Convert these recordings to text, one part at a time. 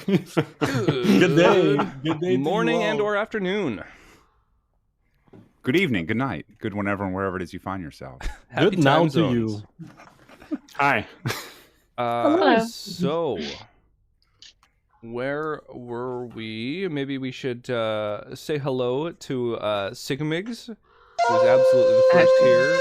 Good day. Good day. Morning and or afternoon. Good evening, good night, good whenever and wherever it is you find yourself. Good now to you. Hi. So, where were we? Maybe we should say hello to Sigmigs, who's absolutely the first here.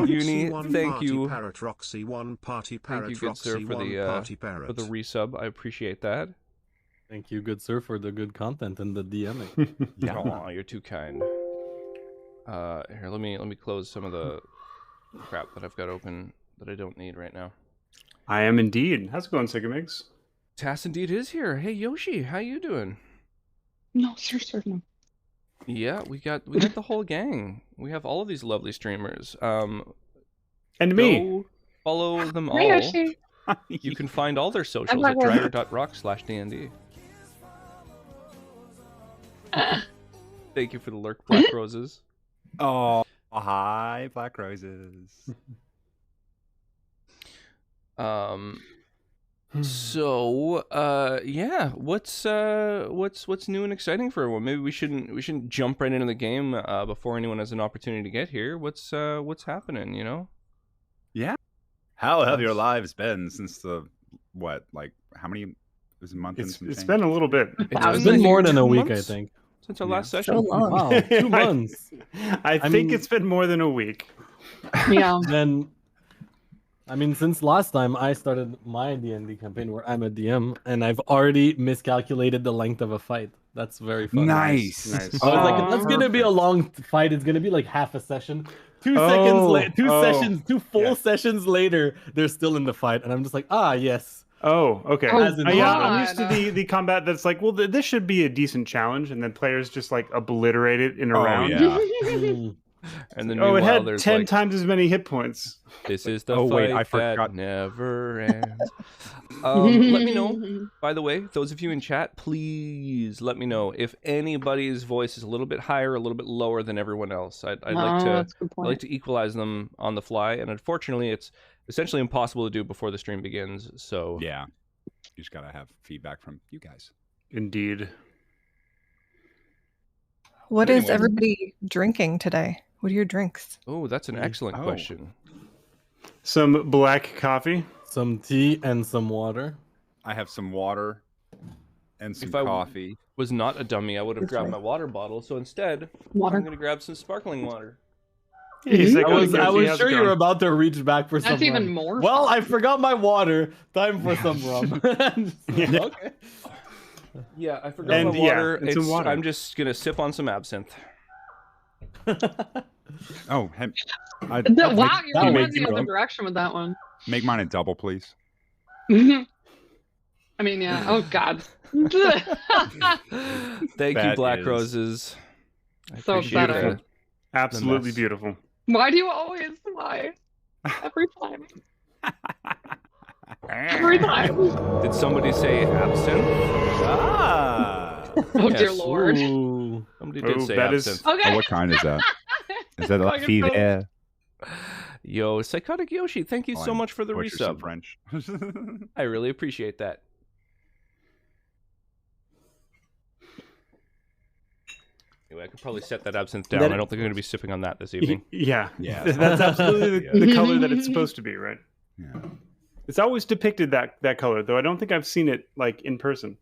Uni, thank you. Parrot Roxy one party parrot Thank you, good sir, for the resub. I appreciate that. Thank you, good sir, for the good content and the DMing. Yeah, oh, you're too kind. Here, let me close some of the crap that I've got open that I don't need right now. I am indeed. How's it going, Sigamigs? Tass indeed is here. Hey Yoshi, how you doing? No, sir, no. Yeah, we got the whole gang. We have all of these lovely streamers. And me. Go follow them all. Hey, Yoshi. You can find all their socials at dryer.rock/DND. Thank you for the lurk, Black Roses. Oh, hi, Black Roses. So, yeah, what's new and exciting for everyone? Maybe we shouldn't jump right into the game before anyone has an opportunity to get here. What's happening, you know? Yeah. How have your lives been since the how many? It was a month. It's been a little bit. It's been more than a week, I think. Since our last session. So long. Wow, 2 months. I think it's been more than a week. Yeah. Then, since last time I started my D&D campaign where I'm a DM, and I've already miscalculated the length of a fight. That's very fun. Nice. I was like, if that's gonna be a long fight, it's gonna be like half a session. 2 full sessions later, they're still in the fight, and I'm just like, yes. Oh, okay. Oh, Yeah, I'm used to the combat that's like, well, this should be a decent challenge, and then players just like obliterate it in a round. Yeah. And then It had there's 10 like, times as many hit points. this is the Oh, fight wait, I that forgot. never ends. Let me know, by the way, those of you in chat, please let me know if anybody's voice is a little bit higher, a little bit lower than everyone else. I'd That's a good point. like to equalize them on the fly, and unfortunately, it's essentially impossible to do before the stream begins. So Yeah. You just gotta have feedback from you guys. Indeed. What is Anyway. everybody drinking today? What are your drinks? Oh, that's an excellent Oh. question. Some black coffee. Some tea and some water. I have some water and some If I- coffee. Was not a dummy, I would have That's grabbed right. my water bottle. So instead, Water. I'm going to grab some sparkling water. He's like, I was "Oh, Yoshi, how's it sure you were going?" about to reach back for some That's even rum. more Well, fun. I forgot my water. Time for some rum. Yeah. Okay. Yeah, I forgot And my yeah, water. and some water. I'm just going to sip on some absinthe. Oh, Wow, you that went makes the you other rum. direction with that one. make mine a double, please. Yeah. Oh God. Thank you, That Black is- Roses. I So appreciate upsetting. that. Absolutely mess. beautiful. Why do you always? Why? Every time. Every time. Did somebody say absinthe? Ah. Oh Yes. dear Lord. Ooh. Somebody did Oh, say that is- absinthe. Okay. Oh, what kind is that? Is that Going like fever? Yo, Psychotic Yoshi, thank you Oh, so I'm much for the butchered some resub. French. I really appreciate that. Anyway, I could probably set that absinthe down. That- I don't think I'm going to be sipping on that this evening. Yeah. Yeah. That's absolutely Yeah. the color that it's supposed to be, right? Yeah. It's always depicted that color, though I don't think I've seen it like in person.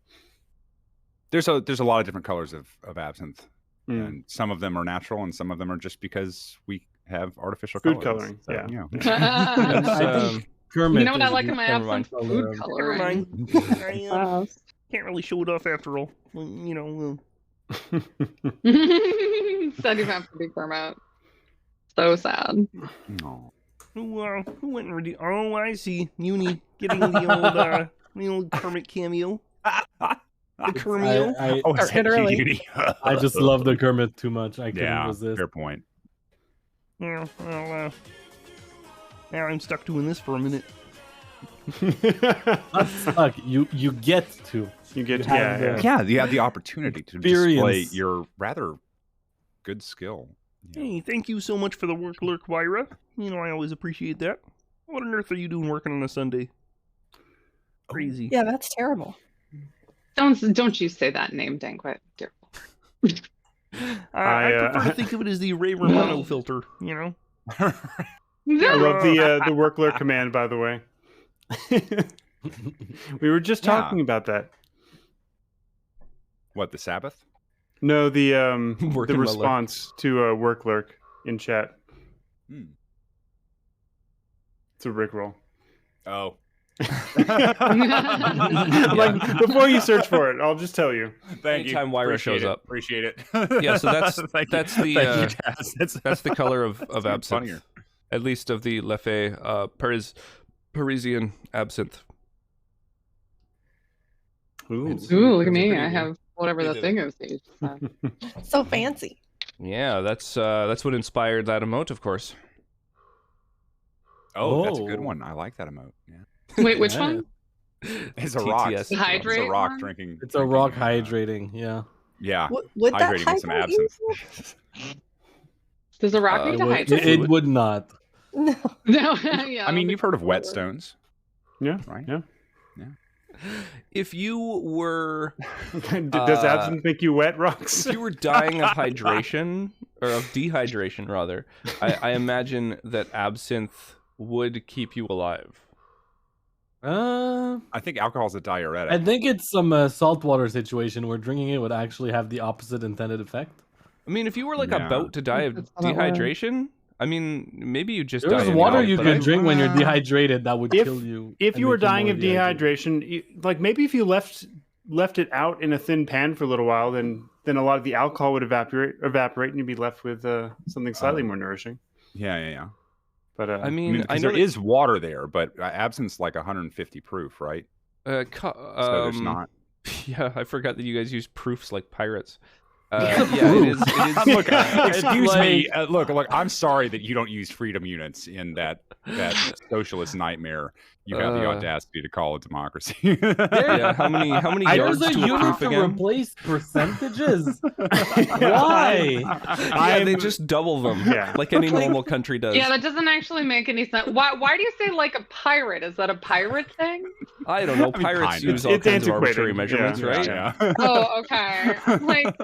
There's a lot of different colors of absinthe, Mm. and some of them are natural, and some of them are just because we have artificial Food colorings. coloring, So, yeah. you know. That's, I think Kermit You know what I is like the in my never mind. absinthe? color Food of- coloring. I can't really show it off after all. You know. Said you have to be Kermit. So sad. Aw. Who went and redeemed? Oh, I see. Uni getting the old Kermit cameo. The cameo. I Oh, is that Started early. Judy? I just love the Kermit too much. I couldn't Yeah, resist. fair point. Yeah, well, now I'm stuck doing this for a minute. Not stuck. You get to. You get You to, have yeah, the- yeah. Yeah, you have the opportunity to display Experience. your rather good skill. Yeah. Hey, thank you so much for the work, Lurk Wyra. You know, I always appreciate that. What on earth are you doing working on a Sunday? Crazy. Yeah, that's terrible. Don't you say that name, Danquit. I prefer to think of it as the Ray Romano filter, you know? I love the work lurk command, by the way. We were just talking about that. What, the Sabbath? No, the Working my response to work lurk in chat. It's a Rickroll. Oh. Like, before you search for it, I'll just tell you. Thank Anytime you. Wyra Appreciate shows it. up. Appreciate it. Yeah, so that's Thank that's you. the Thank you, Taz. that's the color of It's even absinthe. funnier. At least of the Leffe Parisian absinthe. Ooh. Ooh, look at Those are me. pretty I good. have whatever You the do. thing is. that you just said. So fancy. Yeah, that's what inspired that emote, of course. Oh, that's a good Oh. one. I like that emote. Yeah. Wait, which Yeah. one? It's a rock. TTS. It's a Hydrate rock one? drinking. It's a rock drinking, hydrating. Yeah. Yeah. Would that Hydrating with some hydrate you? absinthe. Does a rock Uh, need It to would, hydrate? it would not. No. No, yeah. I mean, you've heard of wet whetstones, Yeah, right? yeah. If you were Does absinthe make you wet, Rocks? if you were dying of hydration or of dehydration rather, I imagine that absinthe would keep you alive. I think alcohol's a diuretic. I think it's some saltwater situation where drinking it would actually have the opposite intended effect. I mean, if you were like Yeah. about to die of That's how that works. dehydration, I mean, maybe you just die There's anyhow, water you but can I- drink when you're dehydrated that would If- kill you. If and you were make more dying of dehydrated. dehydration, like maybe if you left it out in a thin pan for a little while, then a lot of the alcohol would evaporate, and you'd be left with something slightly more nourishing. Yeah. But I I mean, mean, I because know there is water there, but absinthe's like 150 proof, right? so So there's not. Yeah, I forgot that you guys use proofs like pirates. Yeah, it is. Look, excuse like- me. Look. I'm sorry that you don't use freedom units in that socialist nightmare you have the audacity to call a democracy. Yeah, how many yards There's a to a unit proof to again? replace percentages. Why? Yeah, they just double them, Yeah. like any normal country does. Yeah, that doesn't actually make any sense. Why do you say like a pirate? Is that a pirate thing? I don't know. I mean, Pirates kind of. use all It's kinds of antiquated. arbitrary measurements, Yeah, right? Yeah. Oh, okay. I'm like,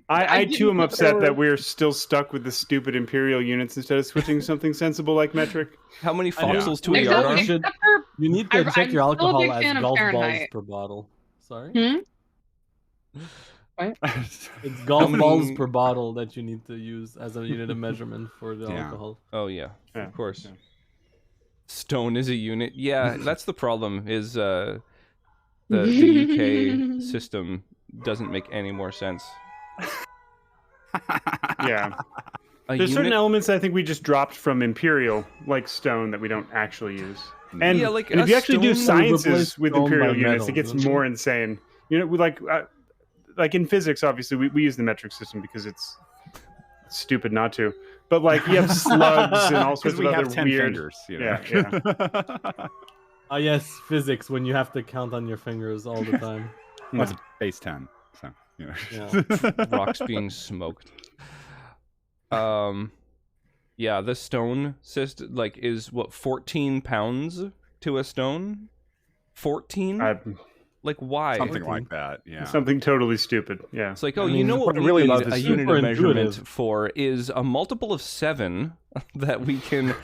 I too am didn't know upset there that were- we're still stuck with the stupid imperial units instead of switching to something sensible like metric. How many I know. foxels to a except, yard? should- except for You need to check I'm your still a big alcohol as fan of golf balls Fahrenheit. per bottle. Sorry? It's golf many- balls per bottle that you need to use as a unit of measurement for the Yeah. alcohol. Oh yeah, Yeah, of course. yeah. Stone is a unit. Yeah, that's the problem. Is the UK system doesn't make any more sense. Yeah. A There's certain unit, elements I think we just dropped from imperial, like stone, that we don't actually use. And, Yeah, like and if a you actually do stone- We replace sciences with stone by imperial units, metal, it gets don't you? more insane. You know, we like in physics, obviously, we use the metric system because it's stupid not to. But like you have slugs and all sorts Because of we other have 10 weird. fingers. You know? Yeah, Ah, yes, physics, when you have to count on your fingers all the time. Well, it's base 10. So, you know. Yeah. rocks being smoked. Yeah, the stone system like is what 14 pounds to a stone. 14? Like why? Something like that. Yeah. Something totally stupid. Yeah. It's like, oh, I you mean, know what what I we really need love a is unit super of measurement intuitive. for is a multiple of 7 that we can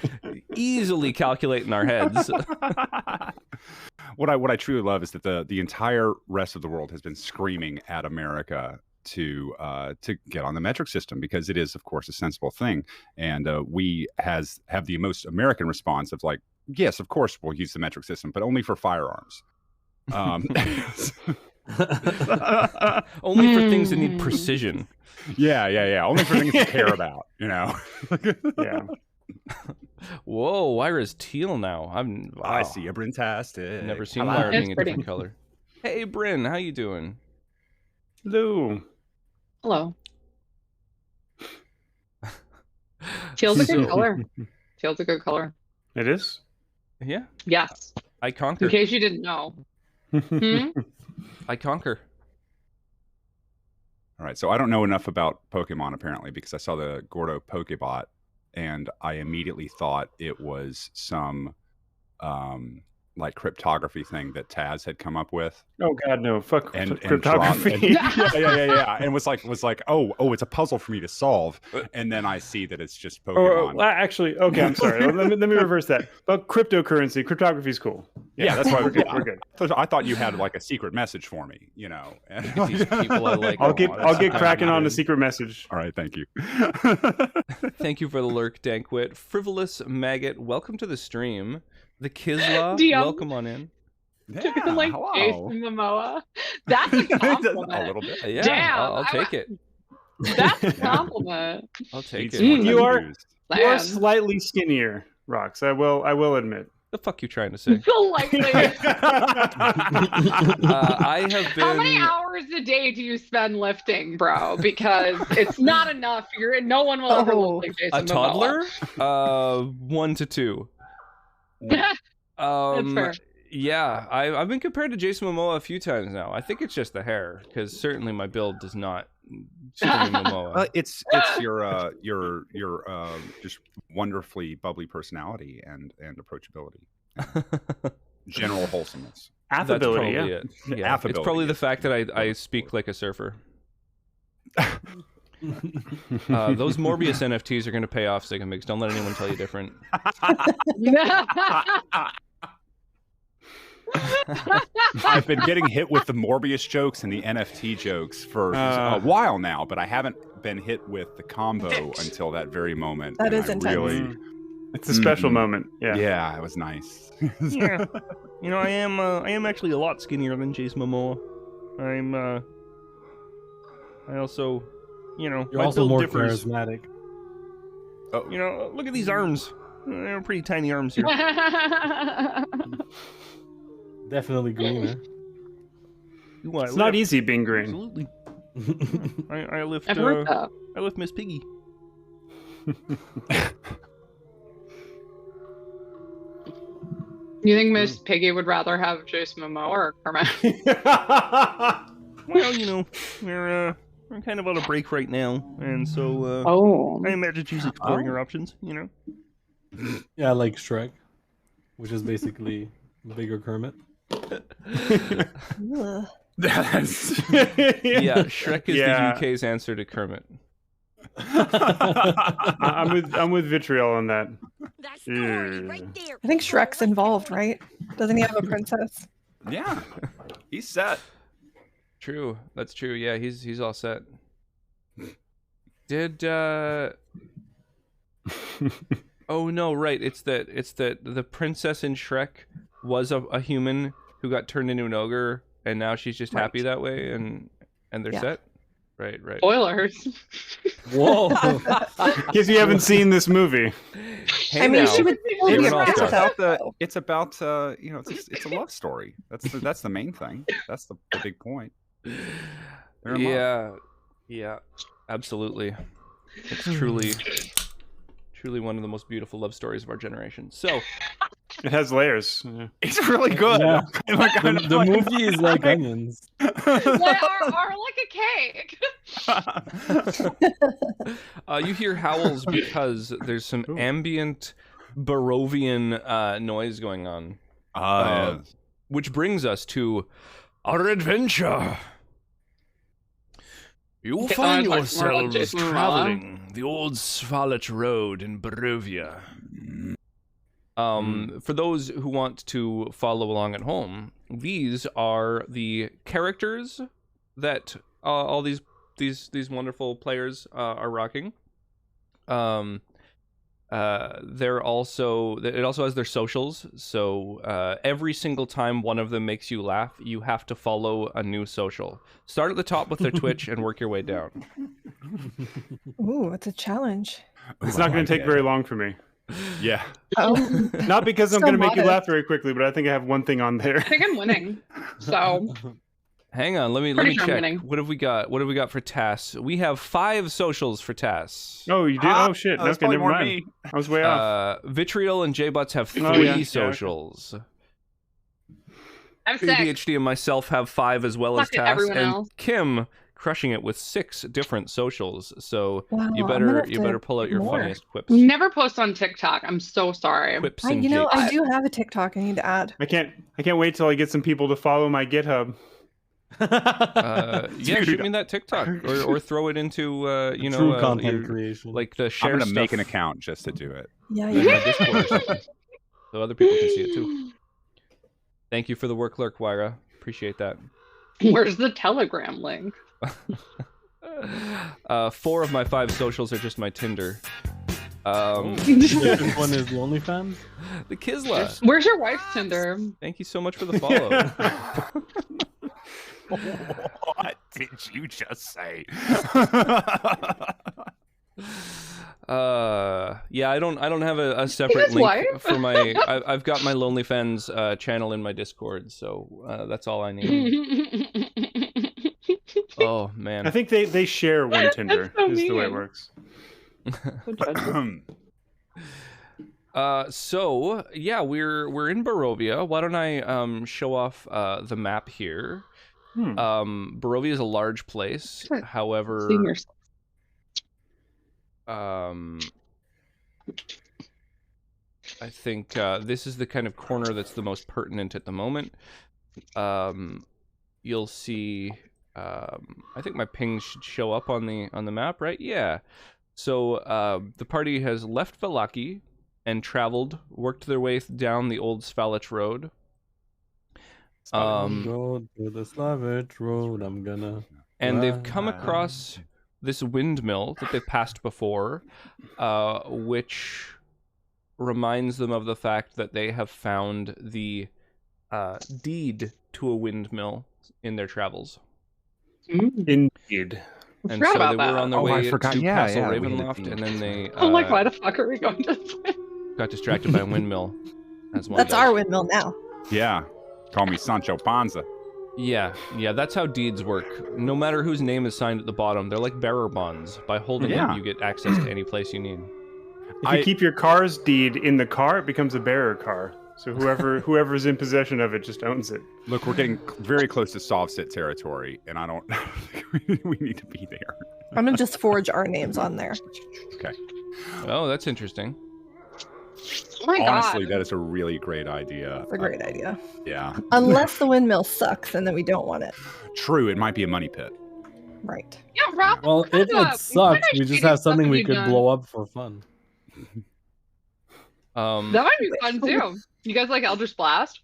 easily calculate in our heads. What I truly love is that the entire rest of the world has been screaming at America to get on the metric system because it is, of course, a sensible thing, and we have the most American response of like, yes, of course, we'll use the metric system, but only for firearms. Only for things that need precision. yeah. Only for things to care about, you know. Yeah. Whoa, Wyra's teal now. Wow. I see a Brintastic. Never seen Hello. Wyra It's being a pretty. different color. Hey, Bryn, how you doing? Hello. hello. Teal's a good color. Teal's a good color. It is. Yeah, Yes. I In conquer. case you didn't know. Hmm? I conquer. All right, so I don't know enough about Pokemon apparently because I saw the Gordo Pokebot and I immediately thought it was some like cryptography thing that Taz had come up with. Oh God, no! Fuck And cryptography. yeah, and was like, oh, it's a puzzle for me to solve, and then I see that it's just Pokemon. Well, actually, okay, I'm sorry. let me reverse that. But cryptocurrency, cryptography is cool. Yeah, that's why we're good. We're good. I thought you had like a secret message for me, you know. These people I like. I'll get cracking on a secret message. All right, thank you. Thank you for the lurk, Dankwit. Frivolous Maggot, welcome to the stream. The Kizla, welcome on in. Yeah, like hello. Jason Momoa. That's a compliment. A little bit. Yeah, Damn, I'll take it. That's a compliment. I'll take it. You are Man. slightly skinnier, Rox. I will admit. The fuck you trying to say? Slightly. I have been. How many hours a day do you spend lifting, bro? Because it's not enough. No one will ever look like Jason A toddler? 1 to 2. That's fair. Yeah, I've been compared to Jason Momoa a few times now. I think it's just the hair, because certainly my build does not scream Momoa. It's your just wonderfully bubbly personality and approachability, general wholesomeness. Affability, That's probably yeah. it. Yeah. Affability, It's probably the yes. fact that I speak like a surfer. Those Morbius NFTs are going to pay off, Sigamix. Don't let anyone tell you different. I've been getting hit with the Morbius jokes and the NFT jokes for a while now, but I haven't been hit with the combo until that very moment. That and is I intense. Really, It's a special moment. Yeah. yeah, it was nice. Yeah, you know, I am actually a lot skinnier than Jason Momoa. I also, you know, You're my also build more differs. charismatic. You know, look at these arms. They're pretty tiny arms here. Definitely greener. It's not easy being green. Absolutely. I lift. I've heard that. I lift Miss Piggy. You think Miss Piggy would rather have Jason Momoa or Kermit? Well, you know, we're kind of on a break right now, and so I imagine she's exploring her options. You know. Yeah, like Shrek, which is basically bigger Kermit. Ugh. Yeah, Shrek is Yeah. the UK's answer to Kermit. I'm with Vitriol on that. That story right there. I think Shrek's involved, right? Doesn't he have a princess? Yeah, he's set. True, that's true. Yeah, he's all set. Did Oh no, right. It's that the princess in Shrek was a human who got turned into an ogre, and now she's just happy that way, and they're Yeah. set. Right. Spoilers. Whoa! Because you haven't seen this movie. Hey, I mean, now. she would still be a It's princess. It's about you know, it's a love story. That's the main thing. That's the big point. They're in love. Yeah, absolutely. It's truly one of the most beautiful love stories of our generation. So, It has layers. Yeah. It's really good. Yeah. Like, The movie is like onions. Or like a cake. you hear howls because there's some ambient Barovian noise going on. Which brings us to our adventure. You'll Okay, find like more yourselves Jason Momoa. traveling the old Svalet Road in Barovia. For those who want to follow along at home, these are the characters that all these wonderful players are rocking. It also has their socials, so every single time one of them makes you laugh, you have to follow a new social. Start at the top with their Twitch and work your way down. Ooh, it's a challenge. It's not going to take very long for me. Yeah. Oh, Not because I'm So going to make you modest. laugh very quickly, but I think I have one thing on there. I think I'm winning. So Hang on, let me Pretty sure I'm check. winning. What have we got? What have we got for Tass? We have 5 socials for Tass. Oh, you did? Oh, shit. That's Okay, probably never more mind. me. I was way off. Vitriol and J-Butts have 3 Oh, yeah. Yeah, socials. I'm sick. ADHD and myself have 5 as well as Fuck it, Tass. everyone And else. Kim crushing it with 6 different socials. So Wow, you I'm gonna better have to pull out put your more. funniest quips. Never post on TikTok. I'm so sorry. Quips I, and you know, japes. I do have a TikTok I need to add. I can't wait till I get some people to follow my GitHub. Yeah, Dude. shoot me that TikTok, or throw it into True content creation. like the I'm share gonna stuff make an account just to do it. Yeah, in yeah. my Discord or something, so other people can see it too. Thank you for the work, Lurk, Wyra. Appreciate that. Where's the Telegram link? 4 of my 5 socials are just my Tinder. This one is OnlyFans. The Kisla. Where's your wife's Tinder? Thank you so much for the follow. What did you just say? Yeah, I don't have a separate His link wife? for my. I've got my LonelyFans channel in my Discord, so that's all I need. Oh man, I think they share one Tinder. so is the way it mean. works. So yeah, we're in Barovia. Why don't I show off the map here? Barovia is a large place. Sure. However, Senior. I think this is the kind of corner that's the most pertinent at the moment. You'll see. I think my ping should show up on the map, right? Yeah. So the party has left Vallaki and worked their way down the old Svalich road. Go to the Slavich road. I'm gonna. And they've come across this windmill that they've passed before, which reminds them of the fact that they have found the deed to a windmill in their travels. Indeed. And Forgot so about they that. were on their Oh, I way forgot. to Yeah, Castle yeah, we had a Ravenloft, deed. and then they I'm like, why the fuck are we going to? got distracted by a windmill. As one That's does. our windmill now. Yeah. Call me Sancho Panza. Yeah, that's how deeds work. No matter whose name is signed at the bottom, they're like bearer bonds. By holding Yeah. it, you get access to any place you need. If you keep your car's deed in the car, it becomes a bearer car. So whoever's in possession of it just owns it. Look, we're getting very close to soft sit territory, and I don't. We need to be there. I'm gonna just forge our names on there. Okay. Oh, that's interesting. Oh my Honestly, god. that is a really great idea. It's a great idea. Yeah. Unless the windmill sucks and then we don't want it. True. It might be a money pit. Right. Yeah, Rob. Well, what kind if of- it sucks, we just have something we you've could done? blow up for fun. That might be fun too. You guys like Eldritch Blast?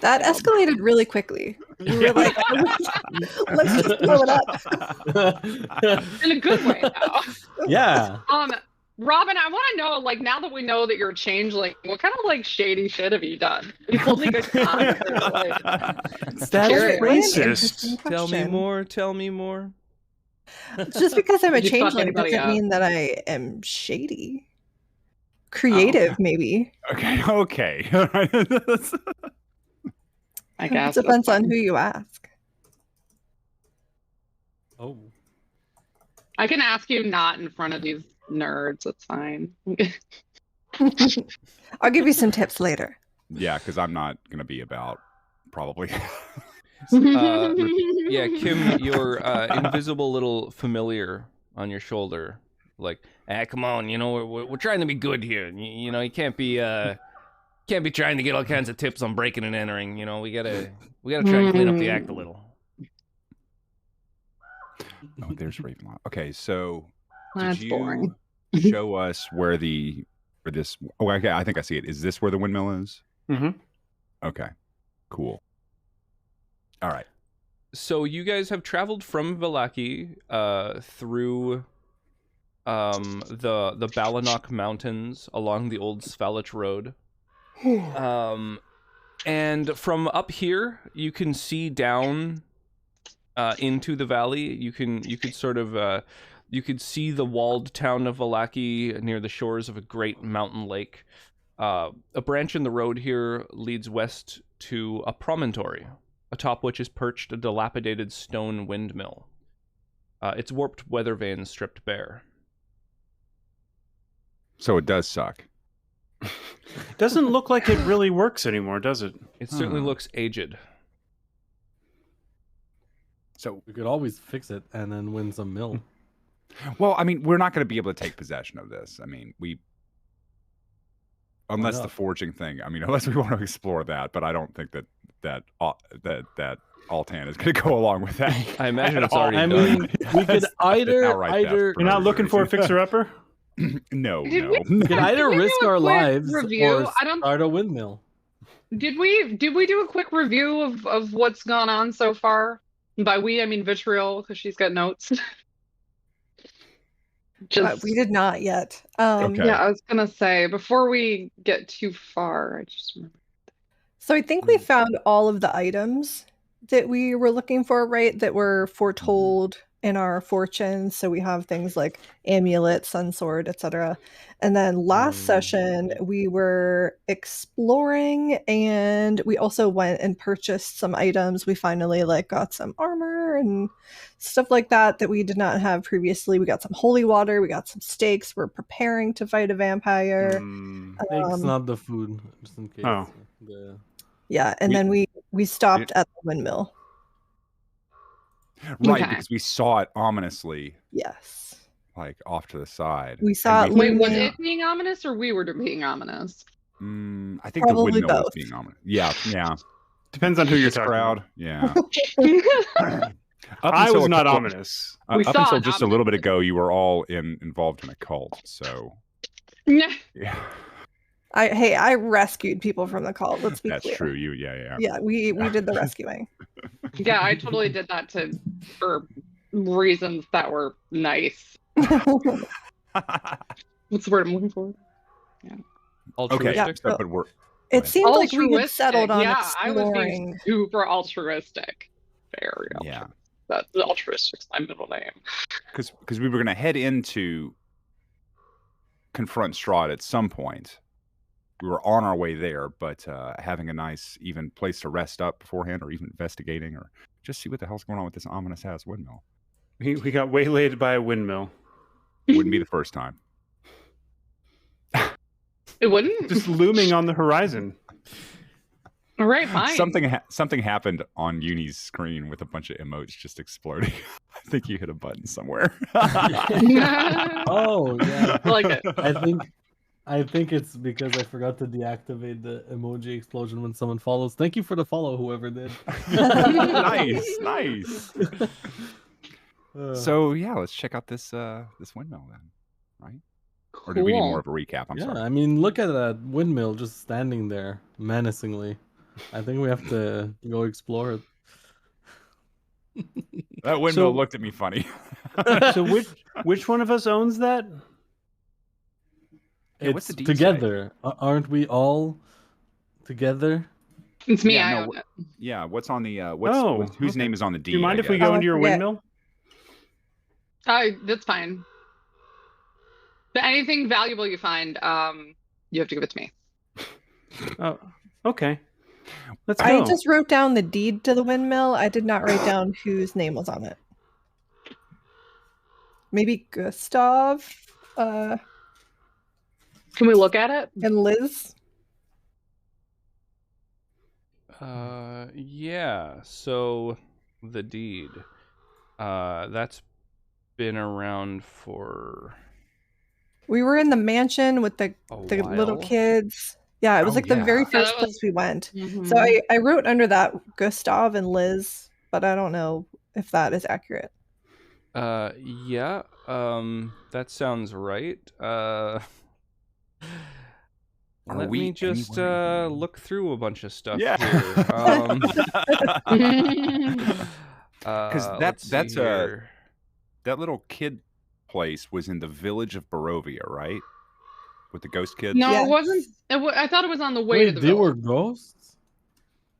That escalated really quickly. We were like, let's just blow it up. In a good way, though. Yeah. Robin, I want to know, like, now that we know that you're a changeling, what kind of like shady shit have you done? You pulled me good content, like, That's Very racist. Tell me more. Tell me more. Just because I'm a You fuck changeling anybody doesn't up. mean that I am shady. Creative, maybe. Okay. Okay. I It guess. depends on who you ask. Oh. I can ask you not in front of these nerds. It's fine. I'll give you some tips later. Yeah, because I'm not gonna be about probably. Yeah, Kim, your invisible little familiar on your shoulder, like, come on, we're trying to be good here. You can't be trying to get all kinds of tips on breaking and entering. We gotta try and clean up the act a little. Oh, there's Ravenloft. Okay, so That's did you boring. show us where this? Oh, okay, I think I see it. Is this where the windmill is? Mhm. Okay, cool. All right. So you guys have traveled from Vallaki through the Balanok Mountains along the old Svalich Road. And from up here, you can see down into the valley. You could sort of you could see the walled town of Vallaki near the shores of a great mountain lake. A branch in the road here leads west to a promontory, atop which is perched a dilapidated stone windmill. Its warped weather vanes stripped bare. So it does suck. Doesn't look like it really works anymore, does it? It certainly looks aged. So we could always fix it and then win some mill. Well, I mean, we're not going to be able to take possession of this. I mean, unless the not? forging thing. I mean, unless we want to explore that, but I don't think that Altan is going to go along with that. I imagine at it's all. already I done. mean, we could either outright theft for You're no not looking for a reason. fixer-upper? No, Did no. we- we could either Can we do risk a our quick lives review? or I don't- start a windmill. Did we do a quick review of what's gone on so far? And by we, I mean Vitriol, because she's got notes. Just We did not yet. Okay. yeah, I was gonna say before we get too far, I just remember. So I think we found all of the items that we were looking for, right? That were foretold in our fortunes. So we have things like amulet, sun sword, etc. And then last session we were exploring, and we also went and purchased some items. We finally got some armor and stuff like that we did not have previously. We got some holy water, we got some steaks. We're preparing to fight a vampire. Steak's not the food, just in case. Oh. Yeah, and then we stopped at the windmill. Right, Okay. because we saw it ominously, Yes. off to the side. We saw And it Wait, was looming. it being ominous or we were being ominous? I think the Probably windmill was both. being ominous. Yeah. Depends on who you're This talking crowd. about. Yeah. I was not ominous. ominous. We Up saw until an just a little bit ago, you were all involved in a cult. So yeah, I rescued people from the cult. Let's be that's clear. true. Yeah. Yeah, we did the rescuing. Yeah, I totally did that for reasons that were nice. What's the word I'm looking for? Okay, Yeah, Altruistic. so- but we're It seemed like we had Altruistic. settled on Yeah, I was exploring. being super altruistic. Very yeah, altruistic. That's altruistic's my middle name. because we were going to head into confront Strahd at some point. We were on our way there, but having a nice even place to rest up beforehand, or even investigating, or just see what the hell's going on with this ominous ass windmill. We got waylaid by a windmill. Wouldn't be the first time. It wouldn't? Just looming on the horizon. All right, fine. Something happened on Uni's screen with a bunch of emotes just exploding. I think you hit a button somewhere. Oh yeah. I like it. I think it's because I forgot to deactivate the emoji explosion when someone follows. Thank you for the follow, whoever did. nice. So yeah, let's check out this windmill then, right? Or do we need Cool. more of a recap? I'm yeah, sorry. I mean, look at that windmill just standing there menacingly. I think we have to go explore it. That windmill So- looked at me funny. So which one of us owns that? Yeah, what's It's the deed say? together. Aren't we all together? It's me. Yeah, I no, own it. Yeah, what's on the whose okay. name is on the deed? Do you mind I if we guess? go Oh, into your I forget. windmill? That's fine. But anything valuable you find, you have to give it to me. Oh, okay. Let's go. I just wrote down the deed to the windmill. I did not write down whose name was on it. Maybe Gustav Can we look at it? and Liz. Yeah. So the deed. That's been around for We were in the mansion with the a little while. kids. Yeah, it was Oh, like the yeah. very Yeah, first that place was- we went. Mhm. So I wrote under that Gustav and Liz, but I don't know if that is accurate. Yeah. That sounds right. Let we me just anywhere in- look through a bunch of stuff Yeah. here. Because let's see that's here. that little kid place was in the village of Barovia, right? With the ghost kids. No, Yeah. it wasn't. I thought it was on the way to Wait, the they village. were ghosts?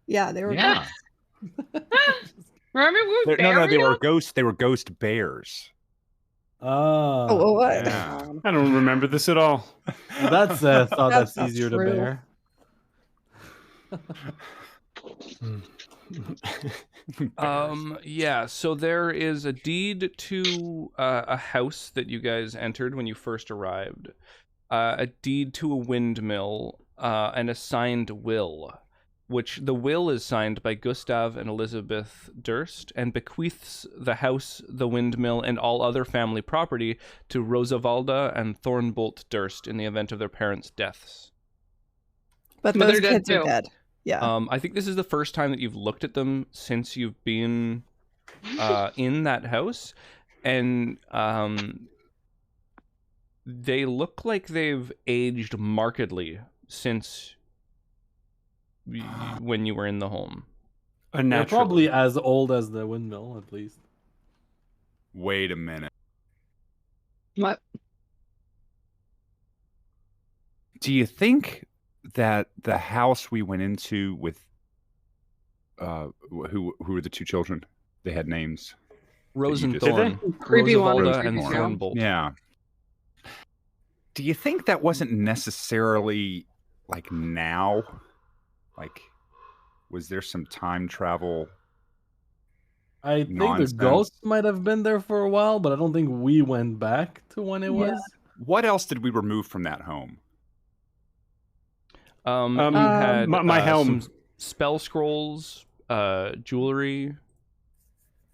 Yeah, they were. Yeah. Remember we were No, they bear were ghosts. They were ghost bears. Ah, Oh, what? Yeah. I don't remember this at all. that's thought That's that's easier true. to bear. Yeah, so there is a deed to a house that you guys entered when you first arrived, a deed to a windmill, an assigned will. which the will is signed by Gustav and Elizabeth Durst and bequeaths the house, the windmill, and all other family property to Rosavalda and Thornbolt Durst in the event of their parents' deaths. But But those they're dead kids are too. dead. Yeah. I think this is the first time that you've looked at them since you've been in that house, and they look like they've aged markedly since when you were in the home. They're probably as old as the windmill, at least. Wait a minute. What? Do you think that the house we went into with who were the two children? They had names. Rose and just- Thorn. Creepy one. Rosavalda and Yeah. Thornbolt. Yeah. Do you think that wasn't necessarily like now? Like, was there some time travel? I think Nonsense. the ghost might have been there for a while, but I don't think we went back to when it was. What else did we remove from that home? You had my helm. some spell scrolls, jewelry.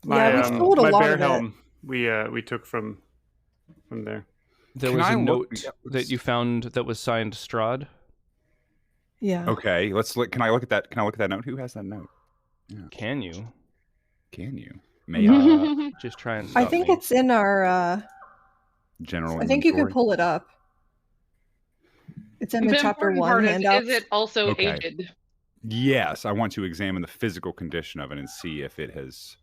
Yeah, we sold a my lot bear of it. helm. We took from there. There Can was I a look- note yeah, that you found that was signed Strahd. Yeah. Okay, let's look. Can I look at that? Can I look at that note? Who has that note? Can you? Can you? May Just try and I stop think me. it's in our. general. I think you can inventory? pull it up. It's in the The chapter important 1 part handout. is it also Okay. aged? Yes, I want to examine the physical condition of it and see if it has.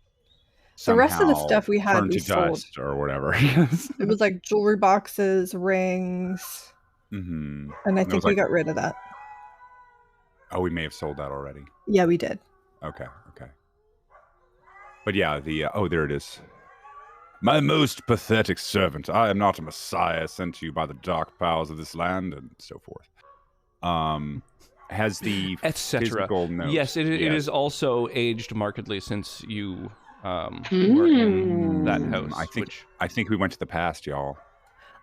The rest of the somehow stuff we had, turned we to sold. dust or whatever. It was like jewelry boxes, rings, Mm-hmm. and I It think was we like- got rid of that. Oh, we may have sold that already. Yeah, we did. Okay. But yeah, there it is. My most pathetic servant, I am not a messiah sent to you by the dark powers of this land, and so forth. Has the Etc. physical note? Yes, it Yes. is also aged markedly since you were in that house. I think we went to the past, y'all.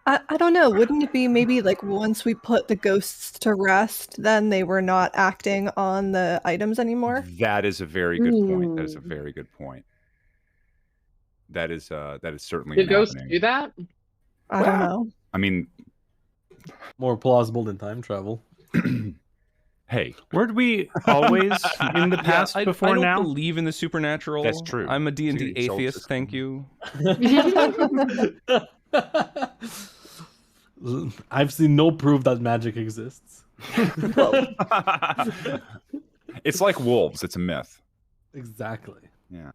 I don't know. Wouldn't it be maybe like once we put the ghosts to rest, then they were not acting on the items anymore? That is a very good point. That is a very good point. That is certainly Did ghosts happening. do that? I don't know. I mean, More plausible than time travel. hey, Weren't we always in the past I before don't now? believe in the supernatural. That's true. I'm a D&D Dude, so atheist, just- thank you. I've seen no proof that magic exists. it's like wolves. It's a myth. Exactly. Yeah.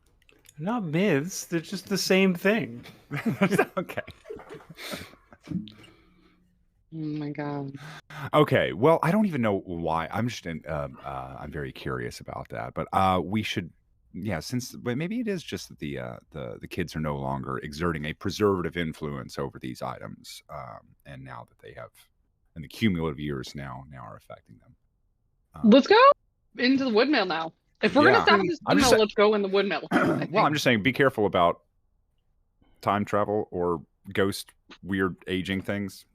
Not myths. They're just the same thing. Okay. Oh my god. Okay. Well, I don't even know why. I'm just I'm very curious about that. But we should, but maybe it is just that the kids are no longer exerting a preservative influence over these items, and now that they have, and the cumulative years now are affecting them. Let's go into the woodmill now. If we're gonna stop at this I'm just woodmill, let's go in the woodmill. Well, I'm just saying, be careful about time travel or ghost weird aging things.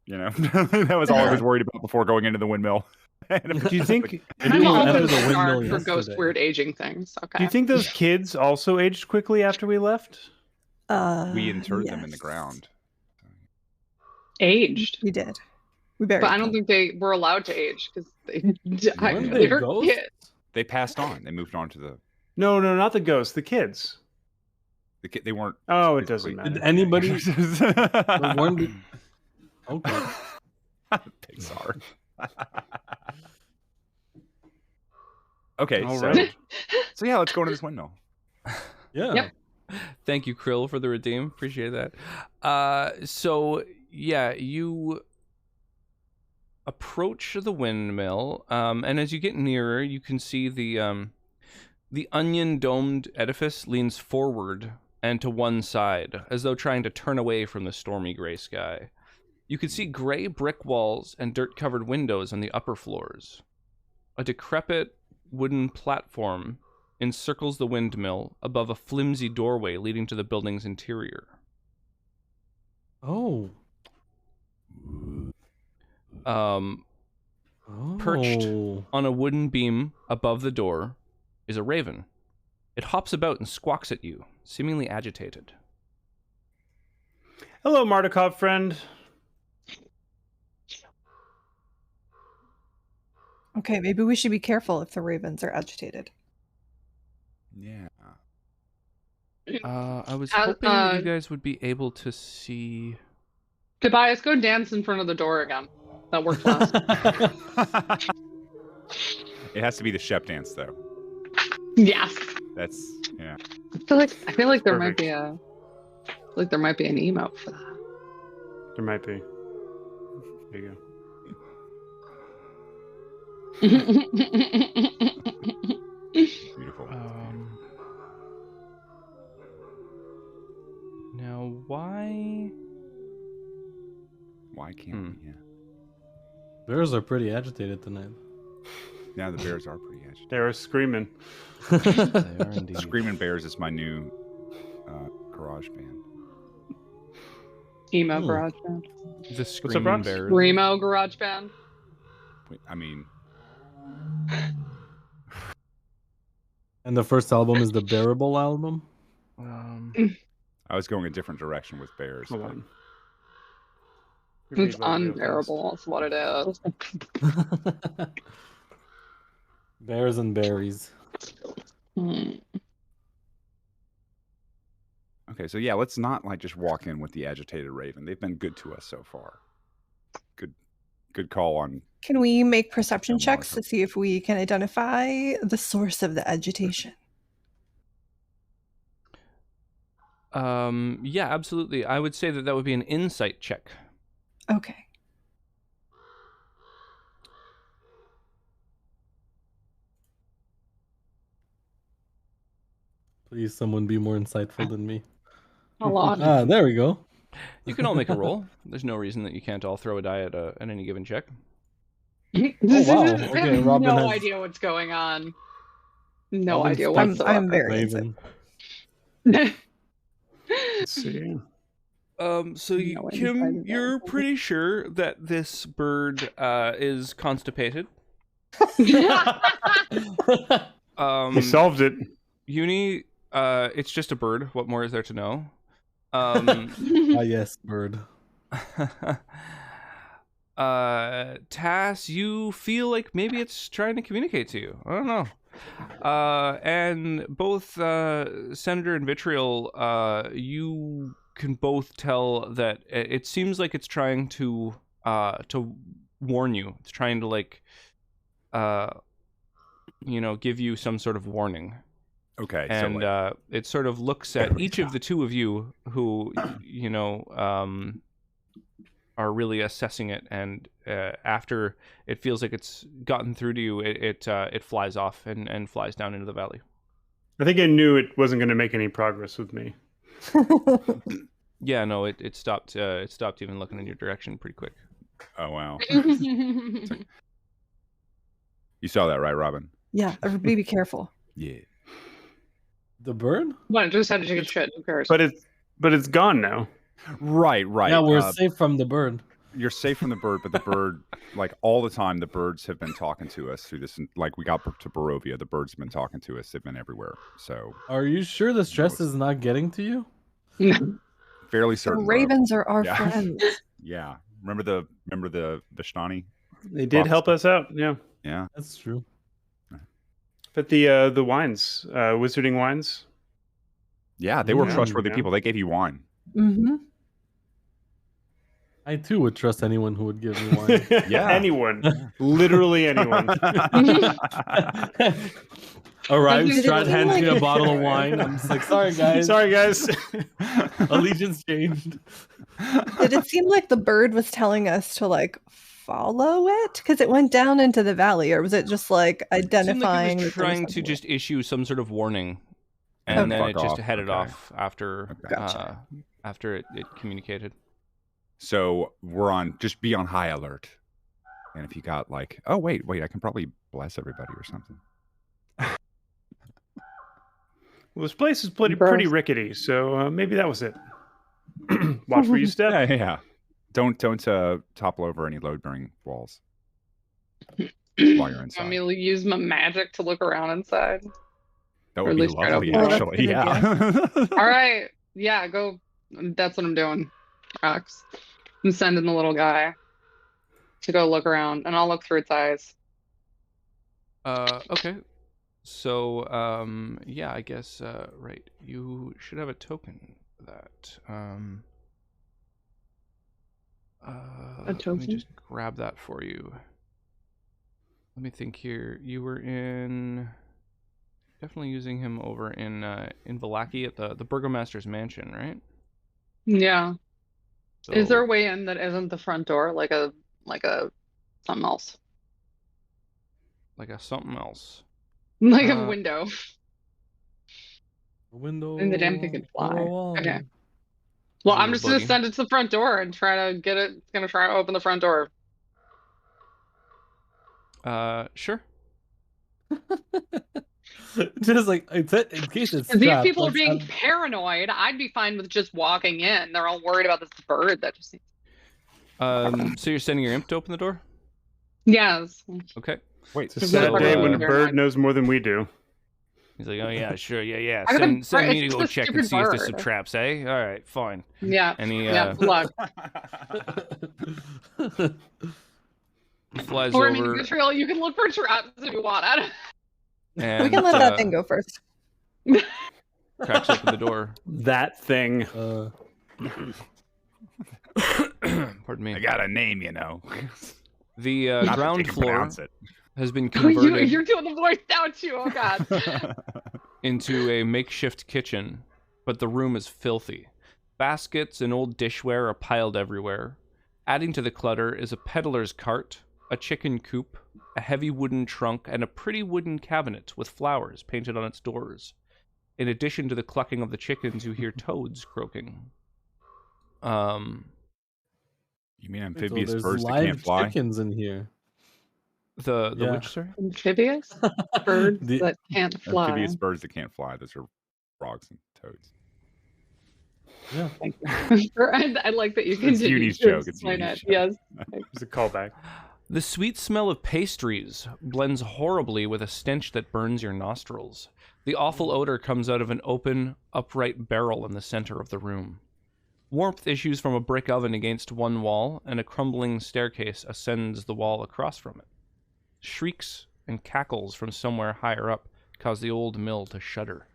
You know, that was all I was worried about before going into the windmill. Do you think? I'm went open into the to windmill for ghost yesterday. weird aging things. Okay. Do you think those kids also aged quickly after we left? We interred them in the Yes. ground. aged? We did. We buried But I don't them. think they were allowed to age because they died. Weren't They they were ghosts? kids. They passed on. They moved on to the No, not the ghosts. The kids. kid. They weren't. Oh, it doesn't matter. Did anybody? weren't they- Okay. Pixar. Okay, All so right. so yeah, let's go into this windmill. Yeah. Yep. Thank you, Krill, for the redeem. Appreciate that. So yeah, you approach the windmill, and as you get nearer, you can see the onion-domed edifice leans forward and to one side, as though trying to turn away from the stormy gray sky. You can see gray brick walls and dirt-covered windows on the upper floors. A decrepit wooden platform encircles the windmill above a flimsy doorway leading to the building's interior. Oh. Perched Oh. on a wooden beam above the door is a raven. It hops about and squawks at you, seemingly agitated. Hello, Mardukov friend. Okay, maybe we should be careful if the ravens are agitated. Yeah. I was hoping that you guys would be able to see... Tobias, go dance in front of the door again. That worked last. It has to be the Shep dance, though. Yes. That's yeah. I feel like there might Perfect. be there might be an emote for that. There might be. There you Beautiful. Now, why... Why can't we? Yeah. Bears are pretty agitated tonight. Now the bears are pretty agitated. They were screaming. They are indeed. Screaming Bears is my new garage band. Emo Hmm. garage band. The up, Screaming Ross? Bears. Remo garage band. Wait, I mean, And the first album is the Bearable album. I was going a different direction with bears. Hold but- on. It's unbearable. That's what it is. Bears and berries. Hmm. Okay, so yeah, let's not like just walk in with the agitated raven. They've been good to us so far. Good call on. Can we make perception Yeah, checks to see if we can identify the source of the agitation? Yeah, absolutely. I would say that would be an insight check. Okay. Please, someone be more insightful than me. A lot. There we go. You can all make a roll. There's no reason that you can't all throw a die at any given check. wow. I Okay, have Robin no has- idea what's going on. No Robin's idea stuck. whatsoever. I'm very Raven. Let's see. So you, No Kim, insight you're available. pretty sure that this bird is constipated. He solved it. Uni, it's just a bird. What more is there to know? Yes, bird. Tass, you feel like maybe it's trying to communicate to you. I don't know. And both Senator and Vitriol, you can both tell that it seems like it's trying to warn you. It's trying to like, give you some sort of warning. Okay, And so like, it sort of looks at each of the two of you who, are really assessing it, and after it feels like it's gotten through to you, it flies off and flies down into the valley. I think I knew it wasn't going to make any progress with me. Yeah, no, it stopped. It stopped even looking in your direction pretty quick. oh wow, you saw that, right, Robin? Yeah, everybody be careful. Yeah. The bird? Well, it just had to take a shit. Who cares? But it's gone now. Right. Yeah, we're safe from the bird. You're safe from the bird, but the bird, like all the time, the birds have been talking to us through this. Like we got to Barovia, the birds have been talking to us. They've been everywhere. So Are you sure the stress is not getting to you? fairly The certain. ravens are our Yeah. friends. Yeah. Remember the Vishnani? They did help us out. Yeah. Yeah. That's true. But the wines, wizarding wines. Yeah, they were Yeah. trustworthy Yeah. people. They gave you wine. Mm-hmm. I too would trust anyone who would give me wine. Yeah. Anyone. Literally anyone. Arrives, Did it Strahd seem hands me like- a bottle of wine. I'm just like, sorry guys, Sorry, guys. allegiance changed. Did it seem like the bird was telling us to like follow it because it went down into the valley, or was it just like It seemed like identifying? it was that there was trying to something? just issue some sort of warning, and And then fuck it just off. headed Okay. off after Okay. Gotcha. after it communicated. So we're on, just be on high alert. And if you got like, oh, wait, I can probably bless everybody or something. Well, this place is pretty Gross. rickety, so maybe that was it. Watch where you step. Yeah. Don't topple over any load-bearing walls. while you're inside. Want me to use my magic to look around inside? That or would at be least try to lovely, open it. actually. Yeah. All right. Yeah, go. That's what I'm doing. Rox. I'm sending the little guy to go look around, and I'll look through its eyes. Okay. So, yeah, I guess, right. You should have a token for that. A token? Let me just grab that for you. Let me think here. You were definitely using him over in Vallaki at the Burgomaster's mansion, right? Yeah. So, Is there a way in that isn't the front door, like a something else, like a something else? like a window? A window. And the damn thing can fly. Okay. Ooh, Well, I'm just gonna buddy. send it to the front door and try to get it. It's gonna try to open the front door. Sure. Just like in case it's If these trapped, people are let's being have- paranoid, I'd be fine with just walking in. They're all worried about this bird that just. So you're sending your imp to open the door? Yes. Okay. Wait, It's a sad day when a they're bird not- knows more than we do. He's like, oh yeah, sure, yeah. I gotta- Send me to it's go a check and stupid see if there's some bird. traps, eh? All right, fine. Yeah. And he Yeah. Good luck. flies Or I mean, over Vitriol, you can look for traps if you want. and We can let that thing go first. cracks open the door. That thing. Pardon me. I got a name, you know. The Not that you ground can floor pronounce it. has been Oh, converted you're doing the voice now too. Oh god. into a makeshift kitchen, but the room is filthy. Baskets and old dishware are piled everywhere. Adding to the clutter is a peddler's cart, a chicken coop, a heavy wooden trunk, and a pretty wooden cabinet with flowers painted on its doors. In addition to the clucking of the chickens, you hear toads croaking. You mean So amphibious there's birds that live can't fly? chickens in here. The Yeah. which, sorry? Amphibious birds The- that can't fly. Amphibious birds that can't fly. Those are frogs and toads. Yeah. I like that you continue Uni's to joke, it's explain Uni's it. joke. Yes. It's a callback. The sweet smell of pastries blends horribly with a stench that burns your nostrils. The awful odor comes out of an open, upright barrel in the center of the room. Warmth issues from a brick oven against one wall, and a crumbling staircase ascends the wall across from it. Shrieks and cackles from somewhere higher up cause the old mill to shudder.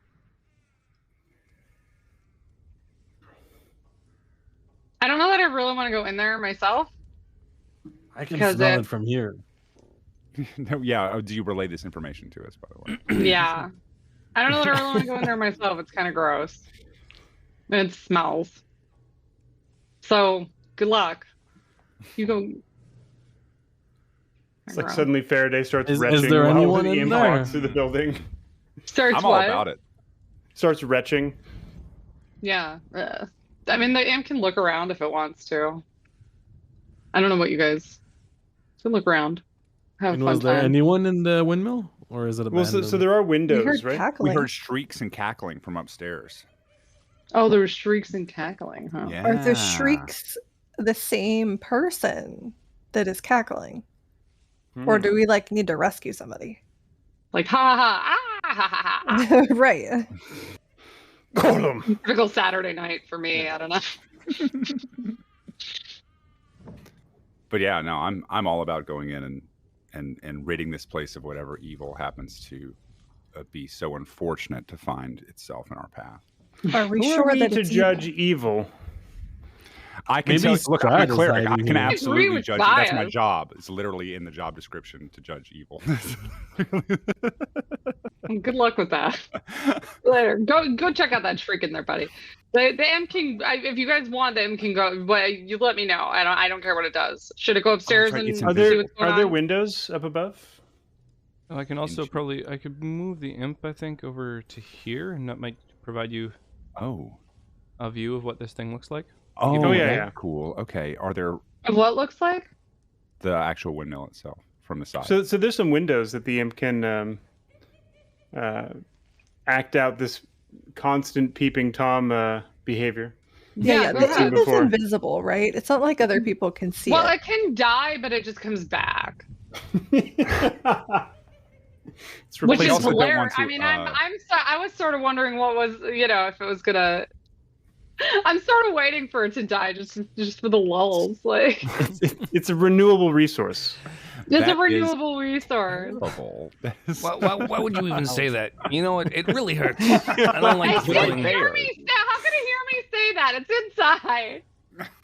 I don't know that I really want to go in there myself. I can Because smell it- it from here. No, yeah. Oh, do you relay this information to us, by the way? Yeah. I don't know that I really want to go in there myself. It's kind of gross. And it smells. So, good luck. You go. It's like suddenly Faraday starts Is retching there while anyone the in imp there? walks through the building. Starts I'm all what? about it. Starts retching. Yeah. I mean, the imp can look around if it wants to. I don't know what you guys. So look around. Have a And fun was there time. anyone in the windmill, or is it Well, abandoned? so there are We windows, heard right? We cackling. heard shrieks and cackling from upstairs. Oh, there were shrieks and cackling, huh? Yeah. Are the shrieks the same person that is cackling? Or do we like need to rescue somebody? Like ha ha ah ha ha ha. Right. Call them. Typical Saturday night for me. I don't know. But yeah, no, I'm all about going in and ridding this place of whatever evil happens to be so unfortunate to find itself in our path. Are we Who sure are we that to it's judge evil? evil? I can Maybe tell. Look, I'm a Strahd is cleric. I hiding can here. I agree absolutely with judge. That's my bias. job. It's literally in the job description to judge evil. Good luck with that. Later. Go check out that shriek in there, buddy. The M can. If you guys want, the M can go. But you let me know. I don't care what it does. Should it go upstairs right, and it's see Are invisible. there what's going are there on? windows up above? I can also Inch. probably I could move the imp I think over to here, and that might provide you Oh. a view of what this thing looks like. Oh, Oh, yeah, that's yeah. cool. Okay. Are there What looks like? the actual windmill itself from the side? So there's some windows that the imp can act out this constant peeping tom behavior. Yeah, go the ahead. imp is Before. invisible, right? It's not like other people can see Well, it. it can die, but it just comes back. It's Which is also don't hilarious. want to, I mean, I was sort of wondering what was, if it was gonna. I'm sort of waiting for it to die, just for the lulls. Like, it's a renewable resource. it's a That is renewable resource. horrible. Why would you even say that? You know, it really hurts. I don't like the How feeling can you hear me say that? It's inside.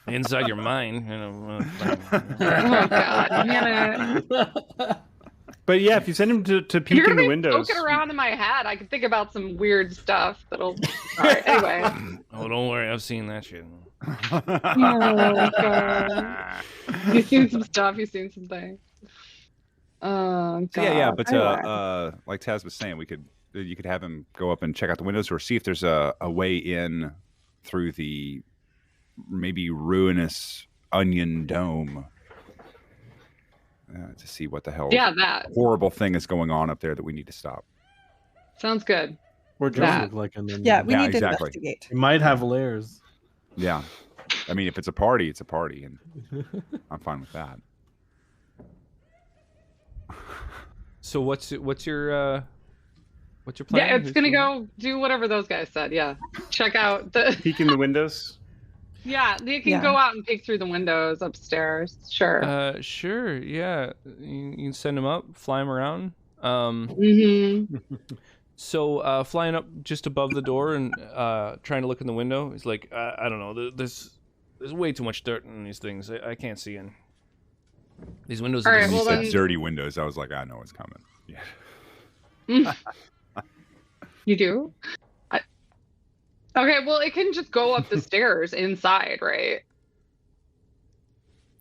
inside your mind. You know, Oh God, damn it. But yeah, if you send him to If peek you're in the gonna be windows, poking around in my head, I can think about some weird stuff that'll. All right, anyway. oh, don't worry, I've seen that shit. Oh God. He's seen some stuff. He's seen some things. Oh God. Yeah, but Anyway. like Taz was saying, you could have him go up and check out the windows or see if there's a way in through the maybe ruinous onion dome to see what the hell that horrible thing is going on up there that we need to stop. sounds good. Or That. just look like an onion. Yeah, we Yeah, need to exactly. investigate. It might have layers. Yeah, I mean, if it's a party, it's a party, and I'm fine with that. So what's your plan? Yeah, it's Who's gonna going? go do whatever those guys said. Yeah, check out the. peek in the windows. Yeah, they can Yeah. go out and peek through the windows upstairs. Sure. Sure, yeah. You can send him up, fly him around. So flying up just above the door and trying to look in the window, he's like, I don't know. There's way too much dirt in these things. I can't see in. These windows All are right, When you well said then- dirty windows, I was like, I know it's coming. Yeah. You do? Okay, well, it can just go up the stairs inside, right?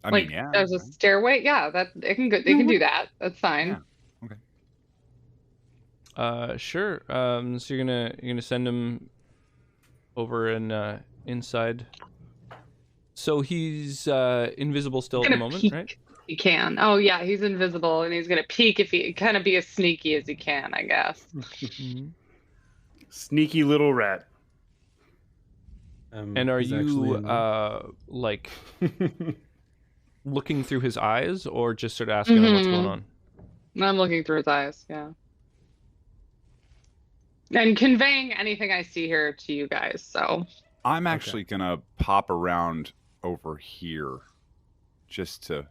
I Like, mean, yeah. there's a stairway. Yeah, that it can go. They can do that. That's fine. Yeah. Sure. So you're gonna send him over and inside. So he's invisible still He's at the gonna moment, peek. right? He can. Oh yeah, he's invisible, and he's gonna peek if he kind of be as sneaky as he can, I guess. Sneaky little rat. And are he's you actually like looking through his eyes, or just sort of asking him what's going on? I'm looking through his eyes. Yeah. And conveying anything I see here to you guys. So. I'm actually gonna pop around over here, just to.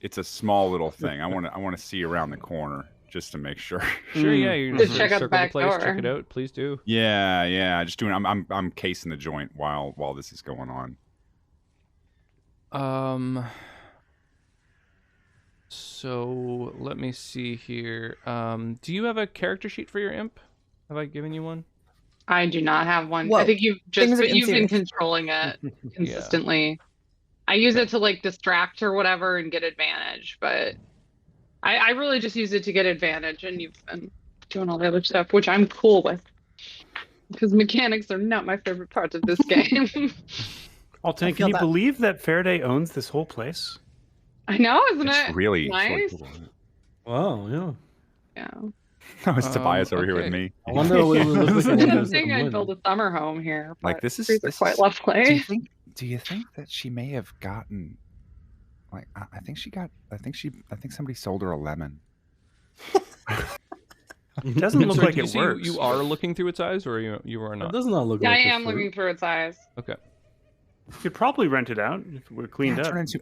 It's a small little thing. I want to see around the corner just to make sure. Sure, yeah. You Just check out the circle back place, door. check it out. Please do. Yeah. Just doing. I'm casing the joint while this is going on. So let me see here. Do you have a character sheet for your imp? Have I given you one? I do not have one. Whoa. I think you've Things are been serious. controlling it consistently. I use it to like distract or whatever and get advantage, but I really just use it to get advantage, and you've been doing all the other stuff, which I'm cool with. Because mechanics are not my favorite part of this game. Alton, I can feel you that. believe that Faraday owns this whole place? I know, isn't It's it? really nice. cool. Wow, yeah. Yeah. Oh, it's Tobias over here with okay. me. I wonder what it would look like I in didn't windows think from I'd wood. build a summer home here. Like but this is trees are this quite is- lovely. Do you think that she may have gotten, like, I think somebody sold her a lemon. It doesn't look Sorry, like did you it say works. you are looking through its eyes, or you are It not? does not look Yeah, I like a am fruit. looking through its eyes. Okay. You could probably rent it out if it were cleaned up. Turn into,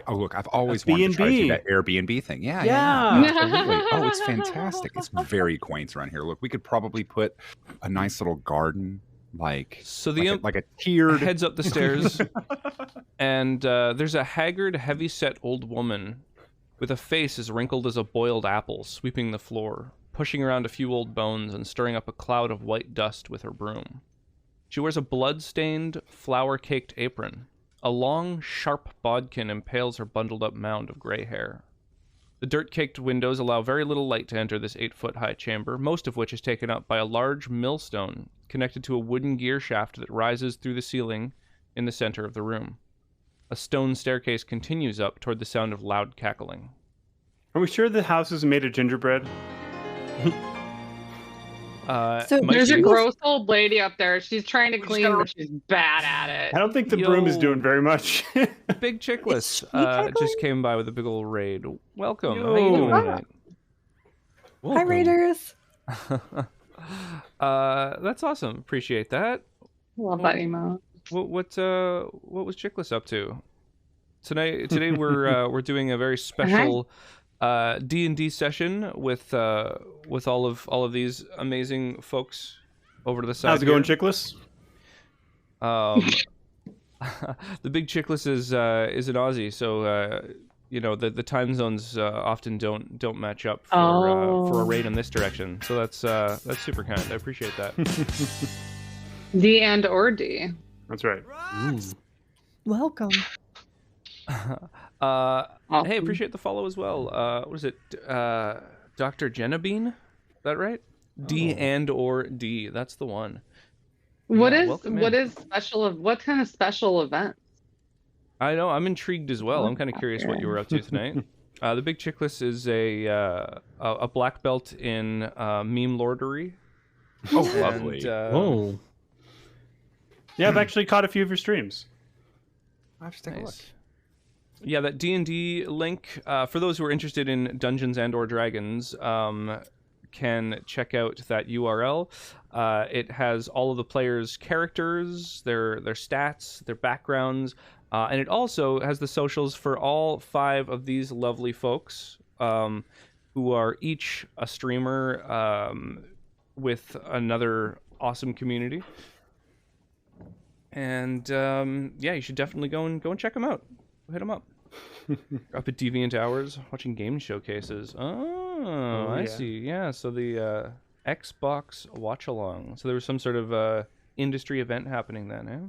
oh look, I've always A wanted to try to do B&B. that Airbnb thing. Yeah. Yeah. Absolutely. Oh, it's fantastic. It's very quaint around here. Look, we could probably put a nice little garden, like So the imp like a tiered. heads up the stairs, and there's a haggard, heavy-set old woman with a face as wrinkled as a boiled apple sweeping the floor, pushing around a few old bones and stirring up a cloud of white dust with her broom. She wears a blood-stained, flour-caked apron. A long, sharp bodkin impales her bundled-up mound of gray hair. The dirt-caked windows allow very little light to enter this 8-foot-high chamber, most of which is taken up by a large millstone connected to a wooden gear shaft that rises through the ceiling in the center of the room. A stone staircase continues up toward the sound of loud cackling. Are we sure the house is made of gingerbread? So There's a Chickles- gross old lady up there. She's trying to clean, but she's bad at I it. don't think the broom is doing very much. Big Chickless she tackling? just came by with a big old raid. Welcome. How Yo. you doing Hi. tonight? Hi, Welcome. Raiders. That's awesome. Appreciate that. Love that emo. What was Chickless up to? Today we're doing a very special D&D session with all of these amazing folks over to the side. How's it going, here. Chickless? The Big Chickless is an Aussie, so the time zones often don't match up for a raid in this direction. So that's super kind. I appreciate that. D and or D. That's right. Welcome. Hey, appreciate the follow as well. What is it? Dr. Genebean? Is that right? D and or D. That's the one. What Yeah, is welcome what in. is special? What kind of special event? I know. I'm intrigued as well. I'm kind of curious what you were up to tonight. The Big Chickless is a black belt in meme lordery. Oh, lovely. Oh, Yeah, I've actually caught a few of your streams. I have to take a look. Nice. Yeah, that D&D link, for those who are interested in Dungeons and or Dragons, can check out that URL. It has all of the players' characters, their stats, their backgrounds, and it also has the socials for all 5 of these lovely folks, who are each a streamer with another awesome community. And yeah, you should definitely go and check them out. Hit them up. Up at Deviant Hours, watching game showcases. Oh, I yeah. see. Yeah, so the Xbox watch along. So there was some sort of industry event happening then, eh?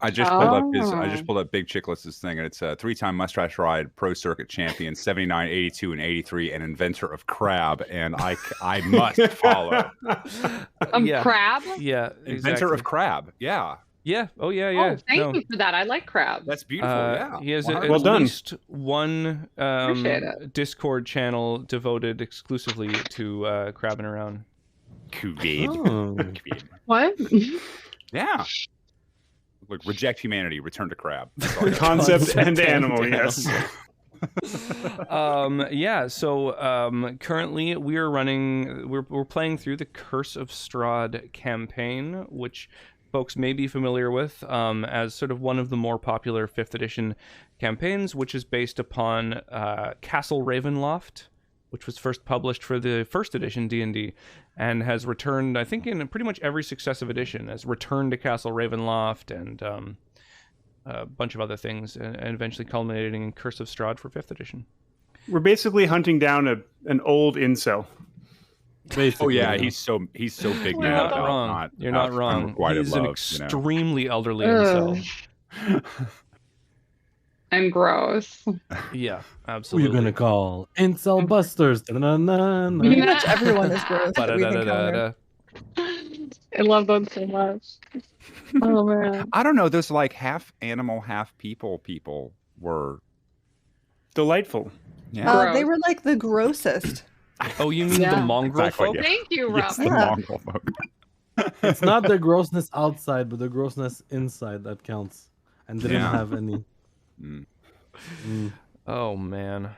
I just pulled up Big Chickless's thing, and it's a 3-time Mustache Ride Pro Circuit champion, 79, 82, and 83, and inventor of crab. And I must follow. Yeah. Crab? Yeah, Inventor exactly. of crab. Yeah, Yeah. Oh yeah, yeah. Oh, thank No. you for that. I like crab. that's beautiful. Yeah, He has Wow. at Well done. least one Appreciate it. Discord channel devoted exclusively to crabbing around. Kuwait. Oh. Kuwait. What? Yeah. Look, reject humanity, return to crab. That's all I got. Concept and and animal, animal. yes. Yeah, so currently we're playing through the Curse of Strahd campaign, which folks may be familiar with as sort of one of the more popular 5th edition campaigns, which is based upon Castle Ravenloft, which was first published for the 1st edition D&D and has returned, I think, in pretty much every successive edition, has returned to Castle Ravenloft and a bunch of other things, and eventually culminating in Curse of Strahd for 5th edition. We're basically hunting down an old incel. Basically, Oh yeah, he's so big You're now. You're not about wrong. You're not wrong. unrequited He's an love, you know. extremely elderly Ugh. incel. And gross. Yeah, Who absolutely. you gonna call? Incel Busters. Da-na-na-na. Pretty much everyone is gross that we've Ba-da-da-da-da-da. encountered. I love them so much. Oh man. I don't know. Those like half animal, half people were. Delightful. Yeah. They were like the grossest. Oh, you mean Yeah. the mongrel Exactly, folk? yeah. Thank you, Yes, Rob. the Yeah. Mongol folk. It's not the grossness outside, but the grossness inside that counts. And didn't Yeah. have any. Mm. Mm. Oh man.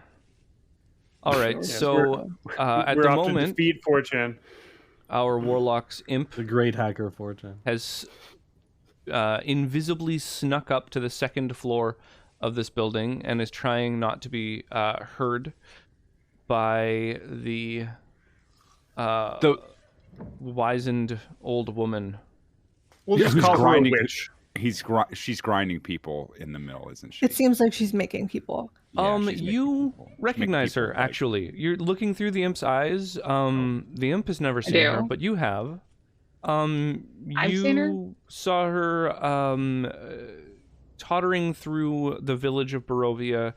All right, Yes, so at We're the off to moment, defeat 4chan. our warlock's imp The great hacker fortune. has invisibly snuck up to the 2nd floor of this building and is trying not to be heard by the wizened old woman. We'll just Who's call her a grinding- witch. She's grinding people in the mill, isn't she? It seems like she's making people. Yeah, she's making You people. She's recognize making her, people, like- actually. You're looking through the imp's eyes. The imp has never seen do. her, but you have. I've seen her. You saw her tottering through the village of Barovia,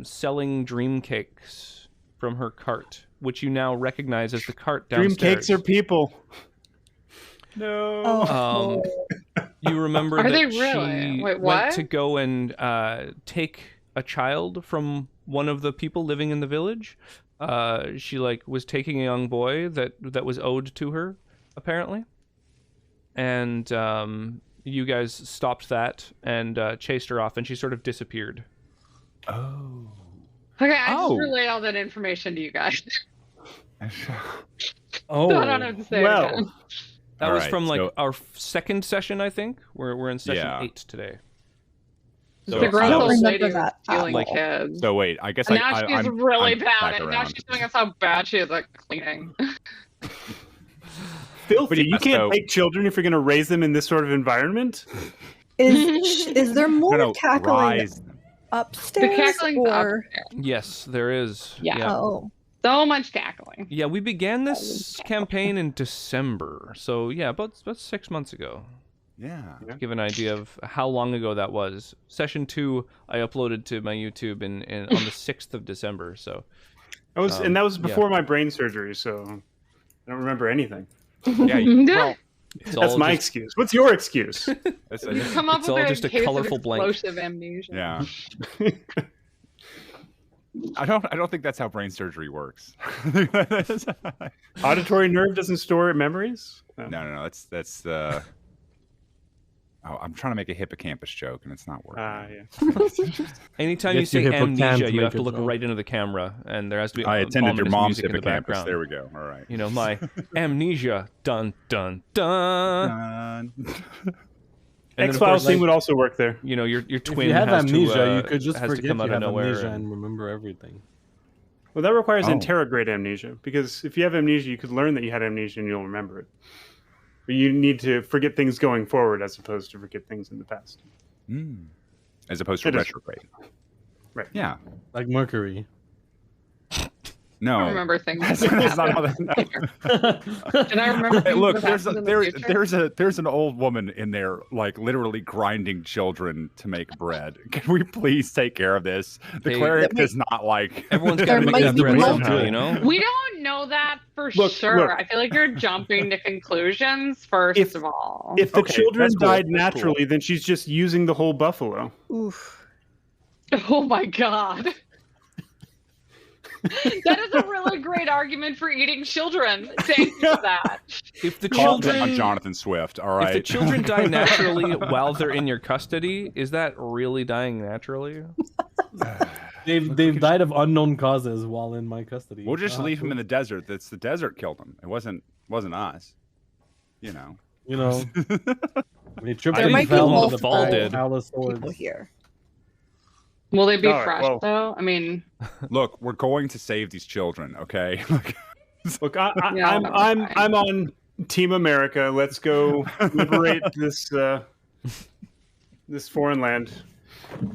selling dream cakes from her cart, which you now recognize as the cart Dream downstairs. cakes are people. No. Oh, You remember Are that they really? she Wait, went what? to go and take a child from one of the people living in the village, She like was taking a young boy that was owed to her, apparently, and you guys stopped that and chased her off, and she sort of disappeared. Oh. Okay, I just relayed all that information to you guys. Oh, So I don't have to say it well. again. That All was right, from like so- our second session, I think. We're in session Yeah. 8 today. So, The gross I don't old remember lady was that at stealing all. kids. so wait, I guess And now she's I'm really I'm bad back at it. Now around. she's showing us how bad she is at cleaning. Filthy. But You yeah, can't so- take children if you're going to raise them in this sort of environment. Is there more No, cackling rise. upstairs The cackling's or? upstairs. Yes, there is. Yeah. Oh, So much cackling. Yeah, we began this campaign in December, so yeah, about 6 months ago. Yeah. To give an idea of how long ago that was. Session 2, I uploaded to my YouTube on the 6th of December. So And that was yeah. before my brain surgery, so I don't remember anything. Yeah. Well, it's That's all my just, excuse. What's your excuse? that's, You come up It's with all a just a case colorful of blank. explosive amnesia. yeah. I don't think that's how brain surgery works. Auditory nerve doesn't store memories? No. That's Oh, I'm trying to make a hippocampus joke and it's not working. Yeah. anytime you Guess your say hippo can't amnesia, you make have to a look joke. right into the camera, and there has to be I attended your ominous mom's music in the hippocampus. background. There we go. All right. You know, my amnesia. Dun dun dun. Done. And then, of X-Files course, thing would also work there. you know, your If twin you have has amnesia, to, you could just has to forget come you out have of nowhere. amnesia and remember everything. Well, that requires Oh. interrograde amnesia, because if you have amnesia, you could learn that you had amnesia and you'll remember it. But you need to forget things going forward as opposed to forget things in the past. As opposed to It is. retrograde. Right. Yeah. Like Mercury. No. I don't remember things. That's not how that. Can I remember Hey, things look, that happened in the future? there's an old woman in there, like literally grinding children to make bread. Can we please take care of this? The Hey, cleric does not like. Everyone's got There to make might that be bread more somehow, to it. you know? We don't know that for Look, sure. look. I feel like you're jumping to conclusions first If- of all. If the Okay, children that's cool, died that's cool. naturally, then she's just using the whole buffalo. oof. Oh my god. That is a really great argument for eating children. Thank you for that. If the Call them on children, Jonathan Swift. All if right. the children die naturally while they're in your custody, is that really dying naturally? They've died of unknown causes while in my custody. We'll just leave him in the desert. That's the desert killed him. It wasn't us. You know. You know, they tripped There and might be fell into the multiple ball did. pile of swords. people here. Will they be All right, fresh well. though? I mean, Look, we're going to save these children. Okay. Look, Yeah, I'm on Team America. Let's go liberate this this foreign land.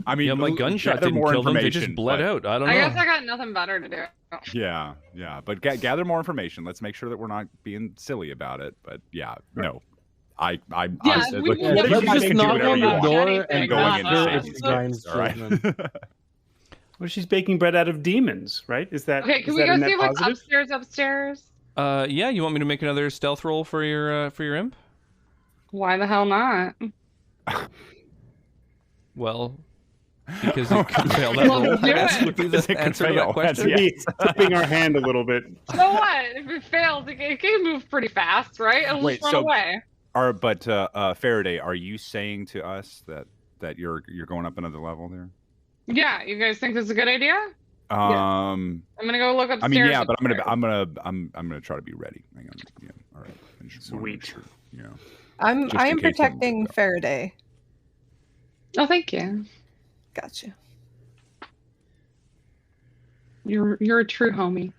I mean, Yeah, my gunshot gather didn't more kill them. They information, just bled but- out. I don't I know. guess I got nothing better to do. Yeah, but gather more information. Let's make sure that we're not being silly about it. But yeah, no, I Yeah, said, we look, will you never guys just can do knock whatever on you the want. door Anything, and going not in us. and it's save these Brian's kids, all right? children. Well, she's baking bread out of demons, right? Is that Okay, can is we that go a net see what's positive? upstairs? Yeah, you want me to make another stealth roll for your imp? Why the hell not? Well, because it could fail that Well, roll. do I guess it. would be Because the it could answer to fail. that question. That's- Maybe tipping our hand a little bit. So what? If it fails, it can move pretty fast, right? It'll Wait, just run so- away. But Faraday, are you saying to us that you're going up another level there? Yeah, you guys think this is a good idea? Um, I'm gonna go look upstairs. I mean, yeah, but upstairs. I'm gonna try to be ready. Hang on. Yeah, all right. I just wanna make Sweet. sure, you know. I'm Just in case protecting someone- Faraday. Oh, thank you. Gotcha. You're a true homie.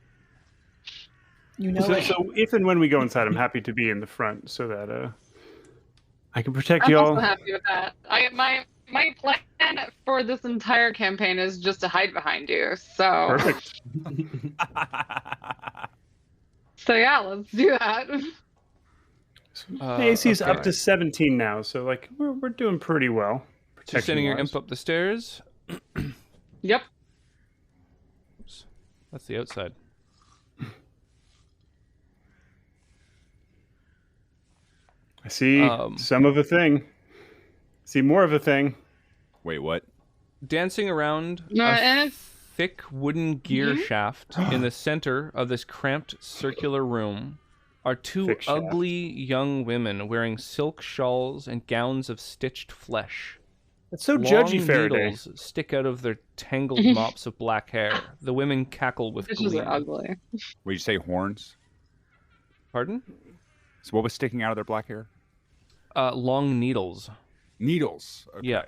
You know So, it. so if and when we go inside, I'm happy to be in the front so that I can protect I'm y'all. also happy with that. My plan for this entire campaign is just to hide behind you. So Perfect. So yeah, let's do that. The AC is up okay. to 17 now, so like we're doing pretty well. So you're sending your protection-wise. imp up the stairs. Yep. Oops. That's the outside. I see Um, some of a thing. See more of a thing. Wait, what? Dancing around No, a and it's thick wooden gear shaft in the center of this cramped circular room are two ugly young women wearing silk shawls and gowns of stitched flesh. It's so Long judgy, Faraday. needles stick out of their tangled mops of black hair. The women cackle with Bitches glee. are ugly. Would you say horns? Pardon? So what was sticking out of their black hair? Long needles. Needles. Okay. Yeah.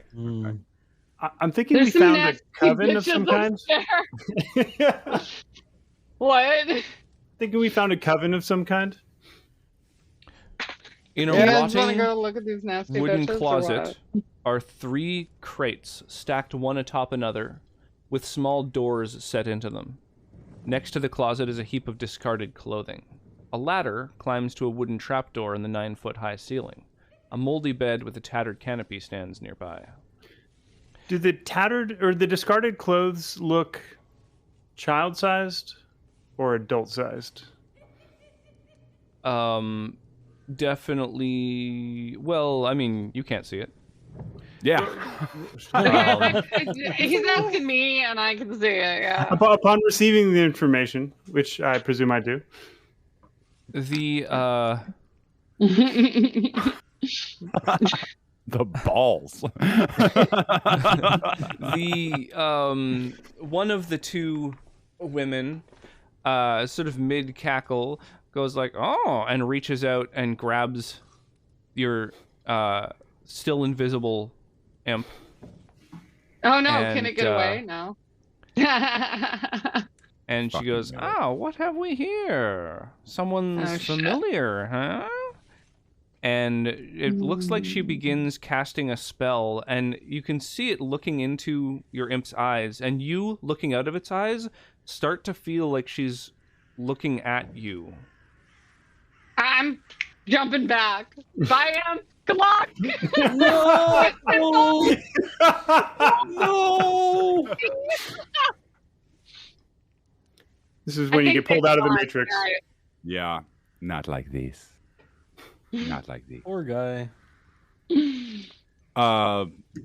I'm thinking There's we some found a nasty coven of bitches some kind. upstairs. What? Thinking we found a coven of some kind. In a You guys want to rotting go look at these nasty wooden bitches or closet what? are 3 crates stacked one atop another with small doors set into them. Next to the closet is a heap of discarded clothing. A ladder climbs to a wooden trapdoor in the 9-foot-high ceiling. A moldy bed with a tattered canopy stands nearby. Do the tattered or the discarded clothes look child-sized or adult-sized? Definitely. Well, I mean, you can't see it. Yeah. He's asking me, and I can see it. Yeah. Upon receiving the information, which I presume I do. The The balls. the one of the two women, sort of mid cackle, goes like, "Oh," and reaches out and grabs your still invisible imp. Oh no! And, Can it get away? No. And she goes, "Oh, what have we here? Someone's familiar, huh?" And it looks like she begins casting a spell, and you can see it looking into your imp's eyes, and you, looking out of its eyes, start to feel like she's looking at you. I'm jumping back. Bye, Imp. Come on. No! No! This is when you get pulled out of the Matrix. Yeah. Not like this. Not like this. Poor guy.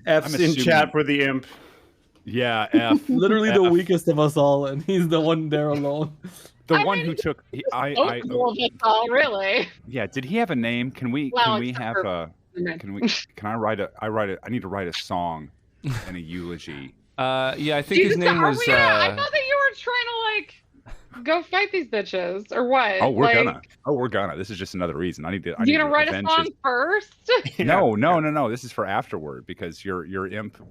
F's in chat for the imp. Yeah, F. Literally the F. weakest of us all, and he's the one there alone. The one who took. Really? Yeah. Did he have a name? Can we? Well, Can we have a? Can we? Can I write a? I need to write a song and a eulogy. Yeah, I think his name was. I thought that you were trying to go fight these bitches or what? Oh, we're gonna. Oh, we're gonna. This is just another reason. I need to. You gonna write a song first? No. This is for afterward because your imp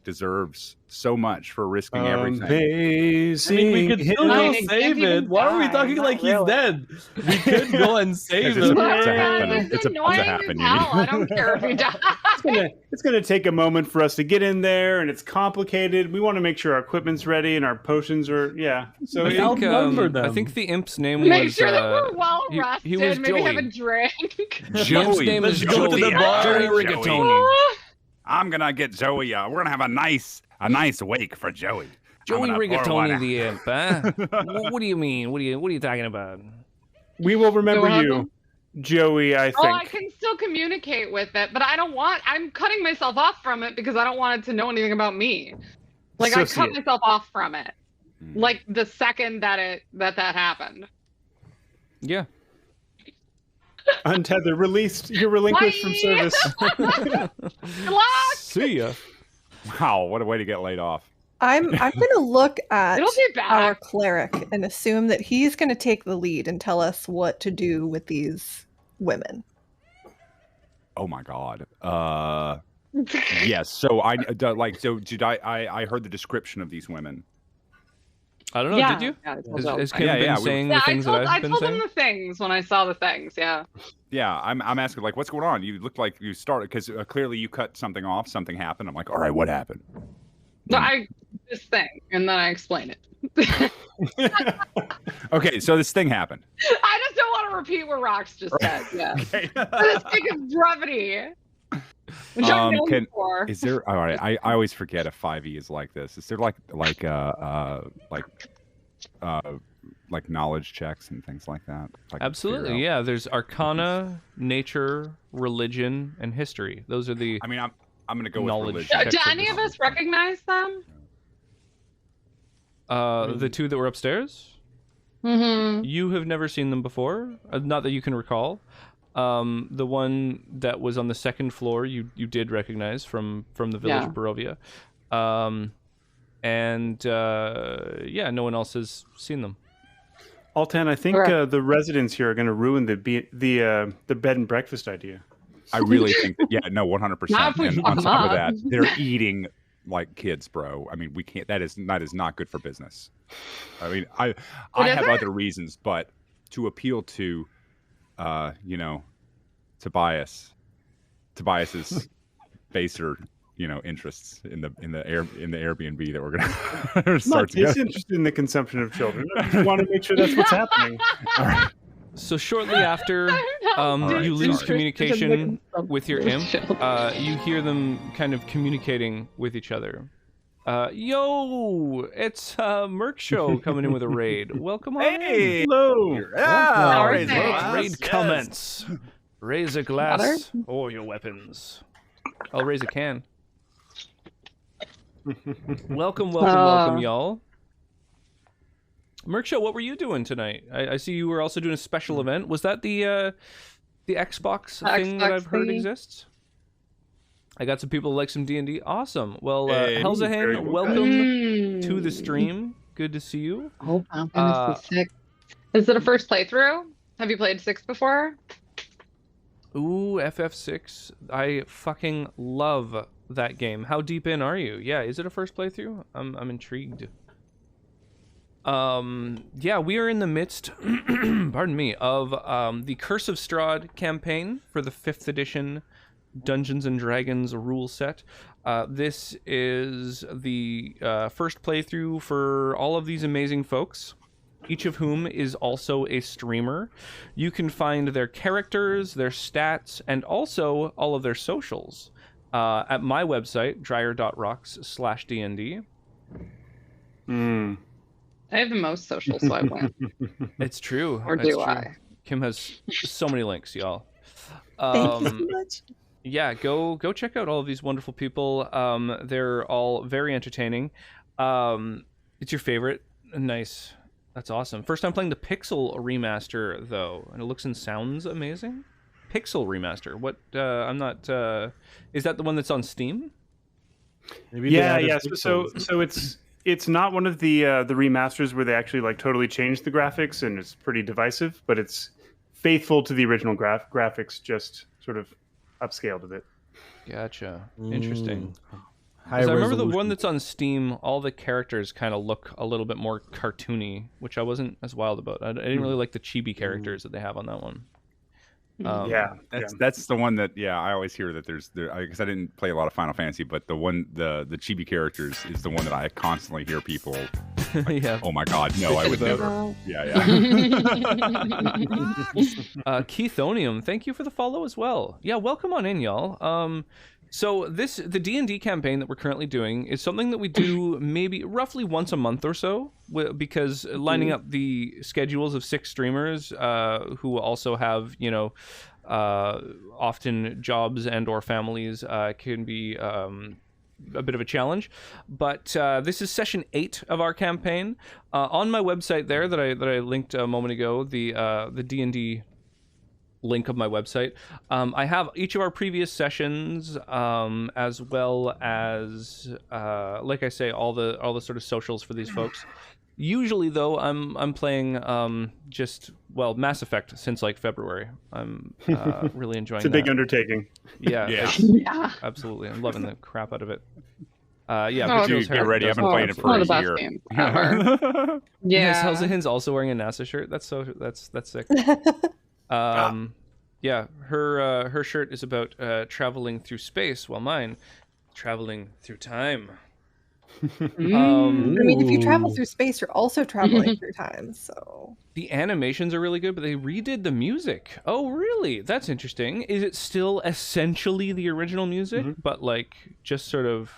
deserves so much for risking everything. I mean, we could still go save it. Why are we talking like he's dead? We could go and save him. It's a happening. I don't care if he dies. It's gonna take a moment for us to get in there, and it's complicated. We want to make sure our equipment's ready and our potions are So I think the imp's name make was. Sure that we're well rested. He was maybe Joey. have a drink. The imp's name is go to the Joey. bar. Joey Rigatoni. I'm gonna get Joey. We're gonna have a nice wake for Joey. Joey Rigatoni, the imp. Huh? What do you mean? What are you talking about? We will remember you, Joey. I think. Oh, I can still communicate with it, but I don't want. I'm cutting myself off from it because I don't want it to know anything about me. I cut myself off from it. Like the second that happened. Yeah. Untethered, released. You're relinquished from service. See ya. Wow, what a way to get laid off. I'm gonna look at It'll be back. our cleric and assume that he's gonna take the lead and tell us what to do with these women. Oh my god. Yes. So I heard the description of these women. I don't know. Did you? Has Kim been saying the things that I've been saying? I told them the things when I saw the things. Yeah. Yeah, I'm asking what's going on? You look like you started because clearly you cut something off. Something happened. I'm like, all right, what happened? No, this thing, and then I explain it. Okay, so this thing happened. I just don't want to repeat what Rox just said. Yeah. Okay. For the sake of brevity. Which I'm known for. Is there? All right, I always forget if 5e is like this. Is there like knowledge checks and things like that? Absolutely, yeah. There's Arcana, Nature, Religion, and History. Those are the. I mean, I'm gonna go knowledge with religion. Do any of us recognize them? The two that were upstairs? Mm-hmm. You have never seen them before? Not that you can recall. The one that was on the second floor, you did recognize from the village of Barovia. Yeah, no one else has seen them. Altan, I think the residents here are going to ruin the bed and breakfast idea. I really think that, 100%. And on top of that, they're eating like kids, bro. I mean, we can't. That is not good for business. I mean, I have other reasons, but to appeal to, Tobias's baser, interests in the Airbnb that we're gonna start together. He's interested in the consumption of children. I just want to make sure that's what's happening. All right. So shortly after you lose communication with your imp, you hear them kind of communicating with each other. Yo, it's Merc Show coming in with a raid. Welcome on in. Hello. Raid comments. Raise a glass or your weapons. I'll raise a can. Welcome, y'all. Merc Show, what were you doing tonight? I see you were also doing a special event. Was that the Xbox thing that I've heard exists? I got some people who like some D&D. Awesome. Well, Helzahan, welcome to the stream. Good to see you. Oh, Final Fantasy 6. Is it a first playthrough? Have you played 6 before? Ooh, FF6. I fucking love that game. How deep in are you? Yeah, is it a first playthrough? I'm intrigued. Yeah, we are in the midst, pardon me, of the Curse of Strahd campaign for the 5th edition Dungeons and Dragons rule set. This is the first playthrough for all of these amazing folks, each of whom is also a streamer. You can find their characters, their stats, and also all of their socials at my website, dryer.rocks/DND. I have the most social, so I won't. It's true. Or do I? Kim has so many links, y'all. Thank you so much. Yeah, go check out all of these wonderful people. They're all very entertaining. It's your favorite? Nice. That's awesome. First time playing the Pixel remaster, though, and it looks and sounds amazing. Pixel remaster. What? I'm not. Is that the one that's on Steam? Maybe Yeah. So it's not one of the remasters where they actually like totally changed the graphics and it's pretty divisive, but it's faithful to the original graphics, just sort of upscaled a bit. Gotcha. Interesting. I remember the one that's on Steam, all the characters kind of look a little bit more cartoony, which I wasn't as wild about. I didn't really like the chibi characters that they have on that one. That's the one that I always hear that because I didn't play a lot of Final Fantasy, but the chibi characters is the one that I constantly hear people like, oh my god, no, I would never. Keithonium, thank you for the follow as well. Yeah, welcome on in, y'all. So the D&D campaign that we're currently doing is something that we do maybe roughly once a month or so, because lining up the schedules of 6 streamers who also have, often jobs and or families can be a bit of a challenge. But this is session 8 of our campaign. On my website there that I linked a moment ago, the D&D link of my website, I have each of our previous sessions, as well as like I say, all the sort of socials for these folks. Usually though, I'm playing Mass Effect since like February. I'm really enjoying it's a big undertaking. Yeah. Absolutely. I'm loving the crap out of it. Dude, get ready. I've been playing it for a year. Yeah. Helzahin's also wearing a NASA shirt. That's sick. Her shirt is about traveling through space, while mine traveling through time. I mean, if you travel through space, you're also traveling through time. So the animations are really good, but they redid the music. Oh, really? That's interesting. Is it still essentially the original music, but like just sort of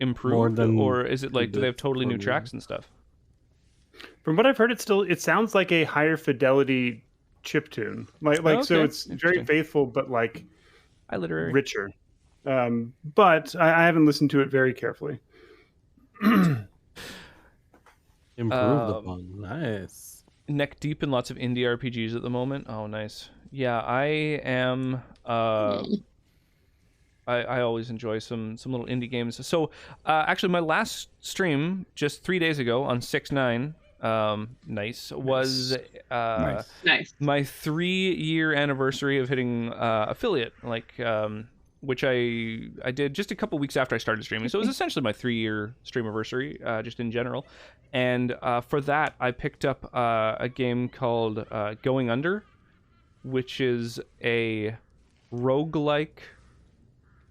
improved, or is it like do they have totally new tracks and stuff? From what I've heard, it sounds like a higher fidelity chiptune, so it's very faithful, but like richer. But I haven't listened to it very carefully. Improved upon. Nice. Neck deep in lots of indie RPGs at the moment. Oh, nice. Yeah, I am. I always enjoy some little indie games. So, actually, my last stream just 3 days ago on 6/9, was Nice. my 3-year anniversary of hitting affiliate, which I did just a couple weeks after I started streaming. So it was essentially my 3-year stream anniversary, just in general. And for that, I picked up a game called Going Under, which is a roguelike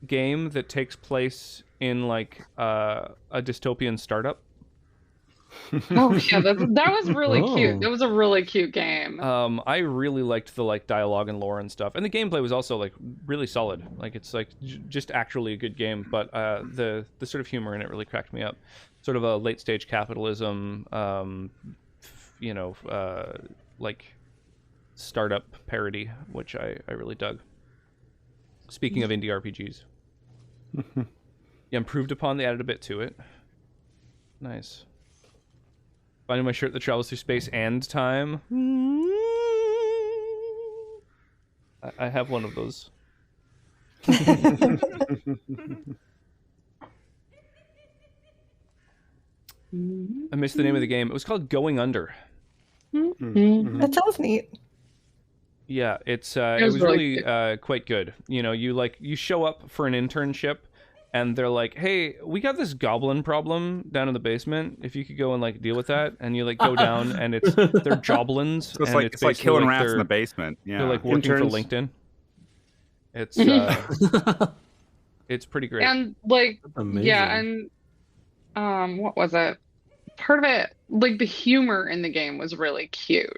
game that takes place in like a dystopian startup. Oh yeah, that was really cute. That was a really cute game. I really liked the like dialogue and lore and stuff, and the gameplay was also like really solid. Like it's like just actually a good game, but the sort of humor in it really cracked me up. Sort of a late stage capitalism, like startup parody, which I really dug. Speaking of indie RPGs, yeah, improved upon. They added a bit to it. Nice. Finding my shirt that travels through space and time. I have one of those. I missed the name of the game. It was called Going Under. That sounds neat. Yeah, it was really quite good. You know, you show up for an internship, and they're like, "Hey, we got this goblin problem down in the basement. If you could go and like deal with that," and you like go down, and they're joblins. So it's like killing rats in the basement. Yeah, they're like working Interns. for LinkedIn. It's it's pretty great. And like Amazing. yeah, and what was it? Part of it, like the humor in the game was really cute.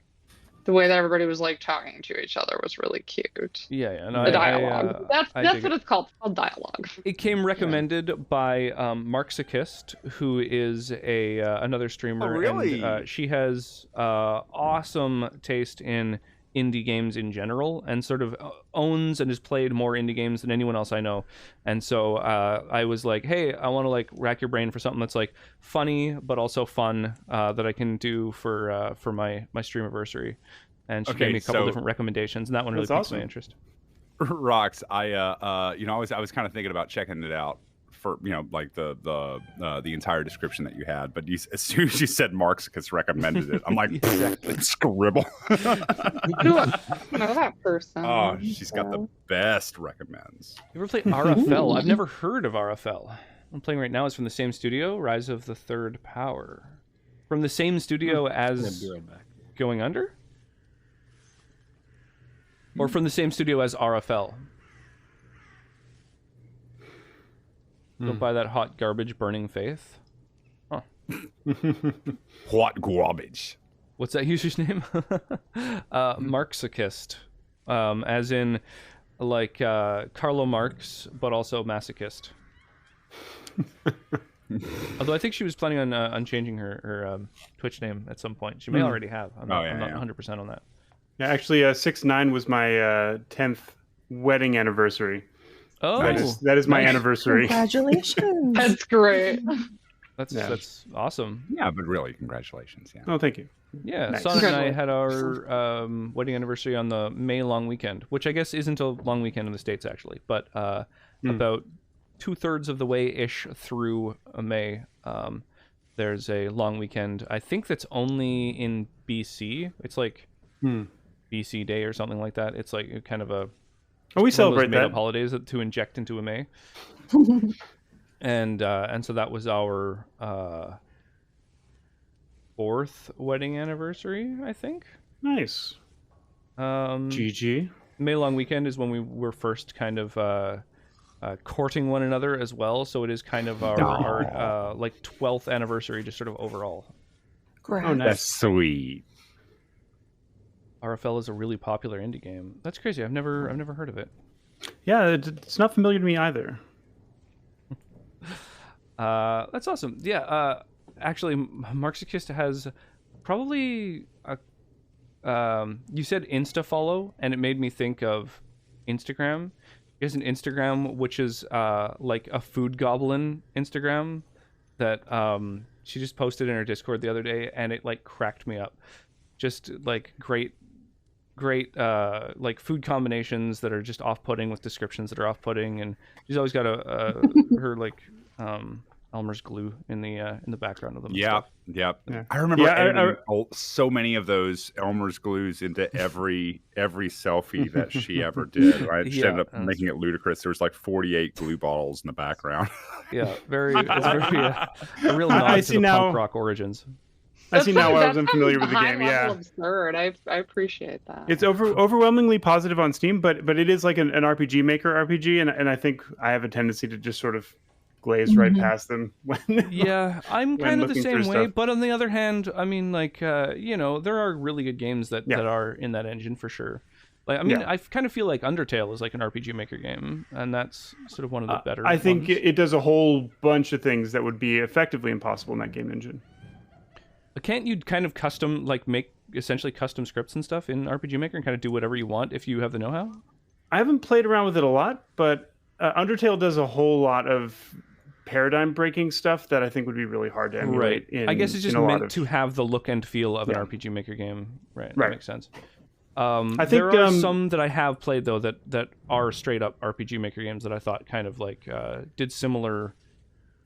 The way that everybody was like talking to each other was really cute. Yeah. No, The dialogue. That's what it's called. It's called dialogue. It came recommended by Marxicist, who is another streamer. Oh, really? And, she has awesome taste in indie games in general, and sort of owns and has played more indie games than anyone else I know. And so I was like, hey, I want to like rack your brain for something that's like funny but also fun that I can do for my stream anniversary. And she gave me a couple different recommendations, and that one really piqued my interest. Rox, I was kind of thinking about checking it out for like the entire description that you had, but as soon as you said Marxicus recommended it, I'm like, scribble. I don't know that person. Oh, she's got the best recommends. You ever played RFL? I've never heard of RFL. I'm playing right now. It's from the same studio, Rise of the Third Power. From the same studio as Be right back. Going Under? Or from the same studio as RFL? Don't buy that hot garbage, burning faith. Huh. What garbage? What's that user's name? Marxicist. As in, like, Carlo Marx, but also masochist. Although I think she was planning on changing her Twitch name at some point. She may already have. I'm not 100% on that. Yeah, actually, 6/9 was my 10th wedding anniversary. Oh, that is my anniversary. Congratulations. That's great. That's awesome. Yeah, but really, congratulations. Yeah. Oh, thank you. Yeah, Nice. Sonic and I had our wedding anniversary on the May long weekend, which I guess isn't a long weekend in the States, actually. But about 2/3 of the way-ish through May, there's a long weekend. I think that's only in BC. It's like BC Day or something like that. It's like kind of a... Oh, we celebrate made that. up holidays to inject into a May. And so that was our 4th wedding anniversary, I think. Nice. GG. May long weekend is when we were first kind of courting one another as well. So it is kind of our like 12th anniversary, just sort of overall. Great. Oh, nice. That's sweet. RFL is a really popular indie game. That's crazy. I've never heard of it. Yeah, it's not familiar to me either. That's awesome. Yeah, actually, Marxicist has probably you said Insta follow, and it made me think of Instagram. There's an Instagram which is like a food goblin Instagram that just posted in her Discord the other day, and it like cracked me up. Just like great like food combinations that are just off-putting with descriptions that are off-putting, and she's always got her like Elmer's glue in the background of them. Yeah. Yeah. I remember editing so many of those Elmer's glues into every selfie that she ever did. Right? She ended up making it ludicrous. There was like 48 glue bottles in the background. Yeah, it's very a real nod to the punk rock origins. I see now why I was unfamiliar with the game. Yeah, absurd. I appreciate that. It's overwhelmingly positive on Steam, but it is like an RPG Maker RPG, and I think I have a tendency to just sort of glaze right past them. Yeah, I'm kind of the same way. But on the other hand, I mean, like there are really good games that are in that engine for sure. Like, I mean, I kind of feel like Undertale is like an RPG Maker game, and that's sort of one of the better. I think it does a whole bunch of things that would be effectively impossible in that game engine. Can't you kind of make essentially custom scripts and stuff in RPG Maker and kind of do whatever you want if you have the know-how? I haven't played around with it a lot, but Undertale does a whole lot of paradigm-breaking stuff that I think would be really hard to emulate. Right. I guess it's just meant to have the look and feel of an RPG Maker game. Right. That makes sense. I think there are some that I have played though that are straight up RPG Maker games that I thought kind of like did similar,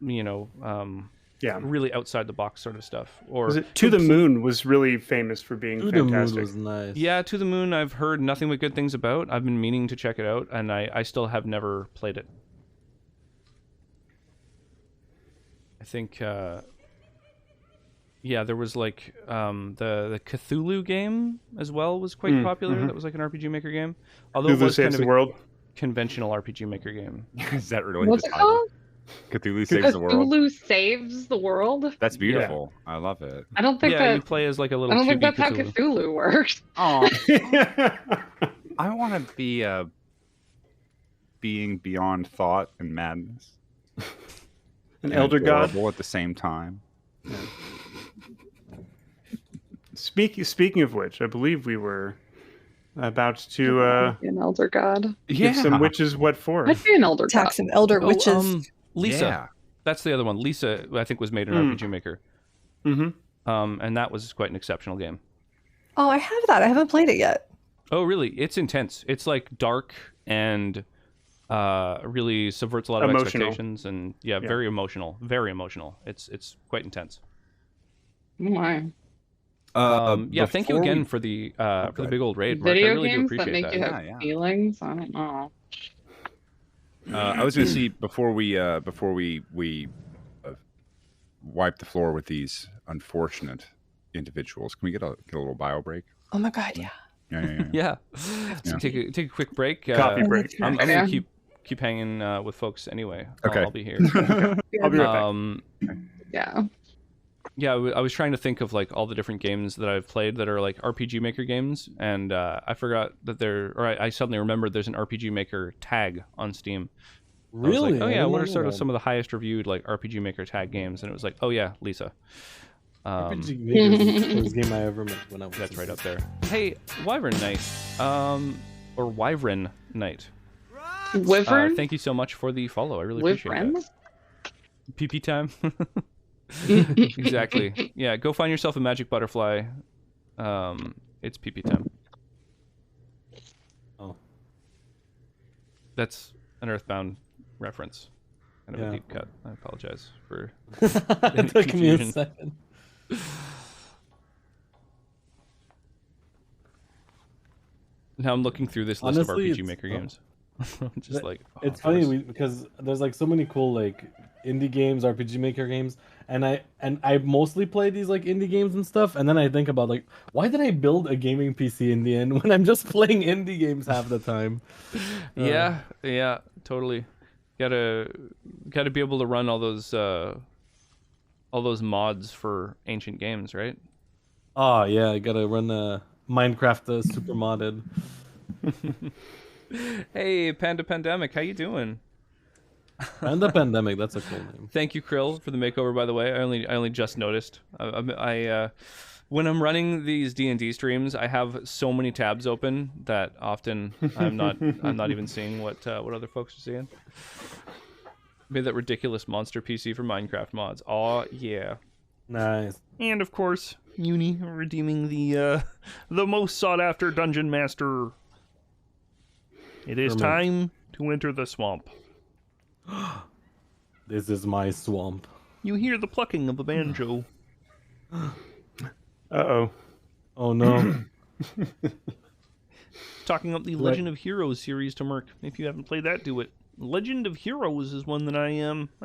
really outside the box sort of stuff. Or was it To the Moon was really famous for being fantastic. To the Moon was nice. Yeah, To the Moon I've heard nothing but good things about. I've been meaning to check it out, and I still have never played it. I think there was like the Cthulhu game as well was quite popular. That was like an RPG Maker game. Although Cthulhu it was Saves kind of the World. Conventional RPG Maker game. Is that really What's the it title? called? Cthulhu Saves the World. Cthulhu Saves the World? That's beautiful. Yeah. I love it. I don't think you play as like a little I don't think that's Cthulhu. how Cthulhu works. Oh. I want to be a being beyond thought and madness. An elder god at the same time. Yeah. Speaking of which, I believe we were about to an elder god. Give some witches what for. I'd be an elder god. Attack some elder witches. Lisa. Yeah. That's the other one. Lisa, I think, was made in RPG Maker. Mm-hmm. And that was quite an exceptional game. Oh, I have that. I haven't played it yet. Oh, really? It's intense. It's like dark and really subverts a lot of expectations, and very emotional. Very emotional. It's quite intense. Oh my. Thank you again for the big old raid, Mark. Video I really do games appreciate that make you have feelings. I don't know. I was going to see before we wipe the floor with these unfortunate individuals. Can we get a little bio break? Oh my god, yeah. Yeah. So take a quick break. Coffee break. I'm gonna keep hanging with folks anyway. Okay. I'll be here. I'll be right back. Yeah. Yeah, I was trying to think of like all the different games that I've played that are like RPG Maker games, and I forgot that I suddenly remembered there's an RPG Maker tag on Steam. Really? Like, oh yeah, what are sort of some of the highest reviewed like RPG Maker tag games? And it was like, oh yeah, Lisa. RPG Maker is the first game I ever made when I was. That's right up there. Hey, Wyvern Knight, or Wyvern Knight. Wyvern. Thank you so much for the follow. I really appreciate it. PP time. Exactly. Yeah, go find yourself a magic butterfly. It's PP time. Oh. That's an Earthbound reference. Kind of a deep cut. I apologize for it took me a second. Now I'm looking through this list of RPG Maker games. Just like it's funny because there's like so many cool like indie games, RPG Maker games, and I mostly play these like indie games and stuff, and then I think about like, why did I build a gaming PC in the end when I'm just playing indie games half the time? Yeah, totally. Gotta be able to run all those mods for ancient games, right? Oh yeah, I gotta run Minecraft super modded. Hey, Panda Pandemic, how you doing? Panda Pandemic, that's a cool name. Thank you, Krill, for the makeover. By the way, I only just noticed. I when I'm running these D&D streams, I have so many tabs open that often I'm not even seeing what other folks are seeing. Made that ridiculous monster PC for Minecraft mods. Oh yeah. Nice. And of course, Uni redeeming the most sought after dungeon master. It is Hermit. time to enter the swamp. This is my swamp. You hear the plucking of a banjo. Uh-oh. Oh no. Talking up the Legend of Heroes series to Merc. If you haven't played that, do it. Legend of Heroes is one that I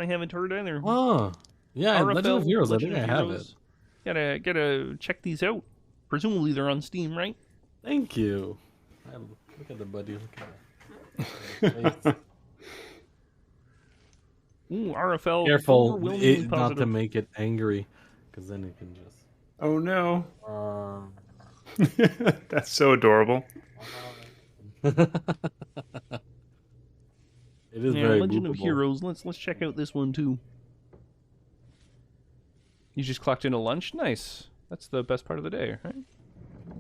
haven't heard either. Oh. Yeah, Legend of Heroes. Legend I think of I have Heroes. it. Gotta check these out. Presumably they're on Steam, right? Thank you. Look at the buddy. Look at that. Ooh, RFL. Careful overwhelmingly not to positive. make it angry, because then it can just. Oh no. That's so adorable. It is Yeah, very Legend of boopable. Heroes. Let's check out this one too. You just clocked into lunch? Nice. That's the best part of the day, right?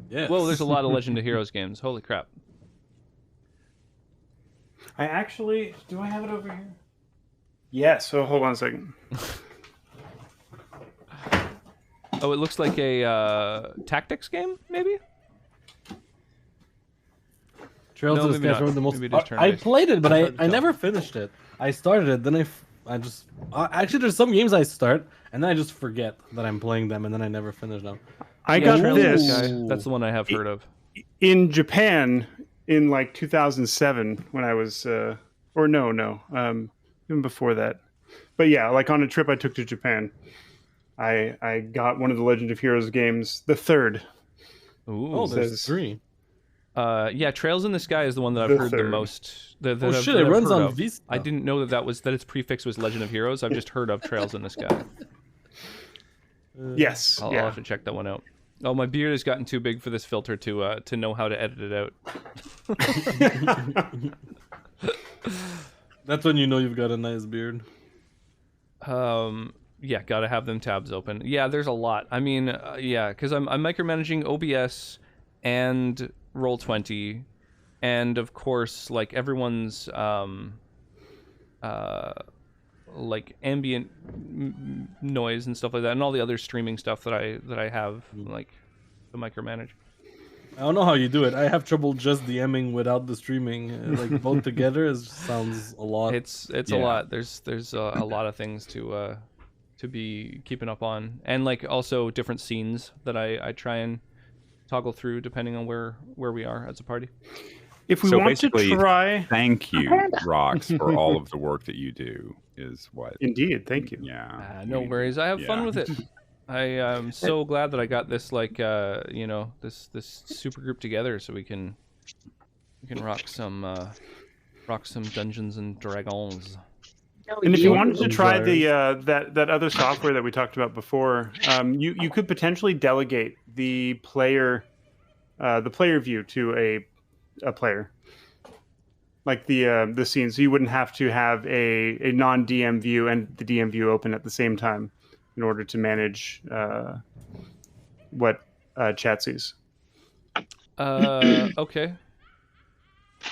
Yes. Well, there's a lot of Legend of Heroes games. Holy crap. I actually... Do I have it over here? Yes. So hold on a second. Oh, it looks like a tactics game, maybe? Trails No, of the maybe Sky not. are the most. Maybe it is I turn-based. played it, but It's hard to I tell. never finished it. I started it, then I just actually there's some games I start and then I just forget that I'm playing them, and then I never finish them. I Yeah, got Trails of the this Sky. That's the one I have heard of. in Japan in like 2007 when I was... or no. Even before that. But yeah, like on a trip I took to Japan, I got one of the Legend of Heroes games, the third. Ooh. Oh, there's says- 3. Yeah, Trails in the Sky is the one that I've The heard the third. most. That Oh I've- shit! that It I've runs heard on of. Vista. I didn't know that its prefix was Legend of Heroes. I've just heard of Trails in the Sky. Yes. I'll yeah. have to check that one out. Oh, my beard has gotten too big for this filter to know how to edit it out. That's when you know you've got a nice beard. Yeah, gotta have them tabs open. Yeah, there's a lot. I mean, yeah, because I'm micromanaging OBS and Roll20, and of course, like everyone's like ambient noise and stuff like that, and all the other streaming stuff that I have like to micromanage. I don't know how you do it. I have trouble just DMing without the streaming. Like both together sounds a lot. It's a Yeah. lot. There's a lot of things to be keeping up on, and like also different scenes that I try and toggle through depending on where we are as a party. If we So want to basically- try... Thank you, Rox, for all of the work that you do. Is what? Indeed, thank you. Yeah. No worries. I have fun Yeah. with it. I am so glad that I got this this super group together so we can rock some Dungeons and Dragons. And if you wanted to Some try dryers. the that other software that we talked about before, you could potentially delegate the player view to a player, like the scene, so you wouldn't have to have a non-DM view and the DM view open at the same time in order to manage what chat sees. Okay.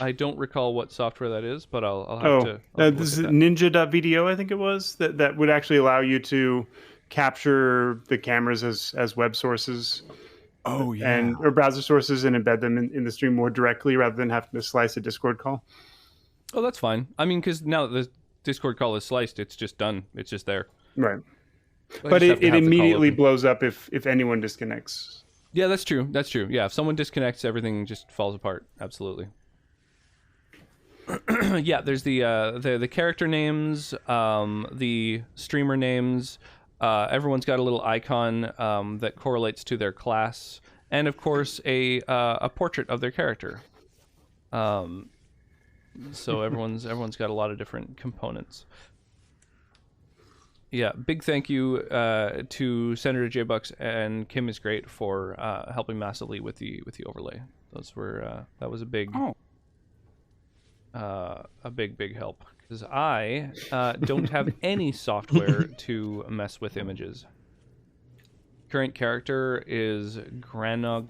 I don't recall what software that is, but I'll have to. I'll have to This is look at that. ninja.video, I think it was, that would actually allow you to capture the cameras as web sources Oh yeah. and or browser sources and embed them in the stream more directly rather than having to slice a Discord call. Oh, that's fine. I mean, because now that the Discord call is sliced, it's just done. It's just there. Right. I But just have it to have the call immediately open. blows up if anyone disconnects. Yeah, that's true. That's true. Yeah, if someone disconnects, everything just falls apart. Absolutely. Yeah, there's the character names, the streamer names. Everyone's got a little icon that correlates to their class, and of course a portrait of their character. So everyone's got a lot of different components. Yeah, big thank you to Senator J Bucks and Kim is great for helping massively with the overlay. Those were that was a big big help because I don't have any software to mess with images. Current character is Granog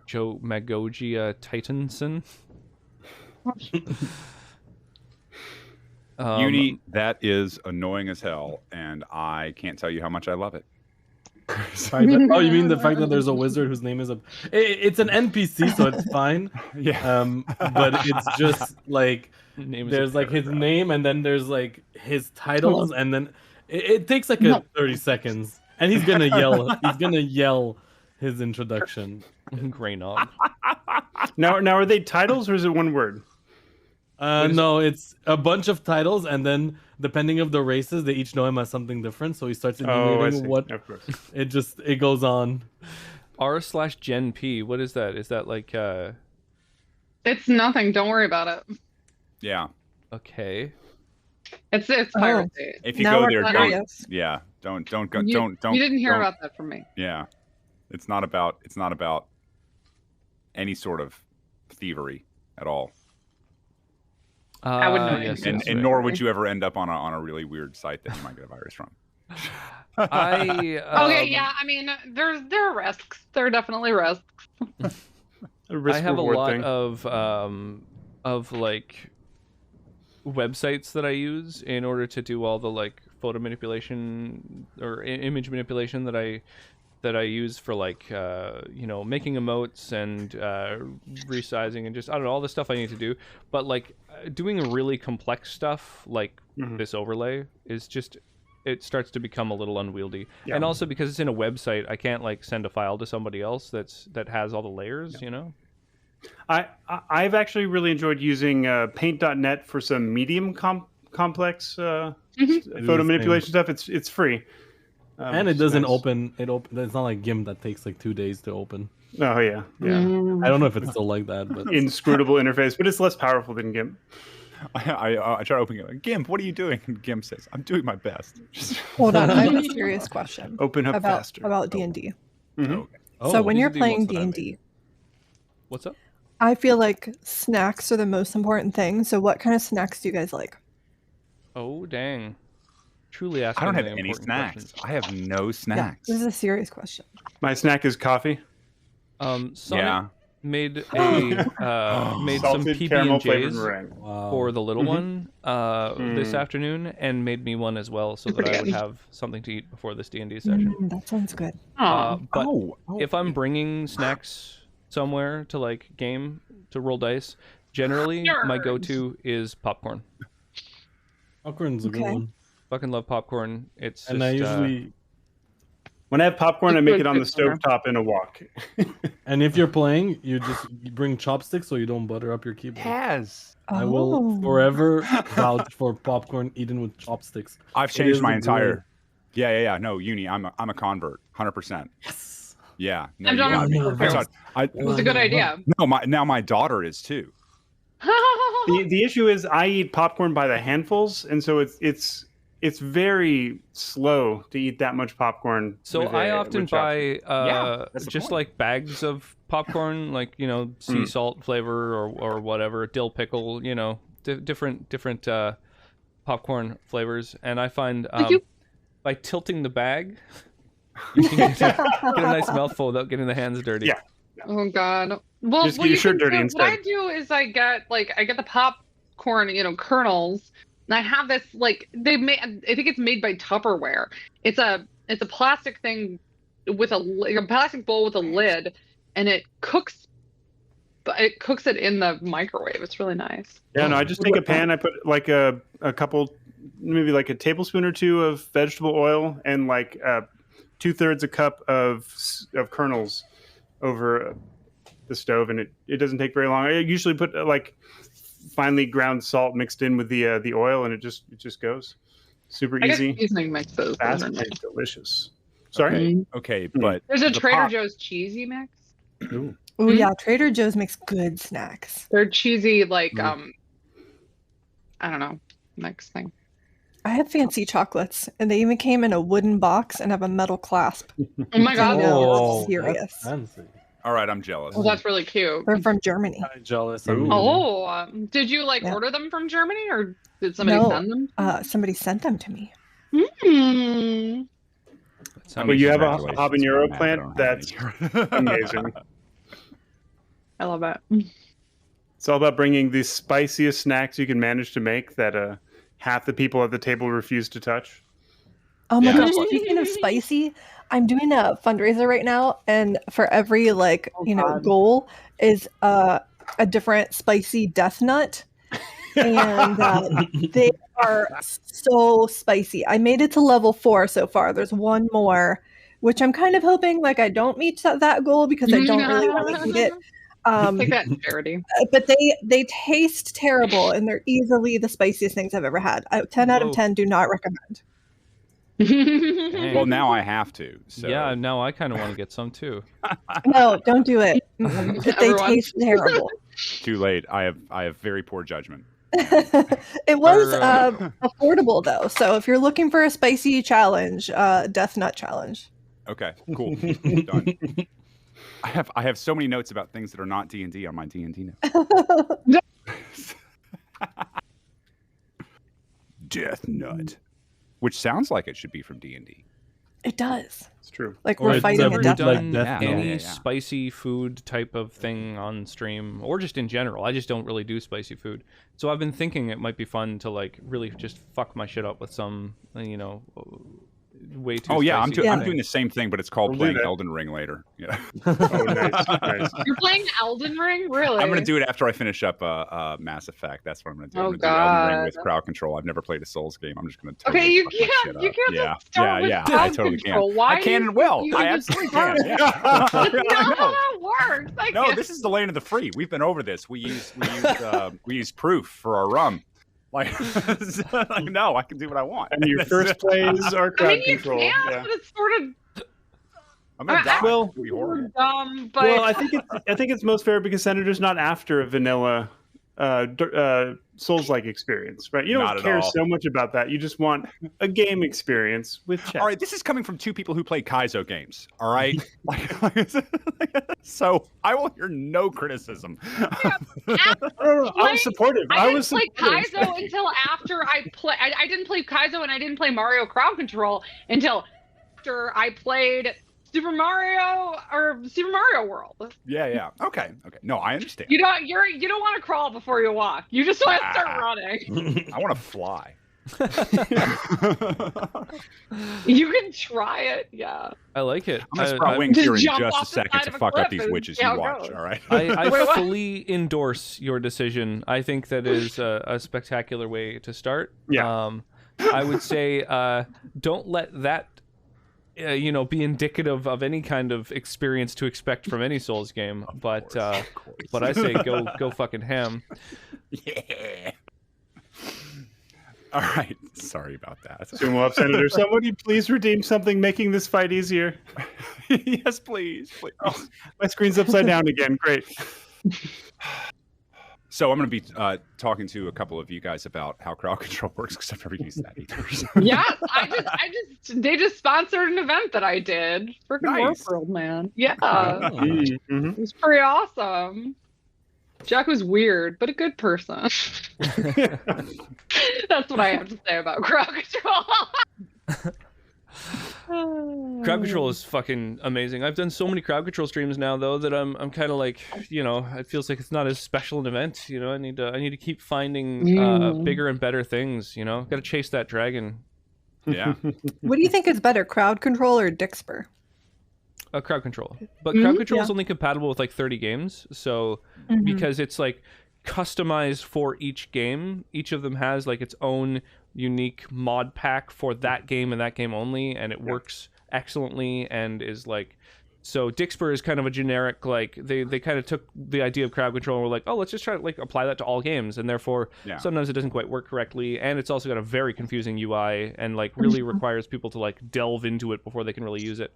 Magogia Titanson. Uni, that is annoying as hell, and I can't tell you how much I love it. Oh, you mean the fact that there's a wizard whose name is a? It's an NPC, so it's fine. Yeah. But it's just like Name is a there's like his paragraph. name, and then there's like his titles, and then it takes like a 30 seconds, and he's gonna yell. He's gonna yell his introduction. Gray knob. Now, are they titles or is it one word? No, it's a bunch of titles, and then depending of the races, they each know him as something different. So he starts Oh, I enumerating see. what. Of course. It goes on. R/Gen P. What is that? Is that like It's nothing. Don't worry about it. Yeah. okay? It's piracy. If you Now go we're there, don't. curious. Yeah. Don't go. You, Don't. you didn't hear don't- about that from me. Yeah. It's not about any sort of thievery at all. I would know. Yes, And, yes, and right. nor would you ever end up on a really weird site that you might get a virus from. I Okay, yeah. I mean, there are risks. There are definitely risks. I have a lot of like websites that I use in order to do all the like photo manipulation or image manipulation that I use for like making emotes and resizing and just I don't know all the stuff I need to do. But like doing really complex stuff like this overlay is just it starts to become a little unwieldy. Yeah. And also because it's in a website, I can't like send a file to somebody else that has all the layers, you know? I've actually really enjoyed using Paint.net for some medium complex photo manipulation stuff. It's free, And it doesn't open. It's not like GIMP that takes like 2 days to open. Oh yeah. I don't know if it's still like that, but Inscrutable interface, but it's less powerful than GIMP. I try opening it. GIMP, what are you doing? And GIMP says, I'm doing my best. Hold on, I have a serious question Open up about faster. D&D. Okay. So when these you're are the playing ones that I D&D, What's up? I feel like snacks are the most important thing. So what kind of snacks do you guys like? Oh dang! Truly asking. I don't have the any important snacks. questions. I have no Yeah, snacks. this is a serious question. My snack is coffee. Sonic Yeah. made a made some Salted caramel flavored PB&Js meringue. wow. for the little one this afternoon, and made me one as well, so that I would have something to eat before this D&D session. That sounds good. But Oh, if I'm bringing snacks somewhere to like game to roll dice, generally my Nerds. go-to is popcorn. Popcorn's a good Okay. one. Fucking love popcorn. It's just, And I usually, When I have popcorn, I It's make good it on the popcorn. stovetop in a wok. and if you're playing, you bring chopsticks so you don't butter up your keyboard. has. I will Oh. forever vouch for popcorn eaten with chopsticks. I've It changed is my a entire. great- Yeah. No, uni. I'm a convert, 100%. Yes. Yeah. No, I've you done got it me. before. That's what- It's a good idea. no, now my daughter is too. The issue is I eat popcorn by the handfuls, and so it's very slow to eat that much popcorn. So with I a- often with chopsticks. buy that's the just point. like bags of popcorn, like sea salt flavor or whatever, dill pickle, different popcorn flavors, and I find by tilting the bag, you can get a nice mouthful without getting the hands dirty. Yeah. Oh God. Well, Just get your shirt dirty What instead. I do is I get the popcorn, kernels, and I have this they made. I think it's made by Tupperware. It's a plastic thing with a plastic bowl with a lid, and it cooks. It cooks it in the microwave. It's really nice. Yeah, no, I just take a pan, I put like a couple, maybe like a tablespoon or two of vegetable oil, and like 2/3 a cup of kernels over the stove, and it doesn't take very long. I usually put like finely ground salt mixed in with the oil, and it just goes super I guess easy, seasoning mixes. Those fast, are and nice. delicious. Sorry. Okay, but There's a the Trader pop- Joe's cheesy mix. Oh yeah, Trader Joe's makes good snacks. They're cheesy, I don't know, mix thing. I have fancy chocolates, and they even came in a wooden box and have a metal clasp. Oh my God. Oh, that's serious. fancy. All right, I'm jealous. Well, that's really cute. They're from Germany. I'm jealous. Ooh. Oh, did you Yeah. order them from Germany, or did somebody No. send them? Somebody sent them to me. Mm. That sounds But you have a Congratulations, habanero Matt, I plant. don't have That's any. amazing. I love it. It's all about bringing the spiciest snacks you can manage to make that half the people at the table refuse to touch. Oh my Yeah. gosh, speaking of spicy, I'm doing a fundraiser right now, and for every God. goal is a different spicy death nut, and they are so spicy. I made it to level 4 so far. There's one more, which I'm kind of hoping I don't meet that goal because I don't really want to eat it. Take that in charity. But they taste terrible, and they're easily the spiciest things I've ever had. 10 out of 10 do not recommend. Well, now I have to. So. Yeah, now I kind of want to get some too. No, don't do it. They Everyone. taste terrible. Too late. I have very poor judgment. It was affordable though, so if you're looking for a spicy challenge, Death Nut challenge. Okay, cool. Done. I have so many notes about things that are not D&D on my D&D notes. Death Nut, which sounds like it should be from D&D. It does. It's true. Like Or we're it's fighting a ever death done nut. Death any Note. spicy food type of thing on stream, or just in general. I just don't really do spicy food, so I've been thinking it might be fun to really just fuck my shit up with some, way too. Oh yeah, I'm spicy doing the same thing, but it's called We'll do playing that. Elden Ring later. Yeah. Oh, nice. You're playing Elden Ring, really? I'm gonna do it after I finish up Mass Effect. That's what I'm gonna do. Oh, I'm gonna do Elden Ring God. with crowd control. I've never played a Souls game. I'm just gonna. Okay, Totally you fuck my shit can't. You up. can't Yeah, just start with I crowd totally control. can. Why I can and will. you I just absolutely start- can. Yeah. That's not I how know. that works. No, this is the land of the free. We've been over this. We use proof for our rum. Like no, I can do what I want. And your first plays are I crowd mean, you control. can, Yeah. but it's sort of I'm gonna die. Well- It's gonna be horrible. dumb. But Well, I think it's most fair because Senator's not after a vanilla Souls-like experience, right? You Not don't at care all. so much about that. You just want a game experience with chess. All right, this is coming from two people who play Kaizo games. All right, so I will hear no criticism. I was supportive. I didn't was play supportive. Kaizo until after I play. I didn't play Kaizo and I didn't play Mario Crowd Control until after I played Super Mario World. Yeah. Okay. No, I understand. You don't want to crawl before you walk. You just want to start running. I want to fly. You can try it. Yeah. I like it. I'm gonna I- sprout I- wings Just here in jump just a off the second side to of a fuck up cliff these and witches. see how You it watch, goes. all right? I Wait, what? fully endorse your decision. I think that is a spectacular way to start. Yeah. I would say don't let that be indicative of any kind of experience to expect from any Souls game. But Of course. but I say go fucking ham. Yeah. All right. Sorry about that. Sumo up, Senator. Somebody please redeem something making this fight easier. Yes, please. Oh, my screen's upside down again. Great. So I'm going to be talking to a couple of you guys about how crowd control works because I've never used that either. So. Yes, they just sponsored an event that I did. Freaking Nice. Warworld, man. Yeah. Mm-hmm. It was pretty awesome. Jack was weird, but a good person. That's what I have to say about crowd control. Crowd control is fucking amazing. I've done so many crowd control streams now though that I'm kind of like, it feels like it's not as special an event. I need to keep finding bigger and better things. Got to chase that dragon. Yeah. What do you think is better, crowd control or Dixper? Crowd control, but crowd control is yeah. only compatible with like 30 games. So because it's like customized for each game, each of them has like its own unique mod pack for that game and that game only, and it works excellently and is like. So Dixper is kind of a generic, like they kind of took the idea of crowd control and were like, oh, let's just try to like apply that to all games, and therefore sometimes it doesn't quite work correctly, and it's also got a very confusing UI and like really requires people to like delve into it before they can really use it.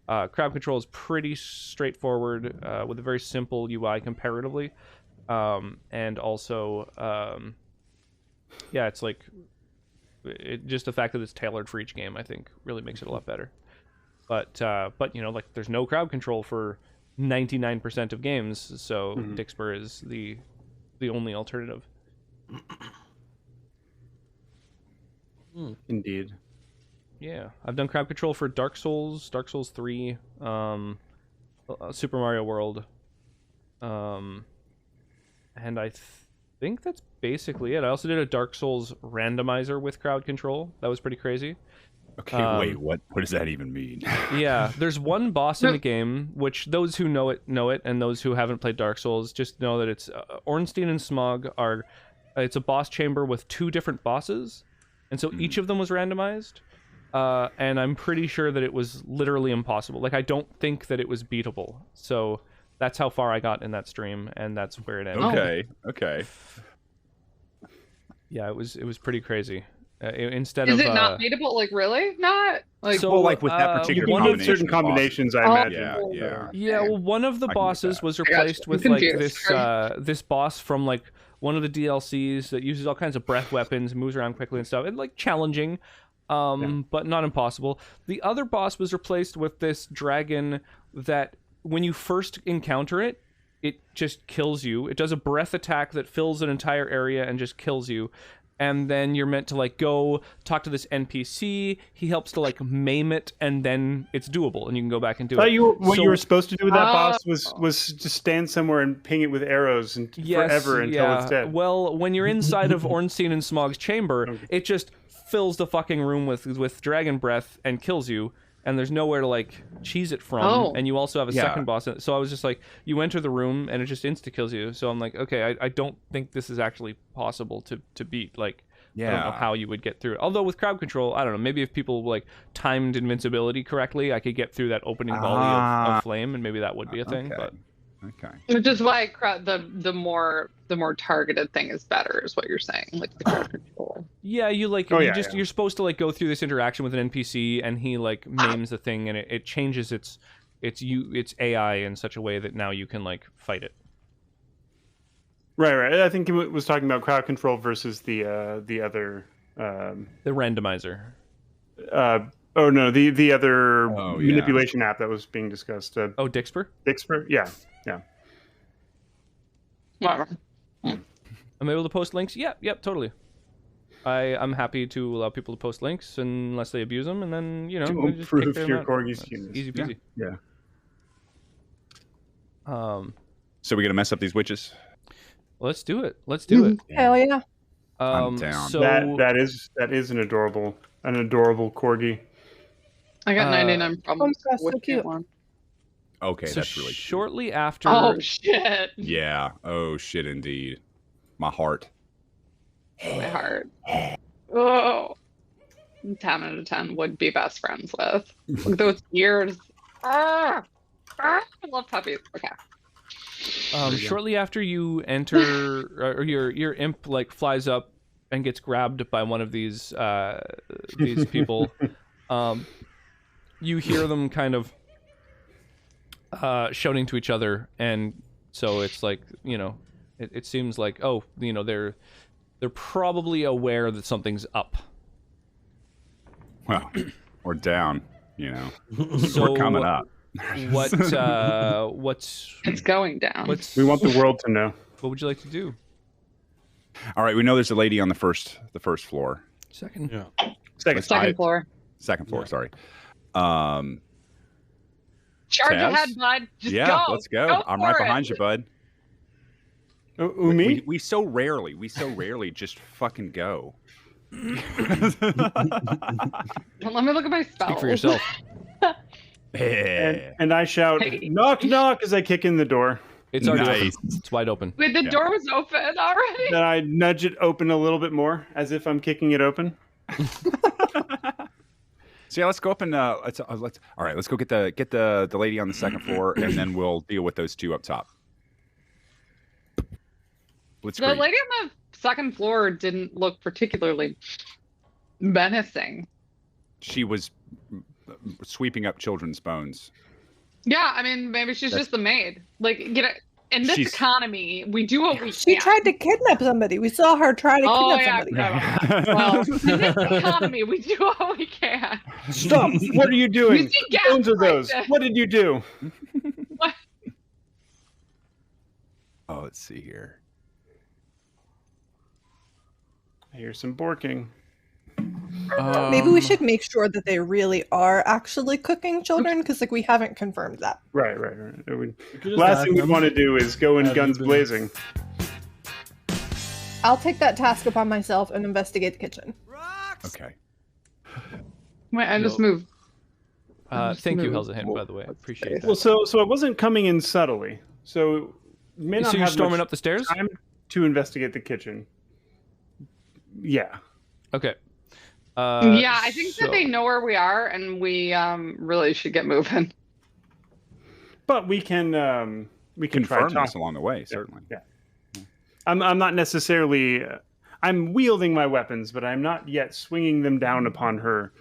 Crowd control is pretty straightforward with a very simple UI comparatively, and also it's like just the fact that it's tailored for each game I think really makes it a lot better. But like there's no crowd control for 99% of games, so Dixper is the only alternative. Indeed. Yeah, I've done crowd control for Dark Souls 3, Super Mario World, and I think that's basically it. I also did a Dark Souls randomizer with crowd control. That was pretty crazy. Okay, wait, what does that even mean? Yeah, there's one boss in the game, which those who know it, and those who haven't played Dark Souls just know that it's Ornstein and Smog are. It's a boss chamber with 2 different bosses, and so each of them was randomized. And I'm pretty sure that it was literally impossible. Like, I don't think that it was beatable. So that's how far I got in that stream, and that's where it ended. Okay. Yeah, it was pretty crazy. Instead Is of it not beatable? Like, really? Not? Like, So, well, like with that particular one of combination certain of bosses. combinations, I imagine. Yeah, well, one of the I can get bosses that. was gotcha. replaced I'm with like confused. this boss from like one of the DLCs that uses all kinds of breath weapons, moves around quickly and stuff, and like challenging, but not impossible. The other boss was replaced with this dragon that when you first encounter it, it just kills you. It does a breath attack that fills an entire area and just kills you. And then you're meant to like go talk to this NPC. He helps to like maim it, and then it's doable, and you can go back and do it. What So- you were supposed to do with that boss was just stand somewhere and ping it with arrows and forever until it's dead. Well, when you're inside of Ornstein and Smog's chamber, it just fills the fucking room with dragon breath and kills you. And there's nowhere to like cheese it from, and you also have a second boss. So I was just like, you enter the room and it just insta kills you. So I'm like, okay, I don't think this is actually possible to beat. Like, I don't know how you would get through it. Although with crowd control, I don't know. Maybe if people like timed invincibility correctly, I could get through that opening volley of flame, and maybe that would be a thing. But which is why the more targeted thing is better, is what you're saying, like the crowd control. Yeah, you're supposed to like go through this interaction with an NPC, and he like maims the thing, and it changes its AI in such a way that now you can like fight it. Right. I think he was talking about crowd control versus the other the randomizer. Oh no, the other manipulation app that was being discussed. Dixper? Dixper, yeah. Whatever. I'm able to post links? Yep, totally. I'm happy to allow people to post links unless they abuse them, and then to just improve kick your them out. corgi's That's humans. easy peasy. Yeah. So we gonna mess up these witches? Let's do it. Hell yeah. I'm down. So that is an adorable corgi. I got 99 problems that's with so cute. one. Okay, so that's really cute. shortly after. Oh shit! Yeah. Oh shit, indeed. My heart. My heart. Oh, 10 out of 10 would be best friends with. Look at those ears. I love puppies. Okay. Shortly after you enter, or your imp like flies up and gets grabbed by one of these people, you hear them kind of shouting to each other, and so it's like, it seems like, they're probably aware that something's up. Well, or down, So we're coming up. What's It's going down. We want the world to know. What would you like to do? All right, we know there's a lady on the first floor. Second. Yeah. Second floor. Second floor, sorry. Charge Taz? ahead, bud. Just Yeah, go. let's go. Go I'm for right it. behind you, bud. Me? We so rarely just fucking go. Let me look at my spells. Speak for yourself. And I shout, knock, knock, as I kick in the door. It's already Nice. open. It's wide open. Wait, the door was open already? Then I nudge it open a little bit more, as if I'm kicking it open. So yeah, let's go up and let's go get the lady on the second floor, and then we'll deal with those two up top. The lady on the second floor didn't look particularly menacing. She was sweeping up children's bones. Yeah, I mean, maybe she's just the maid. Like, in this economy, we do what we can. She tried to kidnap somebody. We saw her try to kidnap somebody. Well, in this economy, we do what we can. Stop! What are you doing? You see What bones are those? gaslighting. What did you do? What? Oh, let's see here. I hear some borking. Maybe we should make sure that they really are actually cooking children, because we haven't confirmed that. Right. Last thing we want to do is go in guns blazing. I'll take that task upon myself and investigate the kitchen. Okay. Wait, I just You'll- moved. Thank you, Smooth. Helzahin, by the way. Appreciate Well, that. so I wasn't coming in subtly. So you may not So you're have storming much up the stairs? time to investigate the kitchen. Yeah. Okay. Yeah, I think that so- they know where we are, and we really should get moving. But we can try Confirm this talking. along the way, certainly. Yeah. I'm not necessarily. I'm wielding my weapons, but I'm not yet swinging them down upon her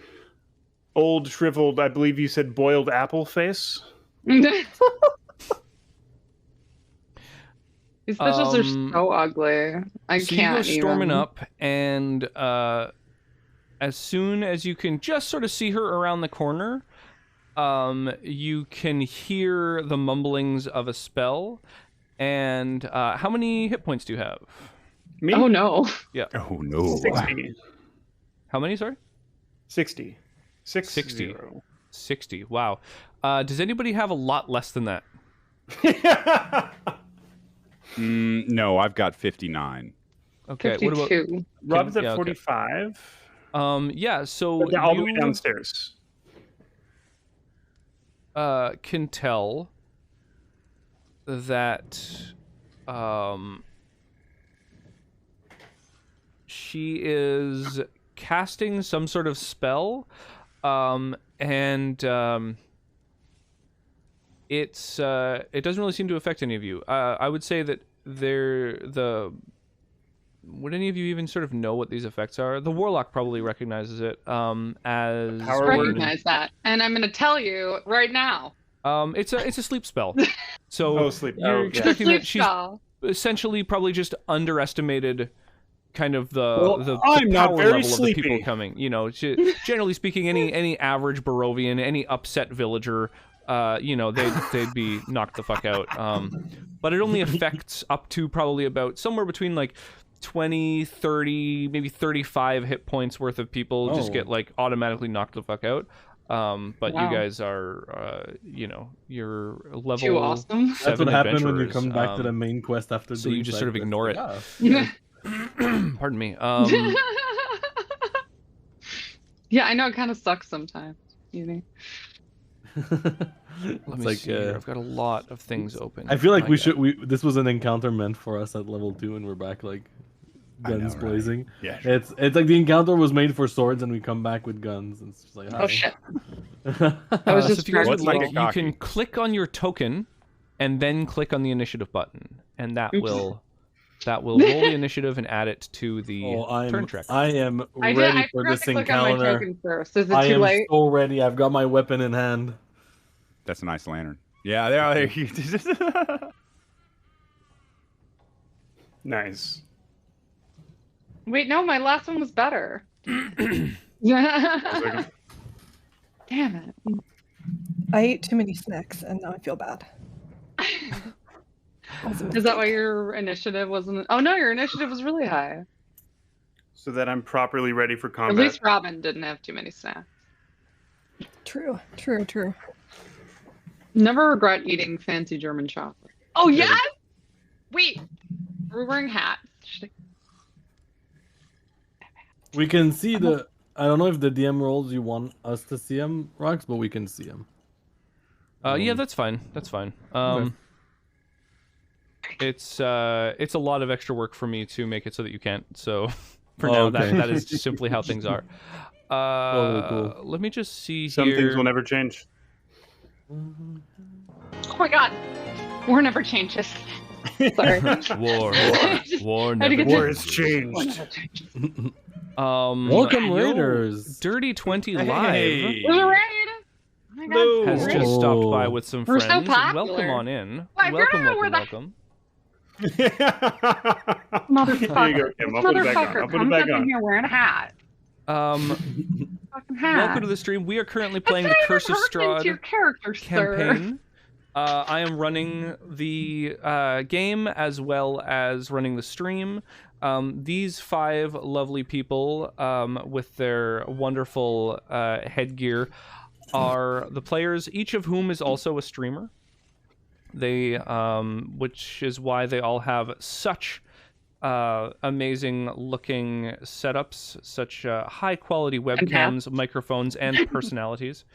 old, shriveled. I believe you said boiled apple face. These bitches are Um, so ugly. I So can't you go storming even. up, and as soon as you can just sort of see her around the corner, you can hear the mumblings of a spell. And how many hit points do you have? Me? Oh no. Oh no. 60. How many, sorry? 60. 60. 60. Wow. Does anybody have a lot less than that? No, I've got 59. Okay. What about 52. Rob's at yeah, okay. 45. yeah, so But all the way you downstairs. can tell that she is casting some sort of spell, and it doesn't really seem to affect any of you. I would say that would any of you even sort of know what these effects are? The warlock probably recognizes it as Power I word. recognize that, and I'm going to tell you right now. it's a sleep spell. So Oh, sleep. you're Oh, yeah. expecting Sleep that she's spell. essentially probably just underestimated kind of the I'm not power very level sleepy. of the people coming. You know, generally speaking, any average Barovian, any upset villager, they'd be knocked the fuck out. But it only affects up to probably about somewhere between like 20, 30, maybe 35 hit points worth of people just Oh. get like automatically knocked the fuck out. But Wow. you guys are, you're level Too awesome. That's 7 what happened when you adventurers. come back to the main quest after so doing you just side sort of quests. ignore it. Yeah. Pardon me. Yeah, I know it kind of sucks sometimes. You know? Let me see here. I've got a lot of things open. I feel like My God. this was an encounter meant for us at level 2, and we're back like I know, guns right? blazing. Yeah. Sure. It's like the encounter was made for swords, and we come back with guns. And it's just like, Oh hi. shit. That was So just if you guys would What's like, like you cocky? can click on your token, and then click on the initiative button, and that Oops. will roll the initiative and add it to the Oh, turn tracker. I am I ready for forgot this to click on my encounter. token first. Is it I too am late? so ready. I've got my weapon in hand. That's a nice lantern. Yeah, there you Nice. Wait, no, my last one was better. Damn it. I ate too many snacks and now I feel bad. Is that why your initiative wasn't? Oh no, your initiative was really high. So that I'm properly ready for At combat. least Robin didn't have too many snacks. True. Never regret eating fancy German chocolate. Oh yes! Wait, we're wearing hats. We can see the. I don't know if the DM rolls you want us to see him, Rox, but we can see him. Yeah, that's fine. That's fine. It's a lot of extra work for me to make it so that you can't. So for now, Okay. that is just simply how things are. Cool. Let me just see Some here. things will never change. Oh my god, war never changes. Sorry. War Had to never. get War this- has changed. War never changes. Welcome, yo, Raiders. Dirty 20 Hey. live There's a raid. Oh my god. Hello. has raid. just stopped by Oh. with some We're so friends. popular. Welcome on in. Why, Welcome, we're welcome, the- welcome. Motherfucker. There you go, Kim. I'll put it back on. Motherfucker I'll put it comes back up in on. here wearing a hat. Fucking hat. Welcome to the stream. We are currently playing the That's not Curse of even pertinent to your Strahd character, sir. campaign. I am running the game as well as running the stream. These 5 lovely people with their wonderful headgear are the players, each of whom is also a streamer. They, which is why they all have such amazing looking setups, such high quality webcams, microphones, and personalities.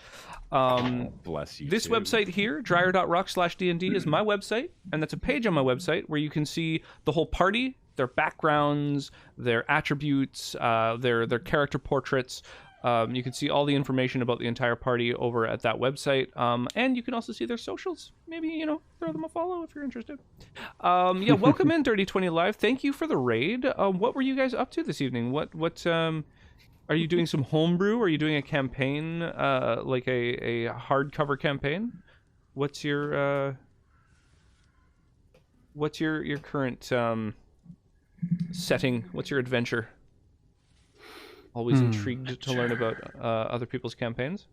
Bless you. This too. website here, dryer.rock/D&D, is my website, and that's a page on my website where you can see the whole party, their backgrounds, their attributes, their character portraits. You can see all the information about the entire party over at that website, and you can also see their socials. Maybe, throw them a follow if you're interested. Yeah, welcome in, Dirty 20 Live. Thank you for the raid. What were you guys up to this evening? What are you doing some homebrew? Are you doing a campaign, like a hardcover campaign? What's your current setting? What's your adventure? Always intrigued to learn about other people's campaigns.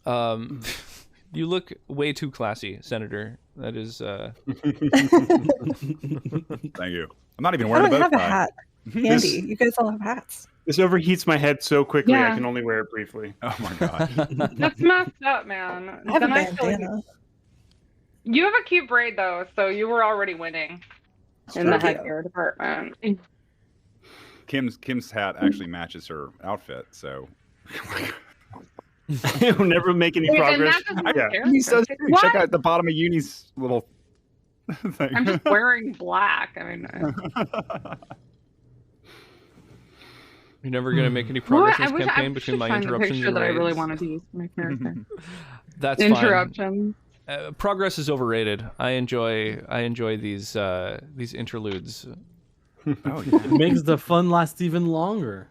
You look way too classy, Senator. That is. Thank you. I'm not even I wearing don't a bow have a tie. hat. Andy, you guys all have hats. This overheats my head so quickly Yeah. I can only wear it briefly. Oh my god. That's messed up, man. I have a Then I feel like bandana. you have a cute braid though, so you were already winning in the Thank you. headgear department. Kim's hat actually matches her outfit, so. We'll never make any Wait, and progress. that's just Yeah. character. He's so What? Check out the bottom of Uni's little thing. I'm just wearing black. I mean, You're never gonna make any progress in I this wish campaign I between my find the interruptions picture and that I really raids. wanted to use for my character. That's fine. Interruption. Progress is overrated. I enjoy these interludes. Oh, yeah. It makes the fun last even longer.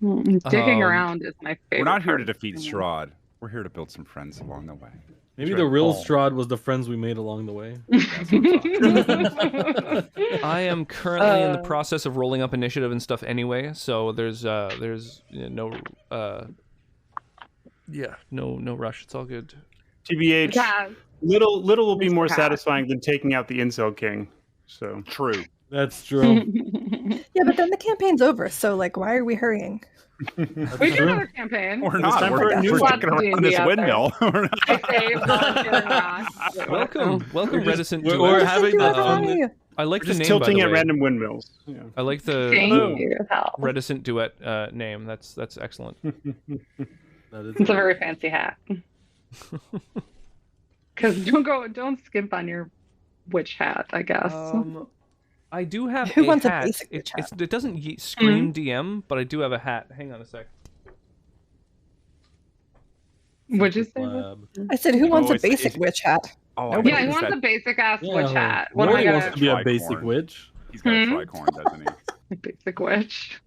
Digging around is my favorite. We're not here to part. defeat Strahd. We're here to build some friends along the way. Maybe That's the right. real Paul. Strahd was the friends we made along the way. I am currently in the process of rolling up initiative and stuff anyway, so there's no rush. It's all good. TBH, Yeah. little will be more Cat. satisfying than taking out the incel king. So True. That's true. Yeah, but then the campaign's over, so why are we hurrying? We do another campaign. We're It's not. time We're, for a new we're one. checking around D&D this out there. windmill. We're not- I say volunteering Ross. Welcome, reticent we're duet. having that fun. Hi. I like the just name. tilting by the at way. random windmills. Yeah. I like the Thank you. Hal. reticent duet name. That's excellent. That is It's a very fancy hat. Because don't skimp on your witch hat, I guess. I do have Who a wants a hat. basic witch hat? It doesn't scream DM, but I do have a hat. Hang on a sec. Would you say? Lab. I said, who wants a it's- basic it's- witch hat? Oh, Nobody Yeah, he noticed wants that a basic ass Yeah, witch hat. What am I nobody wants gonna to be a Tricorn. basic witch. He's got a Hmm? tricorn, doesn't he? basic witch?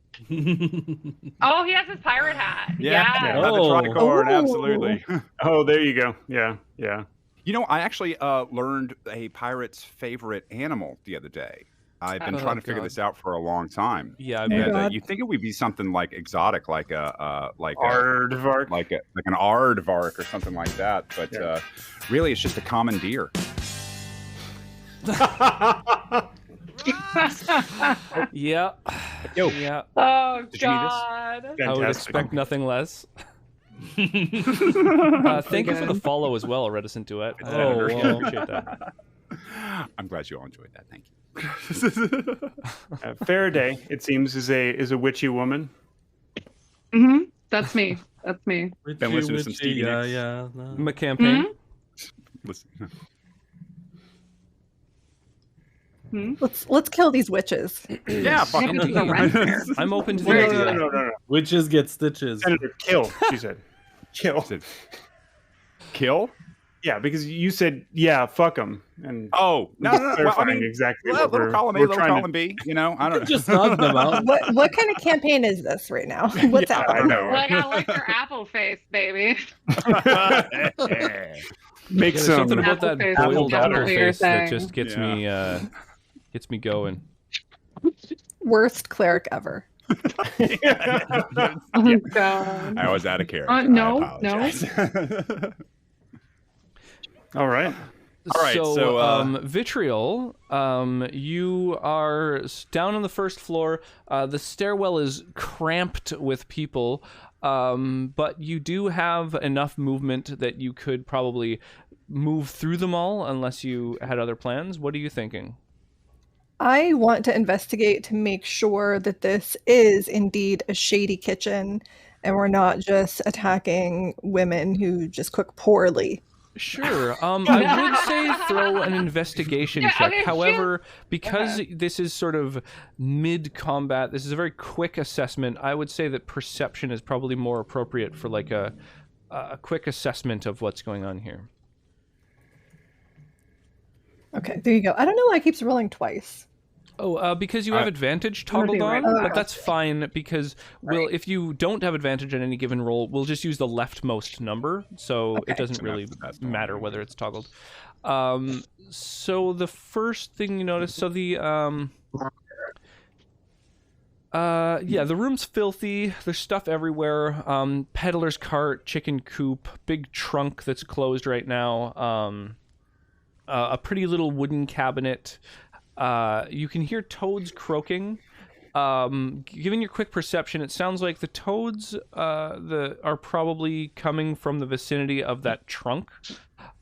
Oh, he has his pirate hat. Yeah, Yeah. got the Oh. tricorn, Oh. absolutely. Oh, there you go. Yeah, yeah. You know, I actually learned a pirate's favorite animal the other day. I've been Oh, trying to figure God. this out for a long time. Yeah, I And bet. God. you think it would be something like exotic, like a Aardvark. like an aardvark or something like that, but Yeah. really it's just a common deer. Yeah. Yo. Yeah. Oh Did you need this? God. I would Fantastic. expect nothing less. Thank you for the follow as well, Reticent Duet. Oh, Yeah, I well. appreciate that. I'm glad you all enjoyed that. Thank you. Faraday, it seems, is a witchy woman. Hmm. That's me. That's me. Been listening to some Stevie yeah, Nicks. yeah. No. My campaign. Listen. Let's kill these witches. Yeah, fuck Maybe them. there's a rent I'm open to the No, idea. no. Witches get stitches. Senator, kill. She said, kill. Said, kill? Yeah, because you said, yeah, fuck them, and Oh, no. Well, I clarifying mean, exactly well, what little we're, column A, we're little trying column B. You know, I don't know. Just knock them out. What kind of campaign is this right now? What's Yeah, I happening? know. Like I like your apple face, baby. Make There's some. something about Apple that face, boiled apple apple face face that thing. just gets me going. Worst cleric ever. Oh God. I was out of character. No, I apologize. All right. All right, so, Vitriol, you are down on the first floor. The stairwell is cramped with people, but you do have enough movement that you could probably move through them all, unless you had other plans. What are you thinking? I want to investigate to make sure that this is indeed a shady kitchen and we're not just attacking women who just cook poorly. Sure. I would say throw an investigation Yeah, check. okay, sure. However, because this is sort of mid-combat, this is a very quick assessment. I would say that perception is probably more appropriate for like a quick assessment of what's going on here. Okay, there you go. I don't know why it keeps rolling twice. Oh, because you have advantage toggled on, but that's fine because if you don't have advantage on any given roll, we'll just use the leftmost number, so it doesn't really matter whether it's toggled. So the first thing you notice, so the the room's filthy. There's stuff everywhere. Peddler's cart, chicken coop, big trunk that's closed right now. A pretty little wooden cabinet. You can hear toads croaking. Given your quick perception, it sounds like the toads are probably coming from the vicinity of that trunk.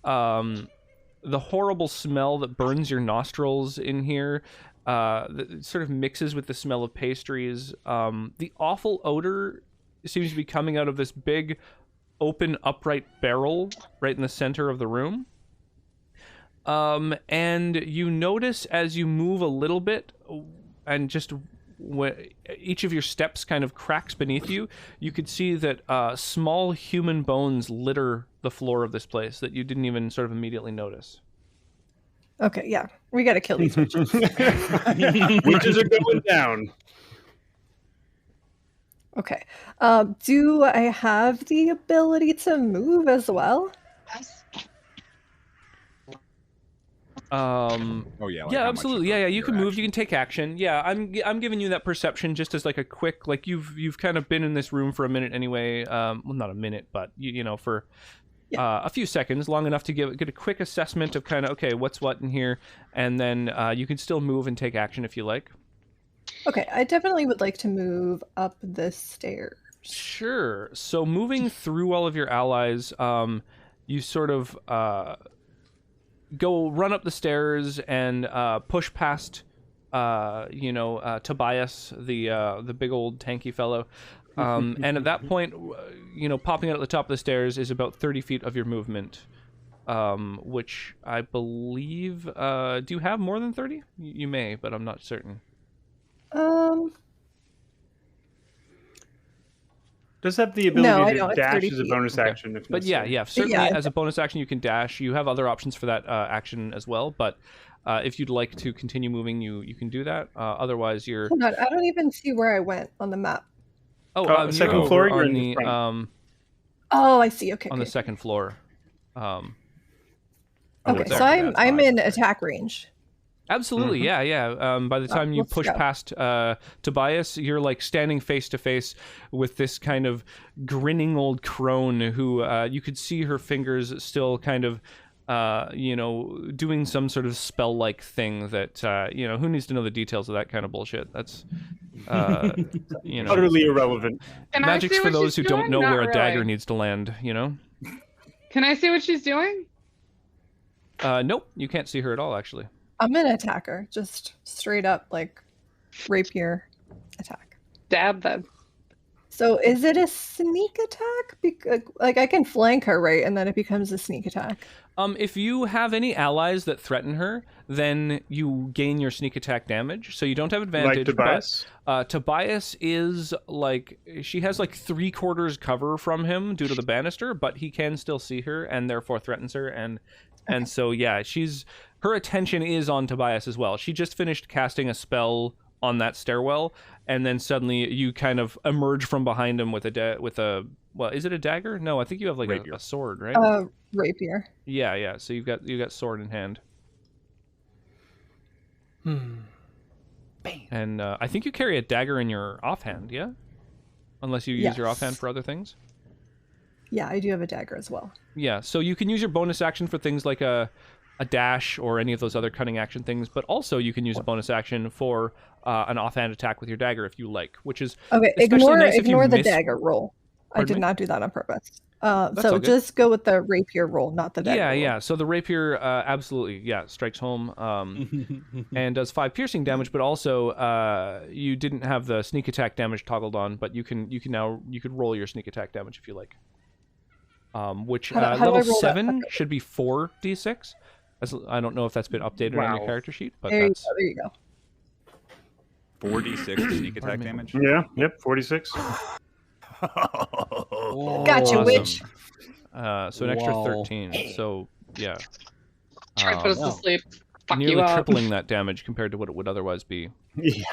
The horrible smell that burns your nostrils in here that sort of mixes with the smell of pastries. The awful odor seems to be coming out of this big, open, upright barrel right in the center of the room. And you notice as you move a little bit, and just each of your steps kind of cracks beneath you, you could see that small human bones litter the floor of this place that you didn't even sort of immediately notice. Okay, yeah. We gotta kill these witches. Witches are going down. Okay. Do I have the ability to move as well? Yeah, absolutely. Yeah, you can move. You can take action. Yeah, I'm giving you that perception just as like a quick, like you've kind of been in this room for a minute anyway. Well, not a minute, but you know, for a few seconds, long enough to get a quick assessment of kind of okay, what's what in here, and then you can still move and take action if you like. Okay, I definitely would like to move up the stairs. Sure. So moving through all of your allies, you sort of go run up the stairs and push past Tobias, the big old tanky fellow, and at that point, popping out at the top of the stairs is about 30 feet of your movement, which I believe do you have more than 30? You may, but I'm not certain. Does have the ability to dash as a bonus action. If but yeah, certainly as a bonus action you can dash. You have other options for that action as well, but if you'd like to continue moving, you can do that. Otherwise, you're. Hold on, I don't even see where I went on the map. Oh, second floor. You're on in the front. Oh, I see. Okay. On the second floor. Okay, so I'm in attack range. Absolutely, yeah. By the time you push past Tobias, you're like standing face to face with this kind of grinning old crone who you could see her fingers still kind of, doing some sort of spell-like thing that, who needs to know the details of that kind of bullshit? That's, utterly irrelevant. Magic's for those who don't know where a dagger needs to land, Can I see what she's doing? Nope, you can't see her at all, actually. I'm an attacker, just straight up like rapier attack. Dab them. So is it a sneak attack? Like I can flank her, right? And then it becomes a sneak attack. If you have any allies that threaten her, then you gain your sneak attack damage. So you don't have advantage. Like Tobias? But, Tobias is she has like 3/4 cover from him due to the banister, but he can still see her and therefore threatens her. And so, yeah, her attention is on Tobias as well. She just finished casting a spell on that stairwell, and then suddenly you kind of emerge from behind him with a well, is it a dagger? No, I think you have like a sword, right? Rapier. Yeah. So you've got sword in hand. Bam. And I think you carry a dagger in your offhand, yeah? Unless you use your offhand for other things. Yeah, I do have a dagger as well. Yeah, so you can use your bonus action for things like a dash or any of those other cunning action things, but also you can use a bonus action for an offhand attack with your dagger if you like, which is okay. Nice Ignore the dagger roll. Pardon I did me? not do that on purpose. That's So all good. just go with the rapier roll, not the dagger roll. Yeah. So the rapier, absolutely, strikes home, and does 5 piercing damage. But also, you didn't have the sneak attack damage toggled on, but you could roll your sneak attack damage if you like. Which How do I level roll that? 7 should be 4d6. I don't know if that's been updated on your Wow. character sheet, but There that's you go. 4d6 sneak attack Pardon me. damage. Yeah. Yep. 46. Gotcha, awesome. witch. So an extra Wow. 13. So yeah, Try to put us wow. to sleep. Fuck nearly you up. tripling that damage compared to what it would otherwise be. Yeah.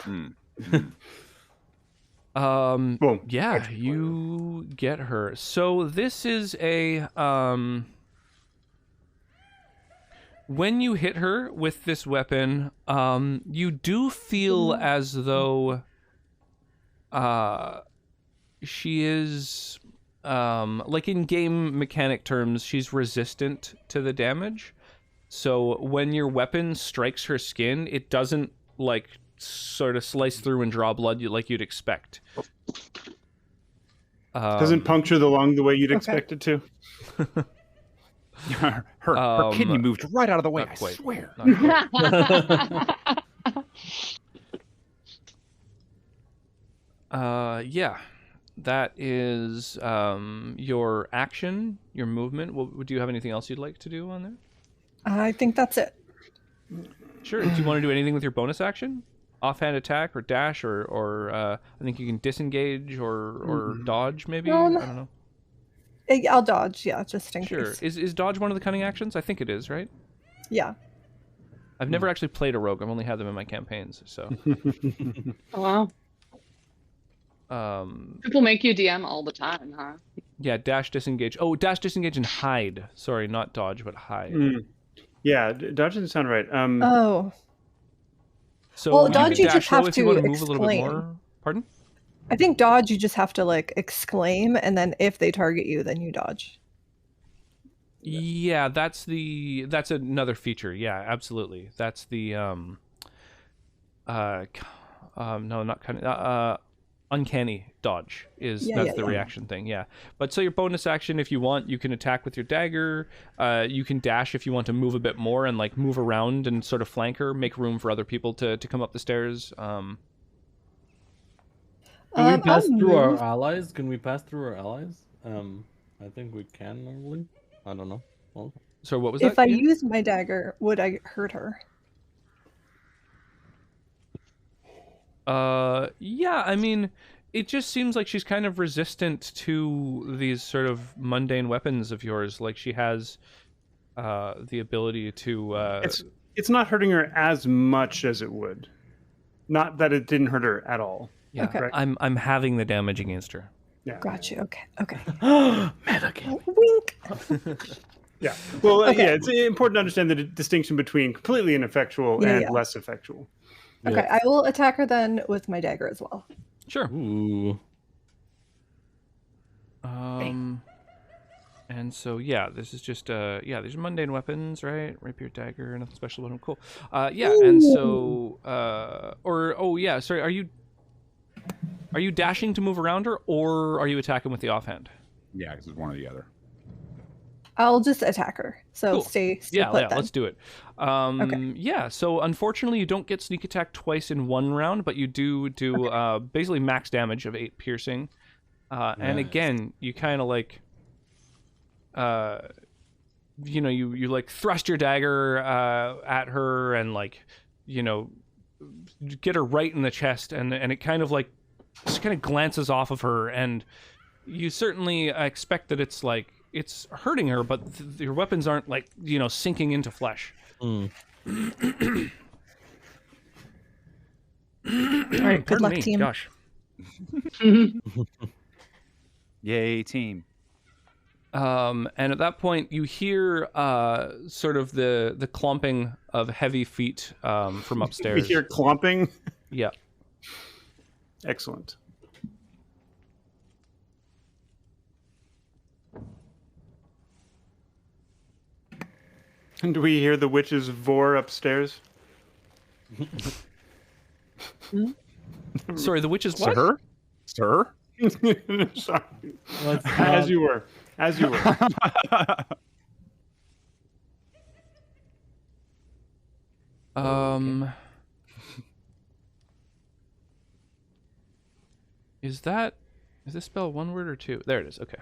Boom. Yeah, Extra you get her. So this is a when you hit her with this weapon, you do feel as though she is like in game mechanic terms, she's resistant to the damage. So when your weapon strikes her skin, it doesn't like sort of slice through and draw blood like you'd expect. Doesn't puncture the lung the way you'd expect it to. her kidney moved right out of the way. Not quite. I swear. Not quite. Yeah. That is your action, your movement. Do you have anything else you'd like to do on there? I think that's it. Sure. Do you want to do anything with your bonus action? Offhand attack or dash or I think you can disengage or dodge maybe? I don't know. I'll dodge, yeah, just in Sure. case. Is dodge one of the cunning actions? I think it is, right? Yeah. I've never actually played a rogue. I've only had them in my campaigns, so. Oh, wow. People make you DM all the time, huh? Yeah, dash, disengage. Oh, dash, disengage, and hide. Sorry, not dodge, but hide. Yeah, dodge doesn't sound right. Oh. So Well, you dodge can you dash just have low if you to want to move a little bit exclaim. more. Pardon? I think dodge, you just have to like exclaim, and then if they target you, then you dodge. Yeah, that's another feature. Yeah, absolutely. That's the no, not kind of uncanny dodge is that's the reaction thing. Yeah, but so your bonus action, if you want, you can attack with your dagger. You can dash if you want to move a bit more and like move around and sort of flank her, make room for other people to come up the stairs. Can we pass I'll through our move. allies? Can we pass through our allies? I think we can normally. I don't know. Well, So what was If that? I again? use my dagger, would I hurt her? Yeah, I mean, it just seems like she's kind of resistant to these sort of mundane weapons of yours. Like she has the ability to. It's not hurting her as much as it would. Not that it didn't hurt her at all. Yeah, Okay. I'm having the damage against her. Yeah. Got you. Okay. Okay. metagame. Wink. Yeah. Well, Okay. yeah, it's important to understand the distinction between completely ineffectual Yeah, and yeah. less effectual. Okay, I will attack her then with my dagger as well. Sure. Ooh. And so yeah, this is just these are mundane weapons, right? Rapier, dagger, nothing special about them. Cool. And so sorry, are you dashing to move around her, or are you attacking with the offhand? Yeah, because it's one or the other. I'll just attack her. So Cool. stay put Yeah, then. let's do it. Yeah, so unfortunately you don't get sneak attack twice in one round, but you do basically max damage of 8 piercing. And again, you kind of like you like thrust your dagger at her and like, get her right in the chest, and it kind of like just kind of glances off of her, and you certainly expect that it's like it's hurting her, but your weapons aren't like sinking into flesh. All right, good luck, team. Gosh. Yay, team. And at that point, you hear sort of the clomping of heavy feet from We upstairs. hear clomping. Yeah. Excellent. And do we hear the witch's vor upstairs? Sorry, the witch is Sir? what? Sir? Sorry. Let's As not- you were. As you were. Is this spell one word or two? There it is. Okay.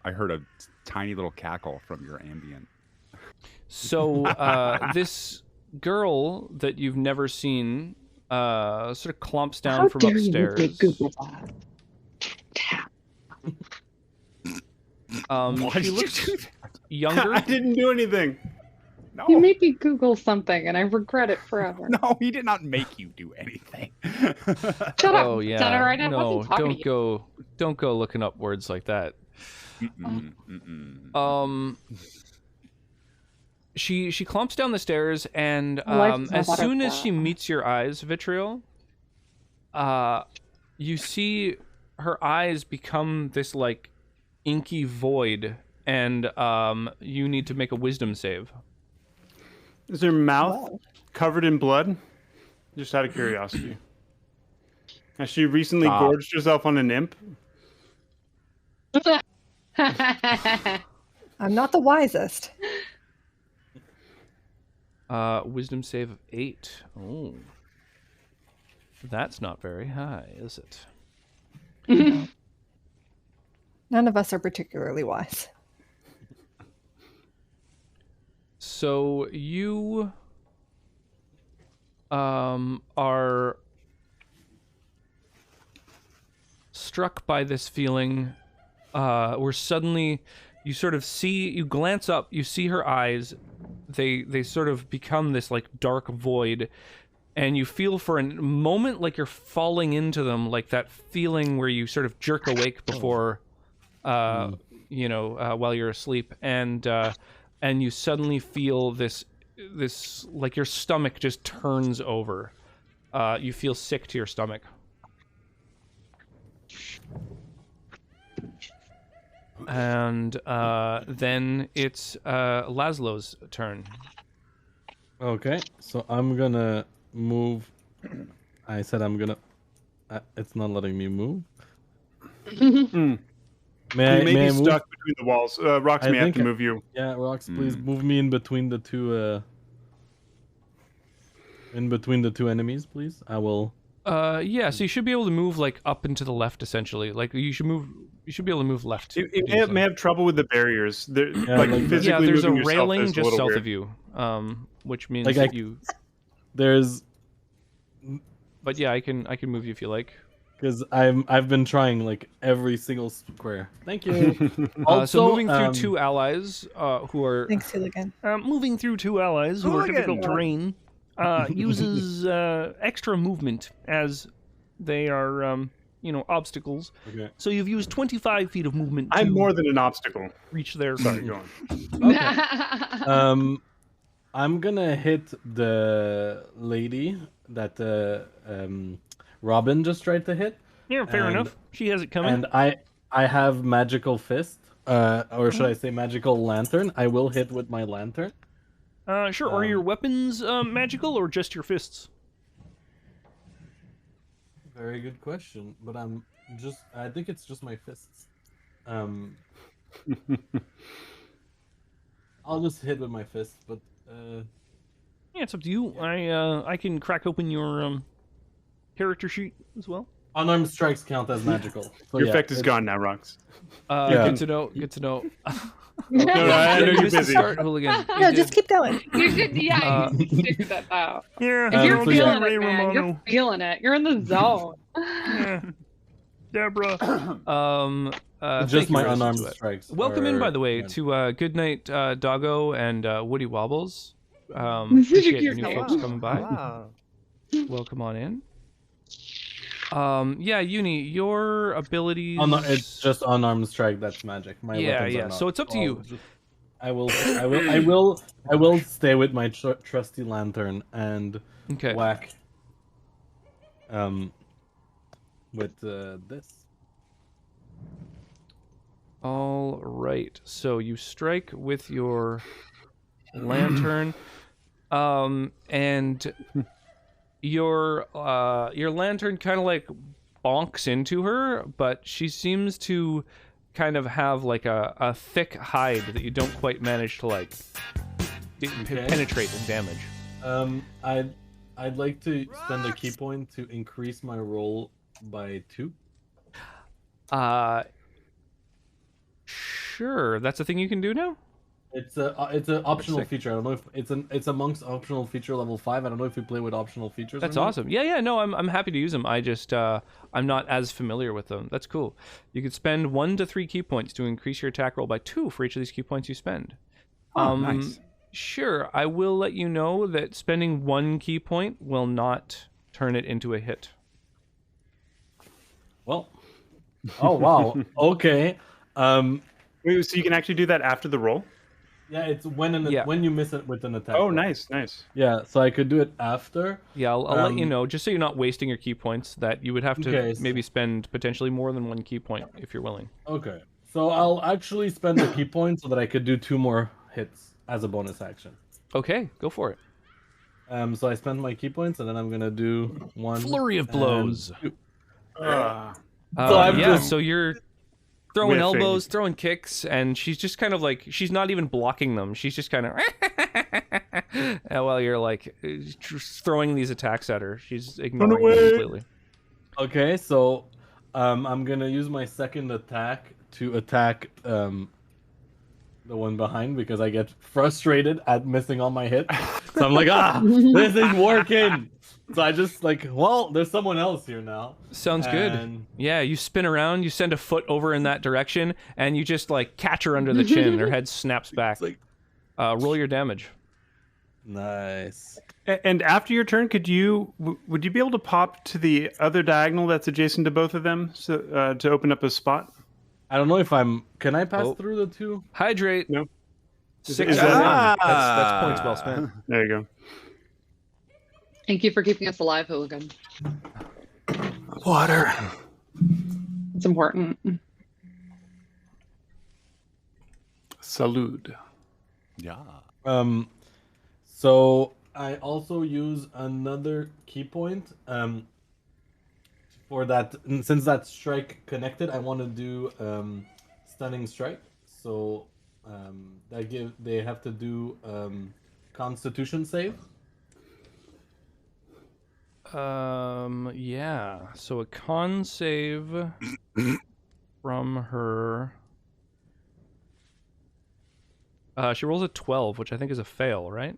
I heard a tiny little cackle from your ambient. So this girl that you've never seen sort of clumps down How from dare upstairs. you make Google that? Why She did you looks do that? younger. I didn't do anything. No. You made me Google something, and I regret it forever. No, he did not make you do anything. Shut up. Oh yeah. Is that all right? I No, wasn't talking to you. don't go looking up words like that. She clumps down the stairs, and Life's not as better soon for as she that. meets your eyes, Vitriol, you see her eyes become this like inky void, and you need to make a wisdom save. Is her mouth covered in blood? Just out of curiosity. Has she recently gorged herself on an imp? I'm not the wisest. Wisdom save of 8. Oh, that's not very high, is it? None of us are particularly wise. So you are struck by this feeling where suddenly you sort of see, you glance up, you see her eyes, they sort of become this like dark void, and you feel for a moment like you're falling into them, like that feeling where you sort of jerk awake before while you're asleep, and you suddenly feel this like your stomach just turns over. You feel sick to your stomach. And then it's Laszlo's turn. Okay, so I'm gonna move. I said I'm gonna. It's not letting me move. You may May be I move? stuck between the walls. Rox I may have think to move you. Yeah, Rox, please move me in between the two. In between the two enemies, please. I will. Yeah, so you should be able to move like up and to the left, essentially. Like you should be able to move left. It may have trouble with the barriers. Physically yeah, there's a moving yourself railing is a just little south weird. of you, which means Like, that you. There's But yeah, I can move you if you like. because I've been trying like every single square. Thank you. So moving through two allies who are Thanks, Hooligan. moving through two allies who are difficult terrain uses extra movement as they are obstacles. Okay. So you've used 25 feet of movement to I'm more than an obstacle. reach there. Sorry, go on. I'm gonna hit the lady that Robin just tried to hit. Yeah, fair And- enough. She has it coming. And I have magical fist, or should I say magical lantern? I will hit with my lantern. Sure. Are your weapons magical or just your fists? Very good question, but I think it's just my fists. I'll just hit with my fists, but Yeah, it's up to you. I can crack open your character sheet as well. unarmed strikes count as magical. So Your yeah, effect is it's- gone now, Rox. Yeah. Good to know. Good to know. No, I know You you're missed the busy. start, Hooligan. No, just keep going. You should, yeah, you should stick with that though. Yeah. If you're so yeah. feeling it, man, you're feeling it. You're in the zone. Deborah. just thank you, my Rose. unarmed strikes. Welcome in, are- by the way, yeah. to Goodnight Doggo and Woody Wobbles. This is a Appreciate cute the new name. folks coming by. Welcome on in. Yeah, Uni, your abilities. It's just unarmed strike. That's magic. My Yeah, weapons are yeah, not. so it's up to you. I will stay with my trusty lantern and Okay. whack. With this. All right. So you strike with your lantern, and your lantern kind of like bonks into her, but she seems to kind of have like a thick hide that you don't quite manage to like penetrate and damage. I'd like to spend a key point to increase my roll by 2. Sure, that's a thing you can do now. It's a optional feature. I don't know if it's amongst optional feature level 5. I don't know if you play with optional features. That's or not. awesome. Yeah. No, I'm happy to use them. I just I'm not as familiar with them. That's cool. You could spend 1 to 3 key points to increase your attack roll by 2 for each of these key points you spend. Oh, nice. Sure, I will let you know that spending 1 key point will not turn it into a hit. Well, oh wow, okay. Wait, so you can actually do that after the roll? Yeah, it's when you miss it with an attack. Oh, roll. nice. Yeah, so I could do it after. Yeah, I'll let you know, just so you're not wasting your key points, that you would have to maybe spend potentially more than 1 key point if you're willing. Okay, so I'll actually spend a key point so that I could do 2 more hits as a bonus action. Okay, go for it. So I spend my key points, and then I'm gonna do 1 flurry of blows. So you're throwing elbows, throwing kicks, and she's just kind of like, she's not even blocking them. She's just kind of while you're like throwing these attacks at her. She's ignoring them completely. Okay, so I'm gonna use my second attack to attack the one behind, because I get frustrated at missing all my hits. So I'm like, this isn't working. So I just like, well, there's someone else here now. Sounds good. Yeah, you spin around, you send a foot over in that direction, and you just like catch her under the chin. Her head snaps back. Like... roll your damage. Nice. And after your turn, would you be able to pop to the other diagonal that's adjacent to both of them, so to open up a spot? I don't know if can I pass through the 2? Hydrate. No. 6 out of 10. That's points well spent. There you go. Thank you for keeping us alive, Hooligan. Water. It's important. Salud. Yeah. So I also use another key point. For that, since that strike connected, I want to do stunning strike. So they have to do Constitution save. Yeah. So a con save from her. She rolls a 12, which I think is a fail, right?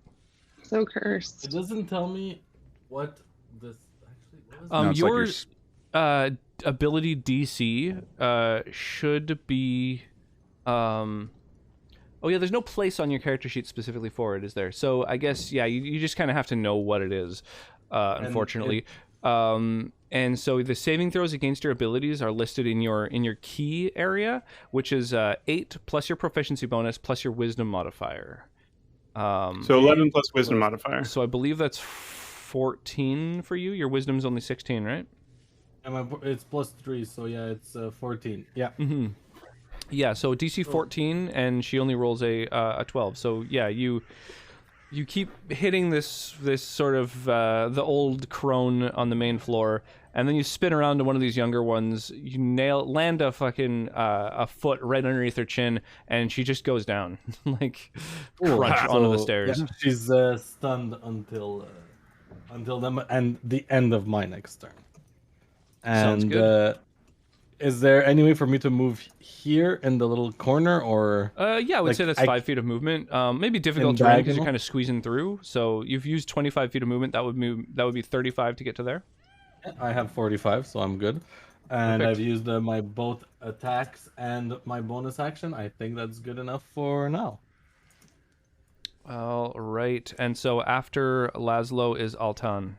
So cursed. It doesn't tell me what this actually was. No, it's your like ability DC should be. Oh yeah, there's no place on your character sheet specifically for it, is there? So I guess you just kind of have to know what it is. Unfortunately, and so the saving throws against your abilities are listed in your key area, which is 8 plus your proficiency bonus plus your wisdom modifier. So 11 plus wisdom modifier. So I believe that's 14 for you. Your wisdom's only 16, right? And it's plus 3, so yeah, it's 14. Yeah. Mm-hmm. Yeah. So DC 14, and she only rolls a 12. So yeah, you keep hitting this sort of the old crone on the main floor, and then you spin around to one of these younger ones. You land a fucking a foot right underneath her chin, and she just goes down like crunch onto the stairs. Yeah, she's stunned until the end of my next turn. And Sounds good. Is there any way for me to move here in the little corner, or? Yeah, I would say that's 5 feet of movement. Maybe difficult terrain because you're kind of squeezing through. So you've used 25 feet of movement. That would be 35 to get to there. I have 45, so I'm good. And Perfect. I've used my both attacks and my bonus action. I think that's good enough for now. All right. And so after Laszlo is Altan.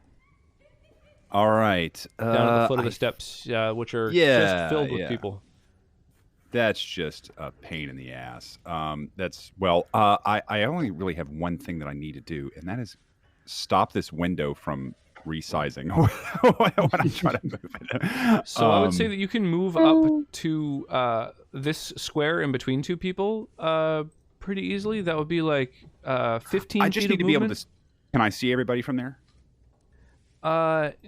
All right. Down at the foot of the steps, which are just filled with people. That's just a pain in the ass. I only really have one thing that I need to do, and that is stop this window from resizing when I try to move it. So I would say that you can move up to this square in between two people pretty easily. That would be like 15 I just feet need of to be able movement. to. Can I see everybody from there?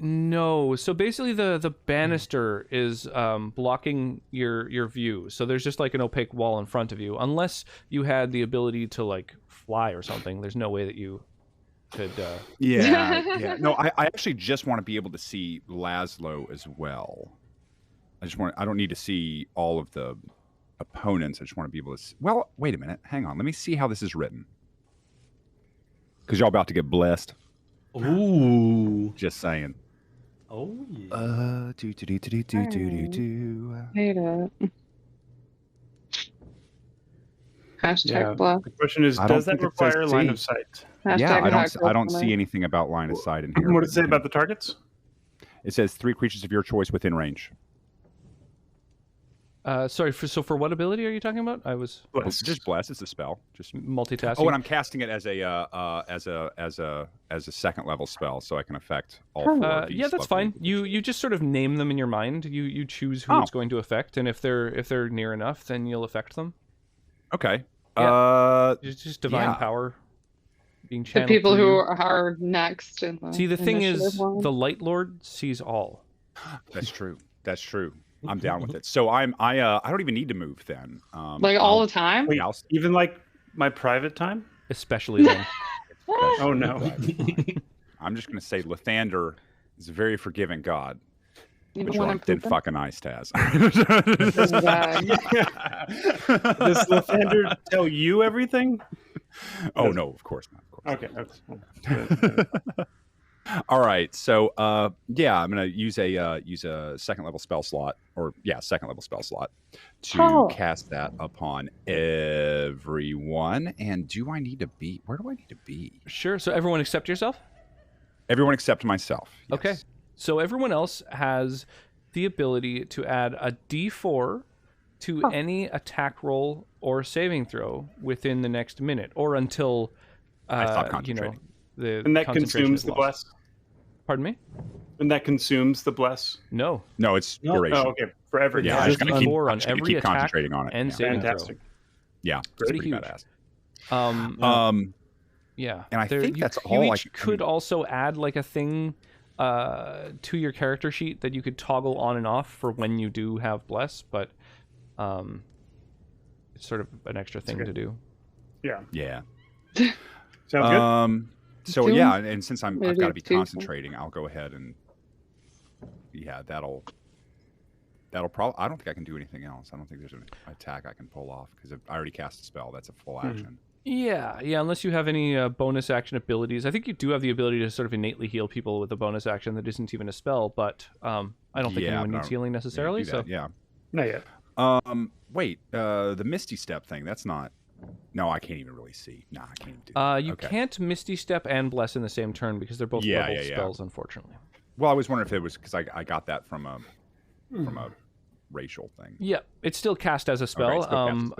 No. So basically, the banister is blocking your view. So there's just like an opaque wall in front of you. Unless you had the ability to like fly or something, there's no way that you could. Yeah. No, I actually just want to be able to see Laszlo as well. I don't need to see all of the opponents. I just want to be able to see. Well, wait a minute. Hang on. Let me see how this is written. Because y'all about to get blessed. Ooh. Just saying. Oh yeah. Hate it. Hashtag bless. The question is, I don't does that think it says require line C. of sight? Yeah, Hashtag I don't see anything about line of sight in here. What does it say about the targets? It says 3 creatures of your choice within range. Sorry. For what ability are you talking about? I was Just bless. It's a spell. Just multitasking. Oh, and I'm casting it as a second level spell, so I can affect all 4 of these. Yeah, that's fine. You just sort of name them in your mind. You choose who it's going to affect, and if they're near enough, then you'll affect them. Okay. Yeah. It's just divine power being The channeled. people through who you. are next in the See, the thing is, initiative line. the Light Lord sees all. That's true. That's true. I'm down with it. So I don't even need to move then. Like all the time? Wait, even like my private time? Especially then. Oh no. I'm just going to say Lathander is a very forgiving god. You Which don't one want did to fucking Ice Taz? Does Lathander tell you everything? Oh no, of course not. Of course Okay. All right, so yeah, I'm gonna use a second level spell slot, second level spell slot to cast that upon everyone. And do I need to be? Where do I need to be? Sure. So everyone except yourself? Everyone except myself. Yes. Okay. So everyone else has the ability to add a D4 to any attack roll or saving throw within the next minute, or until I stop concentrating. And that consumes the bless. Pardon me? And that consumes the bless. No, it's duration. Oh, okay. Forever. Yeah, just I'm just keep on every keep attack concentrating on it. and saving Fantastic. throw. Yeah, Pretty pretty huge. badass. Yeah, and I think that's you all. each could also add like a thing to your character sheet that you could toggle on and off for when you do have bless, but it's sort of an extra thing to do. Yeah. Yeah. Sounds good. So yeah, and since I've got to be concentrating, I'll go ahead and that'll probably. I don't think I can do anything else. I don't think there's an attack I can pull off because I already cast a spell. That's a full action. Yeah, unless you have any bonus action abilities. I think you do have the ability to sort of innately heal people with a bonus action that isn't even a spell, but I don't think anyone needs healing necessarily. So not yet. Wait, the Misty Step thing, that's not... No, I can't even really see. Nah, I can't even do that. You can't Misty Step and Bless in the same turn because they're both leveled spells, unfortunately. Well, I was wondering if it was because I got that from a racial thing. Yeah, it's still cast as a spell. Okay, cool.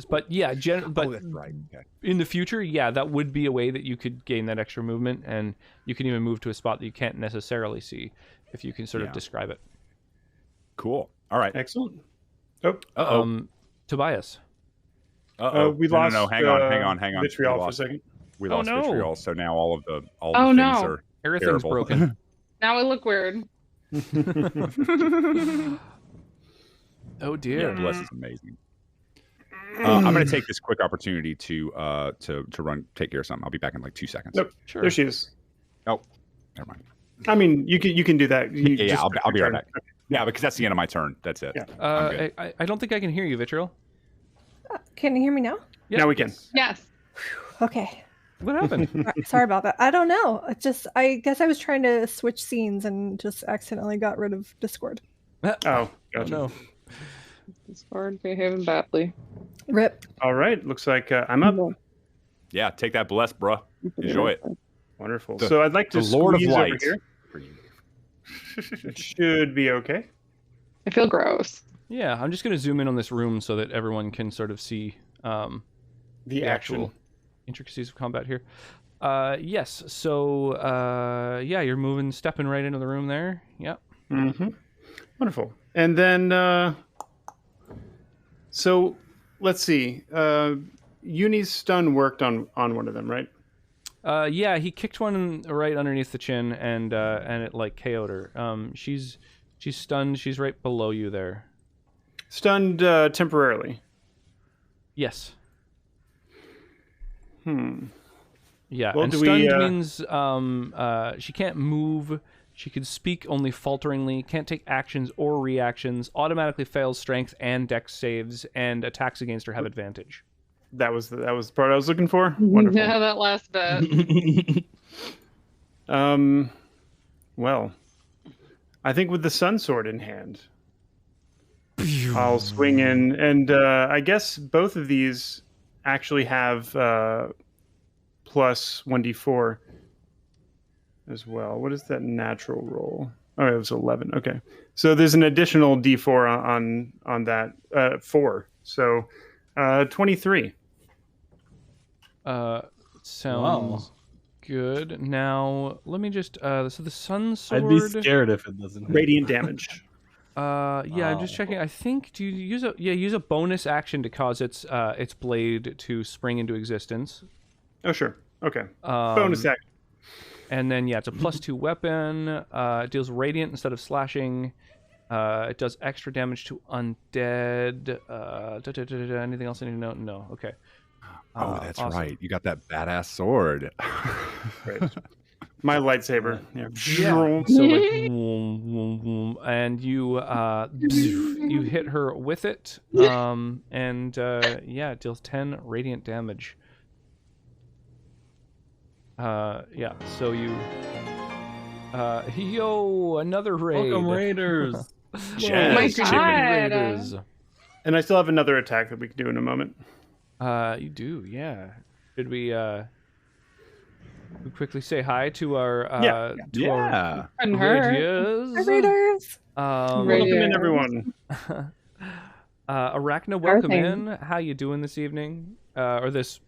But yeah, but that's right. Okay. in the future, that would be a way that you could gain that extra movement, and you can even move to a spot that you can't necessarily see if you can sort of describe it. Cool. All right. Excellent. Tobias. We lost. No, hang on. Vitriol for a second. We lost Vitriol, so now all the things are everything's terrible. broken. Now I look weird. Oh dear. Yeah, Bless is amazing. I'm going to take this quick opportunity to take care of something. I'll be back in like 2 seconds. Nope. Sure. There she is. Oh, never mind. I mean, you can do that. I'll be right back. Okay. Yeah, because that's the end of my turn. That's it. Yeah. I don't think I can hear you, Vitriol. Can you hear me now? Yep. Now we can. Yes. Okay. What happened? Sorry about that. I don't know. I guess I was trying to switch scenes and just accidentally got rid of Discord. Oh, gotcha. No. Discord behaving badly. Rip. All right. Looks like I'm up. Yeah, take that Bless, bruh. Enjoy it. Wonderful. So I'd like to the Lord of squeeze Light. over here. It should be okay. I feel gross. Yeah, I'm just going to zoom in on this room so that everyone can sort of see the actual intricacies of combat here. Yes, so you're stepping right into the room there. Yep. Mm-hmm. Wonderful. And then, so let's see. Uni's stun worked on one of them, right? Yeah, he kicked one right underneath the chin, and it like KO'd her. She's stunned. She's right below you there. Stunned temporarily. Yes. Yeah, Well, and stunned means she can't move. She can speak only falteringly, can't take actions or reactions, automatically fails strength and dex saves, and attacks against her have advantage. That was the part I was looking for. Wonderful. Yeah, that last bit. Well, I think with the Sun Sword in hand, I'll swing in, and I guess both of these actually have plus 1d4 as well. What is that natural roll? Oh, it was 11. Okay, so there's an additional d4 on that 4. So 23. Sounds good. Now let me just so the Sun Sword. I'd be scared if it doesn't hit. Radiant damage. Yeah, I'm just checking. I think do you use a bonus action to cause its blade to spring into existence. Oh sure. Okay. Bonus action. And then it's a +2 weapon. It deals radiant instead of slashing. It does extra damage to undead. Anything else I need to know? No. Okay. Oh, that's awesome. right. You got that badass sword. Great. My lightsaber. Yeah. So like, vroom, vroom, vroom, and you you hit her with it. And it deals 10 radiant damage. So you another raid. Welcome Raiders. Yes. Oh my Chicken God. Raiders. And I still have another attack that we can do in a moment. You do, yeah. Should we quickly say hi to our Yeah. And her. Raiders? Raiders. Welcome Radio. in, everyone. Arachna, welcome in. How you doing this evening? Or this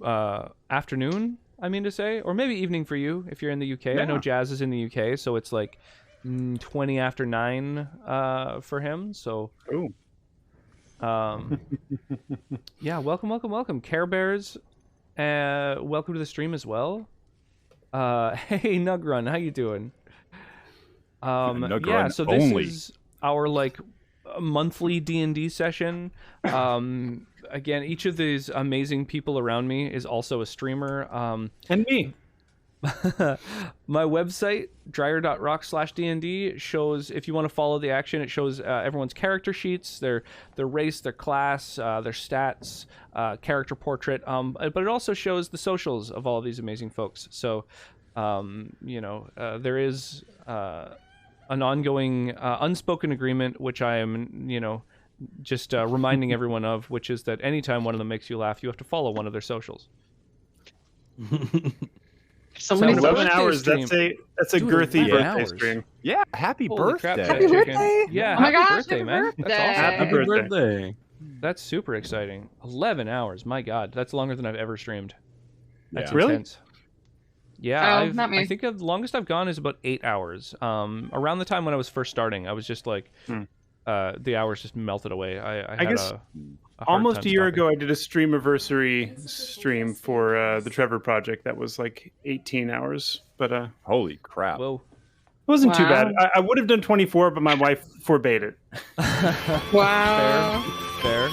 afternoon, I mean to say. Or maybe evening for you if you're in the UK. I know Yeah. Jazz is in the UK, so it's like 20 after 9 for him. So Ooh. yeah, welcome. Care Bears, welcome to the stream as well. Hey Nugrun, how you doing? Nugrun so this only. is our like monthly D&D session. Again, each of these amazing people around me is also a streamer. And me. My website, dryer.rock/dnd, shows, if you want to follow the action, it shows everyone's character sheets, their race, their class, their stats, character portrait, but it also shows the socials of all of these amazing folks. So there is an ongoing unspoken agreement, which I am just reminding everyone of, which is that anytime one of them makes you laugh, you have to follow one of their socials. So So many 11 birthday hours. stream. That's a Dude, girthy 11 birthday hours. stream. Yeah. Happy Holy crap, birthday. Happy chicken. birthday. Yeah, Oh my happy gosh, birthday, happy man. birthday. That's awesome. Happy Happy birthday. birthday. That's super exciting. 11 hours. My God, that's longer than I've ever streamed. That's Yeah. Really? intense. Yeah, Oh, not me. I think the longest I've gone is about 8 hours. Around the time when I was first starting, I was just like, the hours just melted away. I had guess a hard Almost time a year stopping. ago, I did a streamiversary stream for the Trevor Project. That was like 18 hours, but it Holy crap. Whoa. wasn't too Wow. bad. I would have done 24, but my wife forbade it. Wow. Fair.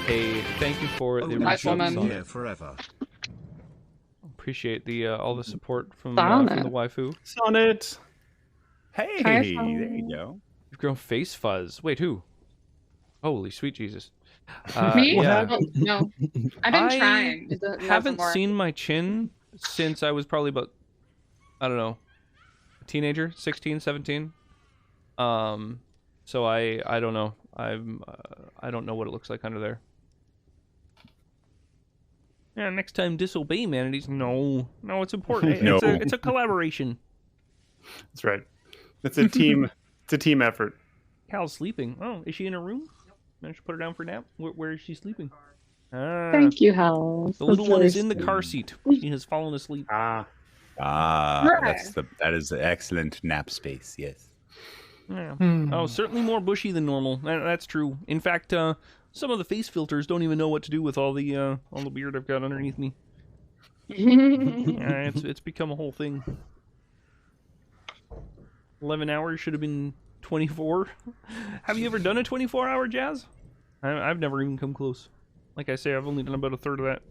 Hey, thank you for the Nice resub, woman. Sonnet. Here forever. Appreciate the all the support from Sonnet. the waifu. Sonnet. Hey, Hi, there Sonnet. you go. You've grown face fuzz. Wait, who? Holy sweet Jesus. Me? Yeah. Oh, no. I've been I trying. It doesn't haven't work. seen my chin since I was probably about, I don't know, a teenager, 16, 17. So I don't know. I don't know what it looks like under there. Yeah, next time disobey humanities. No, it's important. No. It's a collaboration. That's right. It's a team. It's a team effort. Cal's sleeping. Oh, is she in her room? Managed to put her down for a nap. Where is she sleeping? Ah, Thank you, Hal. the little one is in the car seat. She has fallen asleep. Ah, That is an excellent nap space. Yes. Yeah. Oh, certainly more bushy than normal. That's true. In fact, some of the face filters don't even know what to do with all the beard I've got underneath me. Yeah, it's become a whole thing. 11 hours should have been 24. Have you ever done a 24-hour Jazz? I've never even come close. Like I say, I've only done about a third of that.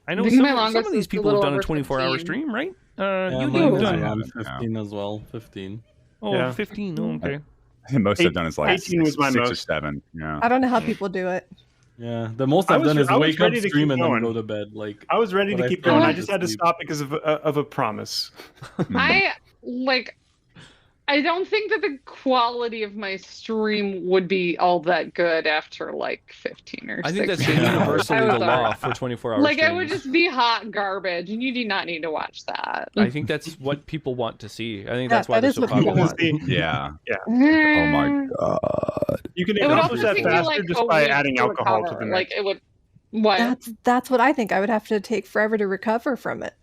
I know I think my some longest of these is a people have little done a over 24-hour 15. stream, right? Yeah, You've mine is done. around 15 as well. 15. Oh, Yeah. 15. Oh, okay. I think most I've done is like 18 was my 6 or most. 7. Yeah. I don't know how people do it. Yeah, the most I I've was- done is I was wake up, ready to stream, keep and then going. go to bed. Like I was ready but to keep still going. I went just to had to sleep. stop because of a promise. I don't think that the quality of my stream would be all that good after like 15 or 16. I think that's Yeah. universally I was the law alright. for 24-hour Like, streams. it would just be hot garbage, and you do not need to watch that. I think that's what people want to see. I think That- that's why that they're is so what people popular. want. Yeah. Oh Oh my god. You can It would accomplish also that take me faster like just a by week adding to alcohol to recover. the Like, mix. it would. What? That's what I think. I would have to take forever to recover from it.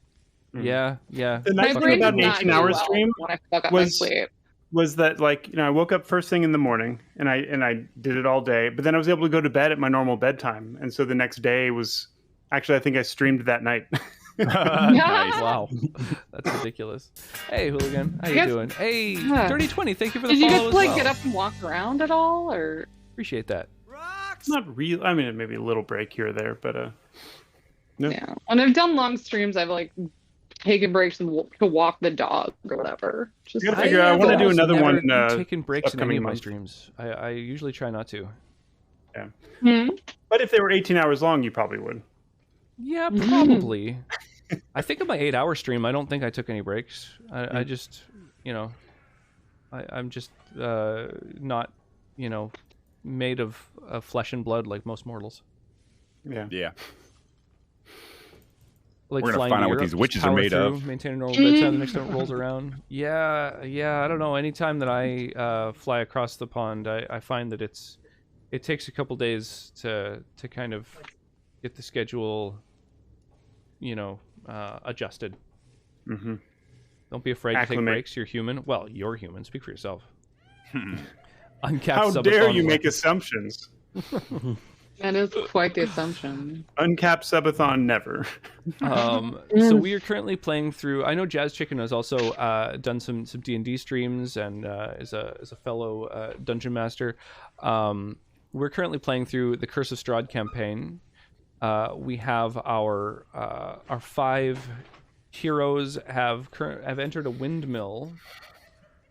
Yeah. The My nice thing brain about does an not 18-hour do well stream when I fuck up my was- sleep. was that, like, I woke up first thing in the morning and I did it all day, but then I was able to go to bed at my normal bedtime, and so the next day was actually, I think I streamed that night. Nice. Wow. That's ridiculous. Hey, Hooligan. How you guess- doing? Hey, Yeah. 3020. Thank you for the Did you follow get as to like well. get up and walk around at all, or? Appreciate that. Not real. I mean, maybe a little break here or there, but no. Yeah. When I've done long streams, I've like taken breaks and to walk the dog or whatever. Just You gotta figure out- I have wanna do almost another never one, taken breaks in any upcoming of my month. streams. I usually try not to. Hmm? But if they were 18 hours long, you probably would. Yeah, probably. I think of my 8-hour stream, I don't think I took any breaks. I just, I'm just not, made of flesh and blood like most mortals. Yeah. Yeah. Like We're gonna flying find to out what Europe, these just witches are power made of. through, maintain a normal bedtime the next time it rolls around. Yeah, I don't know. Anytime that I fly across the pond, I find that it takes a couple days to kind of get the schedule, adjusted. Mm-hmm. Don't be afraid to take Acclimate. breaks. You're human. Well, you're human. Speak for yourself. Hmm. Uncapped How subathon dare you one. make assumptions? That is quite the assumption. Uncapped subathon never. So we are currently playing through. I know Jazz Chicken has also done some D&D streams and is a fellow dungeon master. We're currently playing through the Curse of Strahd campaign. We have our 5 heroes have entered a windmill.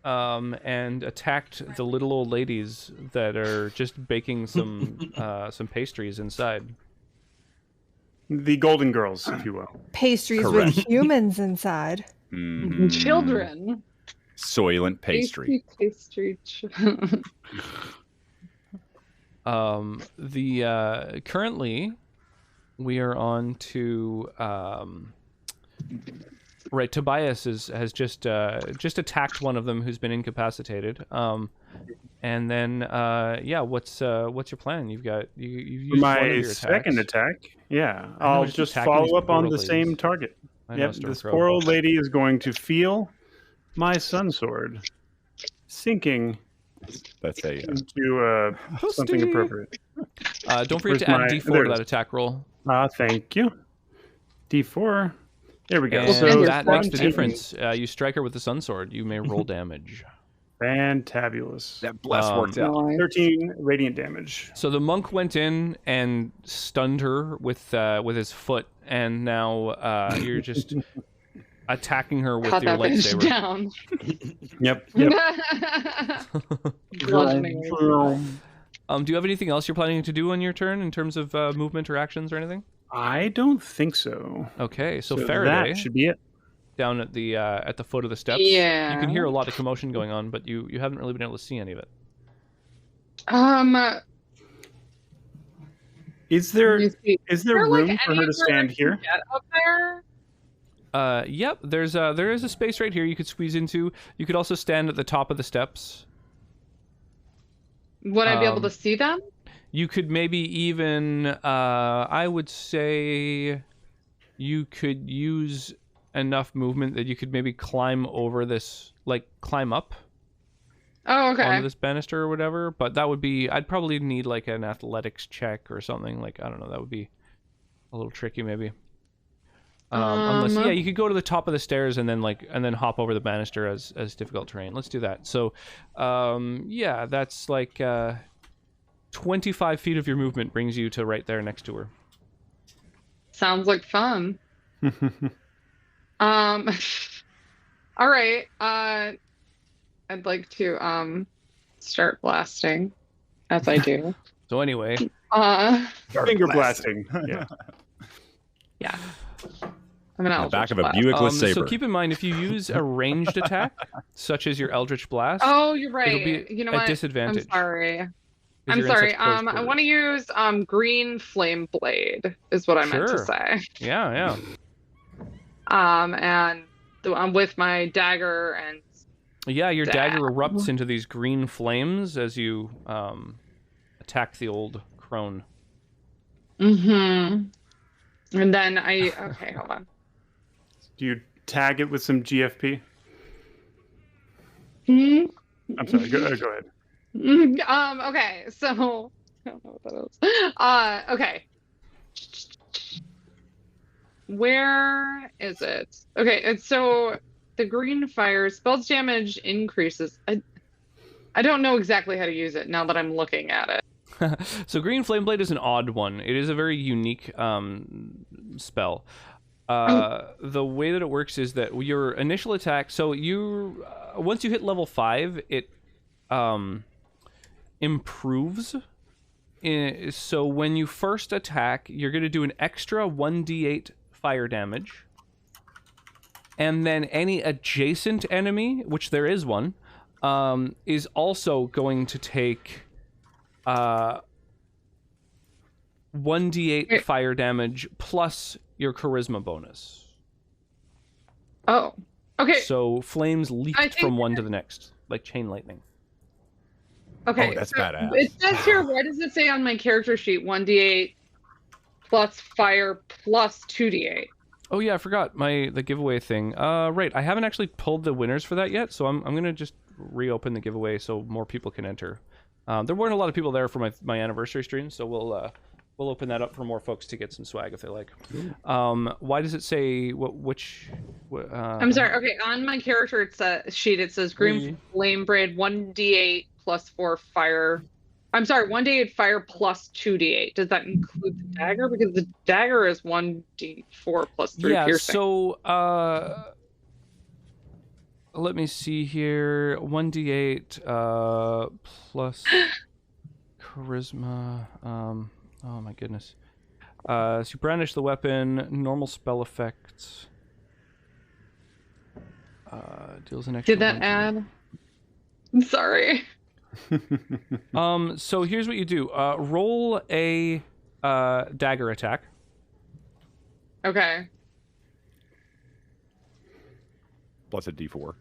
And attacked the little old ladies that are just baking some pastries inside. The Golden Girls, if you will. Pastries Correct. with humans inside. Mm. Children. Soylent pastry. Pastry. Currently we are on to right. Tobias has just attacked one of them who's been incapacitated. And then what's your plan? You've used one of My your second attacks. attack, yeah, I know, I'll just just attacking these follow up on poor the old same ladies. target. I know, Yep, this Stormcrow. poor old lady is going to feel my sun sword sinking That's a into something Toasty. appropriate. Don't forget Where's to add my- D4 there to it that is. attack roll. Thank you. D4. There we go. And So that makes the 17. difference. You strike her with the sun sword. You may roll damage. Fantabulous. that bless worked out. 13 radiant damage. So the monk went in and stunned her with his foot, and now you're just attacking her with Cut your that bitch lightsaber. down. Yep. Bludgeoning her. Do you have anything else you're planning to do on your turn in terms of movement or actions or anything? I don't think so. Okay, so Faraday that should be it. down at the foot of the steps. Yeah. You can hear a lot of commotion going on, but you haven't really been able to see any of it. Is there let me see. is there there, like, room for her anywhere to stand I can here? get up there? Yep. There is a space right here you could squeeze into. You could also stand at the top of the steps. Would I be able to see them? You could maybe even, I would say, you could use enough movement that you could maybe climb over this, like climb up Oh, okay. onto this banister or whatever. But that would be, I'd probably need like an athletics check or something. Like, I don't know, that would be a little tricky maybe. Unless you could go to the top of the stairs and then hop over the banister as difficult terrain. Let's do that. So, that's like 25 feet of your movement brings you to right there next to her. Sounds like fun. All right. I'd like to start blasting, as I do. So anyway, finger blasting. Yeah. I'm an Eldritch back of a Blast. Buick with saber. So keep in mind, if you use a ranged attack, such as your Eldritch Blast, Oh, you're right. it'll be You know a what? disadvantage. I'm sorry. 'cause I'm you're in sorry. such close I quarters. want to use green flame blade is what I meant to Sure. say. Yeah. And I'm with my dagger and Yeah, your dagger erupts into these green flames as you attack the old crone. and then okay, hold on. Do you tag it with some GFP? Hmm? I'm sorry. Go ahead. Okay, so I don't know what that is. Okay. Where is it? Okay, it's so the green fire spells damage increases. I don't know exactly how to use it now that I'm looking at it. So green flame blade is an odd one. It is a very unique spell. The way that it works is that your initial attack. So you once you hit level 5, it improves. So when you first attack, you're going to do an extra 1d8 fire damage, and then any adjacent enemy, which there is one, is also going to take 1d8 fire damage plus your charisma bonus. Oh, okay. So flames leap from one to the next, like chain lightning. Okay, Oh, that's so badass. It says here, what does it say on my character sheet? 1d8 plus fire plus 2d8. Oh yeah, I forgot the giveaway thing. Right, I haven't actually pulled the winners for that yet, so I'm gonna just reopen the giveaway so more people can enter. There weren't a lot of people there for my anniversary stream, so we'll open that up for more folks to get some swag if they like. Why does it say which? I'm sorry. Okay, on my character sheet it says green flame blade 1d8 plus 4 fire. I'm sorry, 1d8 fire plus 2d8. Does that include the dagger? Because the dagger is 1d4 plus 3 piercing. So let me see here. 1d8 plus charisma. Oh my goodness. So you brandish the weapon. Normal spell effects. Deals an extra. Did that add? I'm sorry. So here's what you do. Roll a dagger attack. Okay. Plus a D4.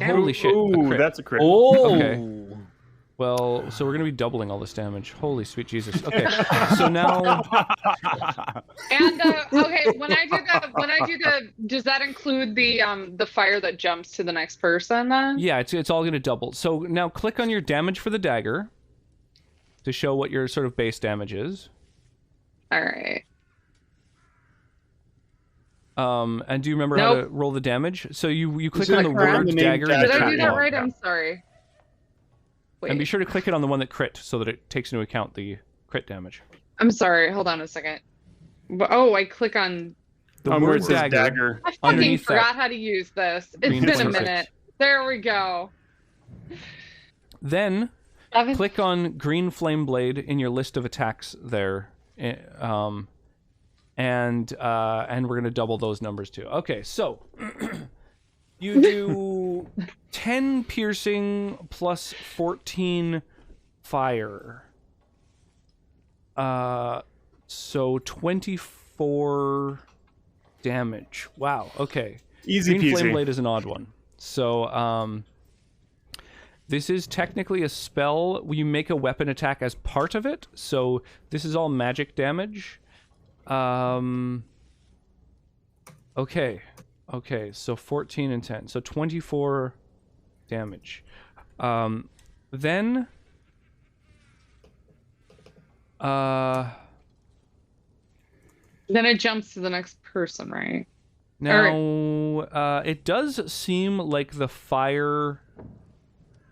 Holy shit! Ooh, that's a crit. Oh. Okay. Well, so we're gonna be doubling all this damage. Holy sweet Jesus! Okay, so now. And okay, when I do the, does that include the fire that jumps to the next person then? Yeah, it's all gonna double. So now click on your damage for the dagger to show what your sort of base damage is. All right. And do you remember how to roll the damage? So you click on the correct? word dagger. in the Did I chat do that log. right? I'm sorry. Wait. And be sure to click it on the one that crit so that it takes into account the crit damage. I'm sorry. Hold on a second. Oh, I click on. The where word it says dagger. I fucking underneath forgot how to use this. It's green been a flame minute. six. There we go. Then 7. click on green flame blade in your list of attacks there, and we're gonna double those numbers too. Okay, so you do 10 piercing plus 14 fire. So 24 damage. Wow. Okay. Easy Green peasy. flame blade is an odd one. So this is technically a spell. You make a weapon attack as part of it. So this is all magic damage. Okay. So 14 and 10. So 24 damage. Then Then it jumps to the next person, right? Now, it does seem like the fire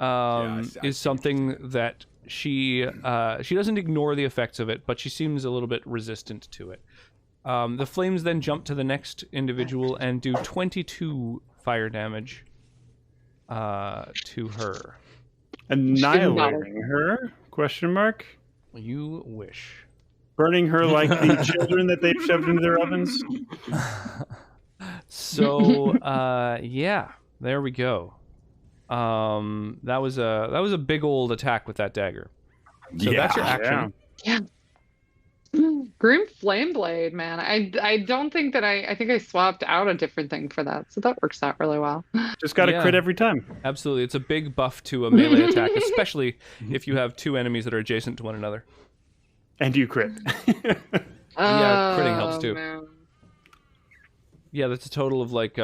I is see. something that she doesn't ignore the effects of it, but she seems a little bit resistant to it. The flames then jump to the next individual and do 22 fire damage to her. Annihilating her? Question mark. You wish. Burning her like the children that they've shoved into their ovens. So, yeah, there we go. That was a big old attack with that dagger. So that's your action. Yeah. Grim Flame Blade, man. I don't think that I think I swapped out a different thing for that, so that works out really well. Just got to crit every time. Absolutely, it's a big buff to a melee attack, especially if you have two enemies that are adjacent to one another. And you crit. Yeah, critting helps too. Man. Yeah, that's a total of like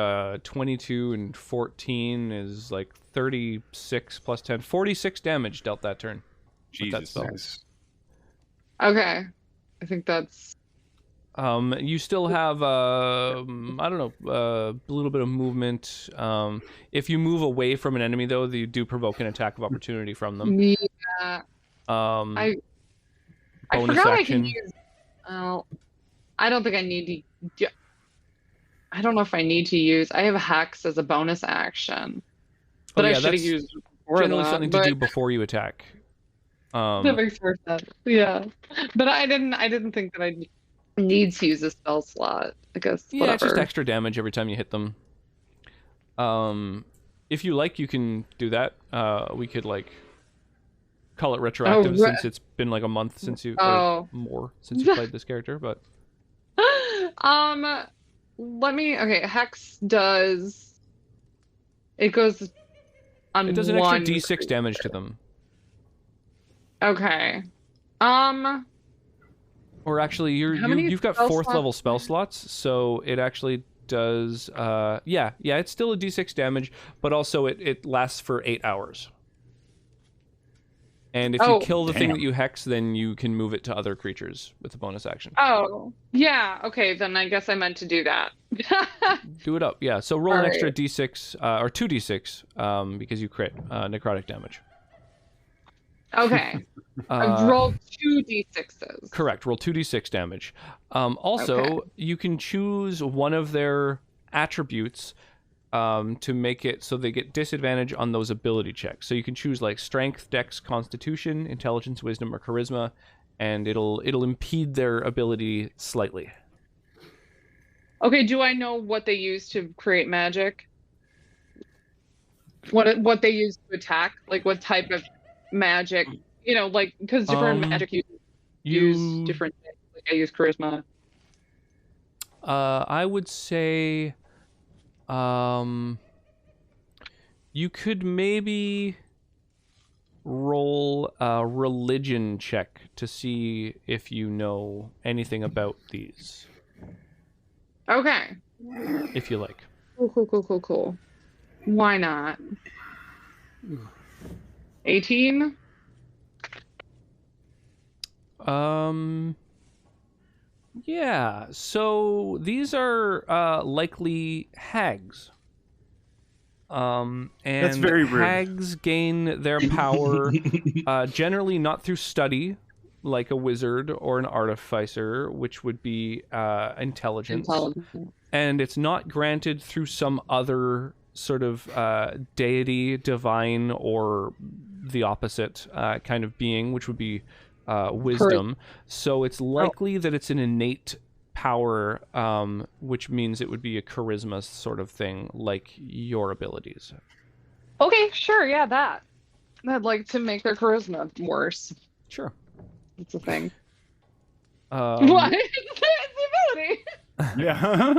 22 and 14 is like 36 plus 10, 46 damage dealt that turn. Jesus. That Nice. Okay, I think that's. You still have I don't know, a little bit of movement. If you move away from an enemy, though, you do provoke an attack of opportunity from them. Yeah. I bonus forgot action. I can use. Well, I don't think I need to. I don't know if I need to use. I have Hex as a bonus action, but I should have used before generally that, something to do before you attack. That makes more sense. Yeah, but I didn't think that I need to use a spell slot. I guess. Yeah, whatever. it's just extra damage every time you hit them. If you like, you can do that. We could like call it retroactive since it's been like a month since you or more since you played this character, but let me. Okay, Hex does. It goes on. It does an extra D6 damage to them. Okay. Or actually, you've got fourth level spell slots, so it actually does. Yeah, it's still a D6 damage, but also it lasts for 8 hours. And if you kill the thing that you hex, then you can move it to other creatures with a bonus action. Oh, yeah. Okay, then I guess I meant to do that. Do it up, yeah. So roll an extra D6, or 2D6, because you crit necrotic damage. Okay. Roll 2d6s. Correct. Roll 2d6 damage. Also, you can choose one of their attributes to make it so they get disadvantage on those ability checks. So you can choose like Strength, Dex, Constitution, Intelligence, Wisdom, or Charisma, and it'll impede their ability slightly. Okay. Do I know what they use to create magic? What they use to attack? Like what type of magic, like because different magic use different things. Like I use charisma. I would say, you could maybe roll a religion check to see if you know anything about these. Okay. If you like. Cool. Why not? 18? Yeah, so these are likely hags. And that's very rude. Hags gain their power generally not through study, like a wizard or an artificer, which would be intelligence. And it's not granted through some other sort of deity, divine, or the opposite kind of being, which would be wisdom. So it's likely that it's an innate power, which means it would be a charisma sort of thing, like your abilities. Okay, sure, yeah, that. I'd like to make their charisma worse. Sure. It's a thing. What? It's the ability. Yeah.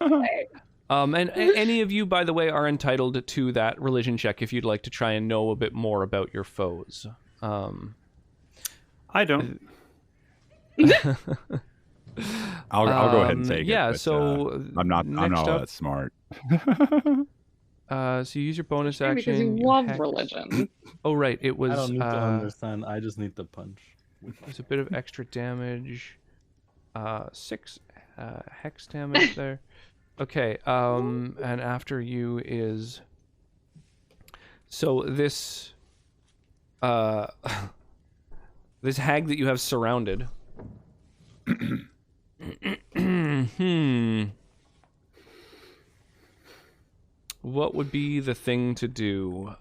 And any of you, by the way, are entitled to that religion check if you'd like to try and know a bit more about your foes. I don't. I'll go ahead and take it. Yeah, but, so I'm not all that smart. So you use your bonus action. Because you love religion. Oh right, it was. I don't need to understand. I just need the punch. There's a bit of extra damage. 6 hex damage there. Okay, and after you is... So this... this hag that you have surrounded... What would be the thing to do?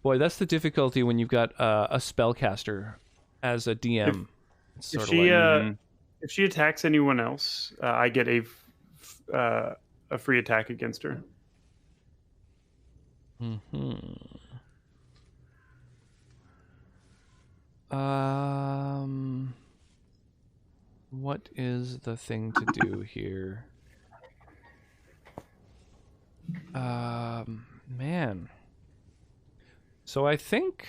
Boy, that's the difficulty when you've got a spellcaster as a DM. If she attacks anyone else, I get a free attack against her. What is the thing to do here? Man. So I think...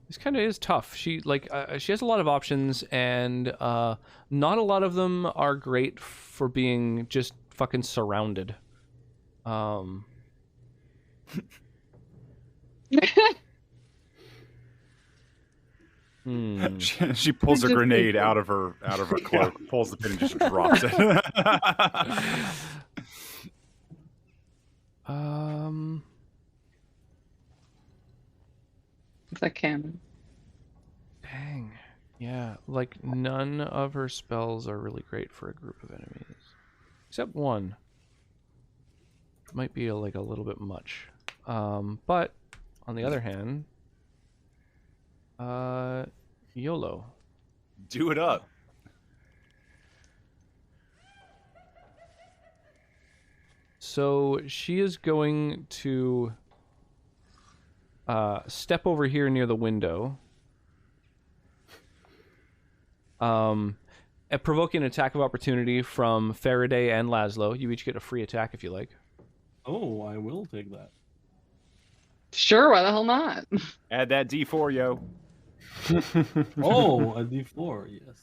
This kind of is tough. She she has a lot of options, and not a lot of them are great for being just fucking surrounded. She pulls a grenade out of her cloak, pulls the pin, and just drops it. It's a cannon. Dang. Yeah, like none of her spells are really great for a group of enemies. Except one. Might be like a little bit much. But on the other hand, YOLO. Do it up. So she is going to step over here near the window. Provoking an attack of opportunity from Faraday and Laszlo. You each get a free attack if you like. Oh, I will take that. Sure, why the hell not? Add that D4, yo. Oh, a D4, yes.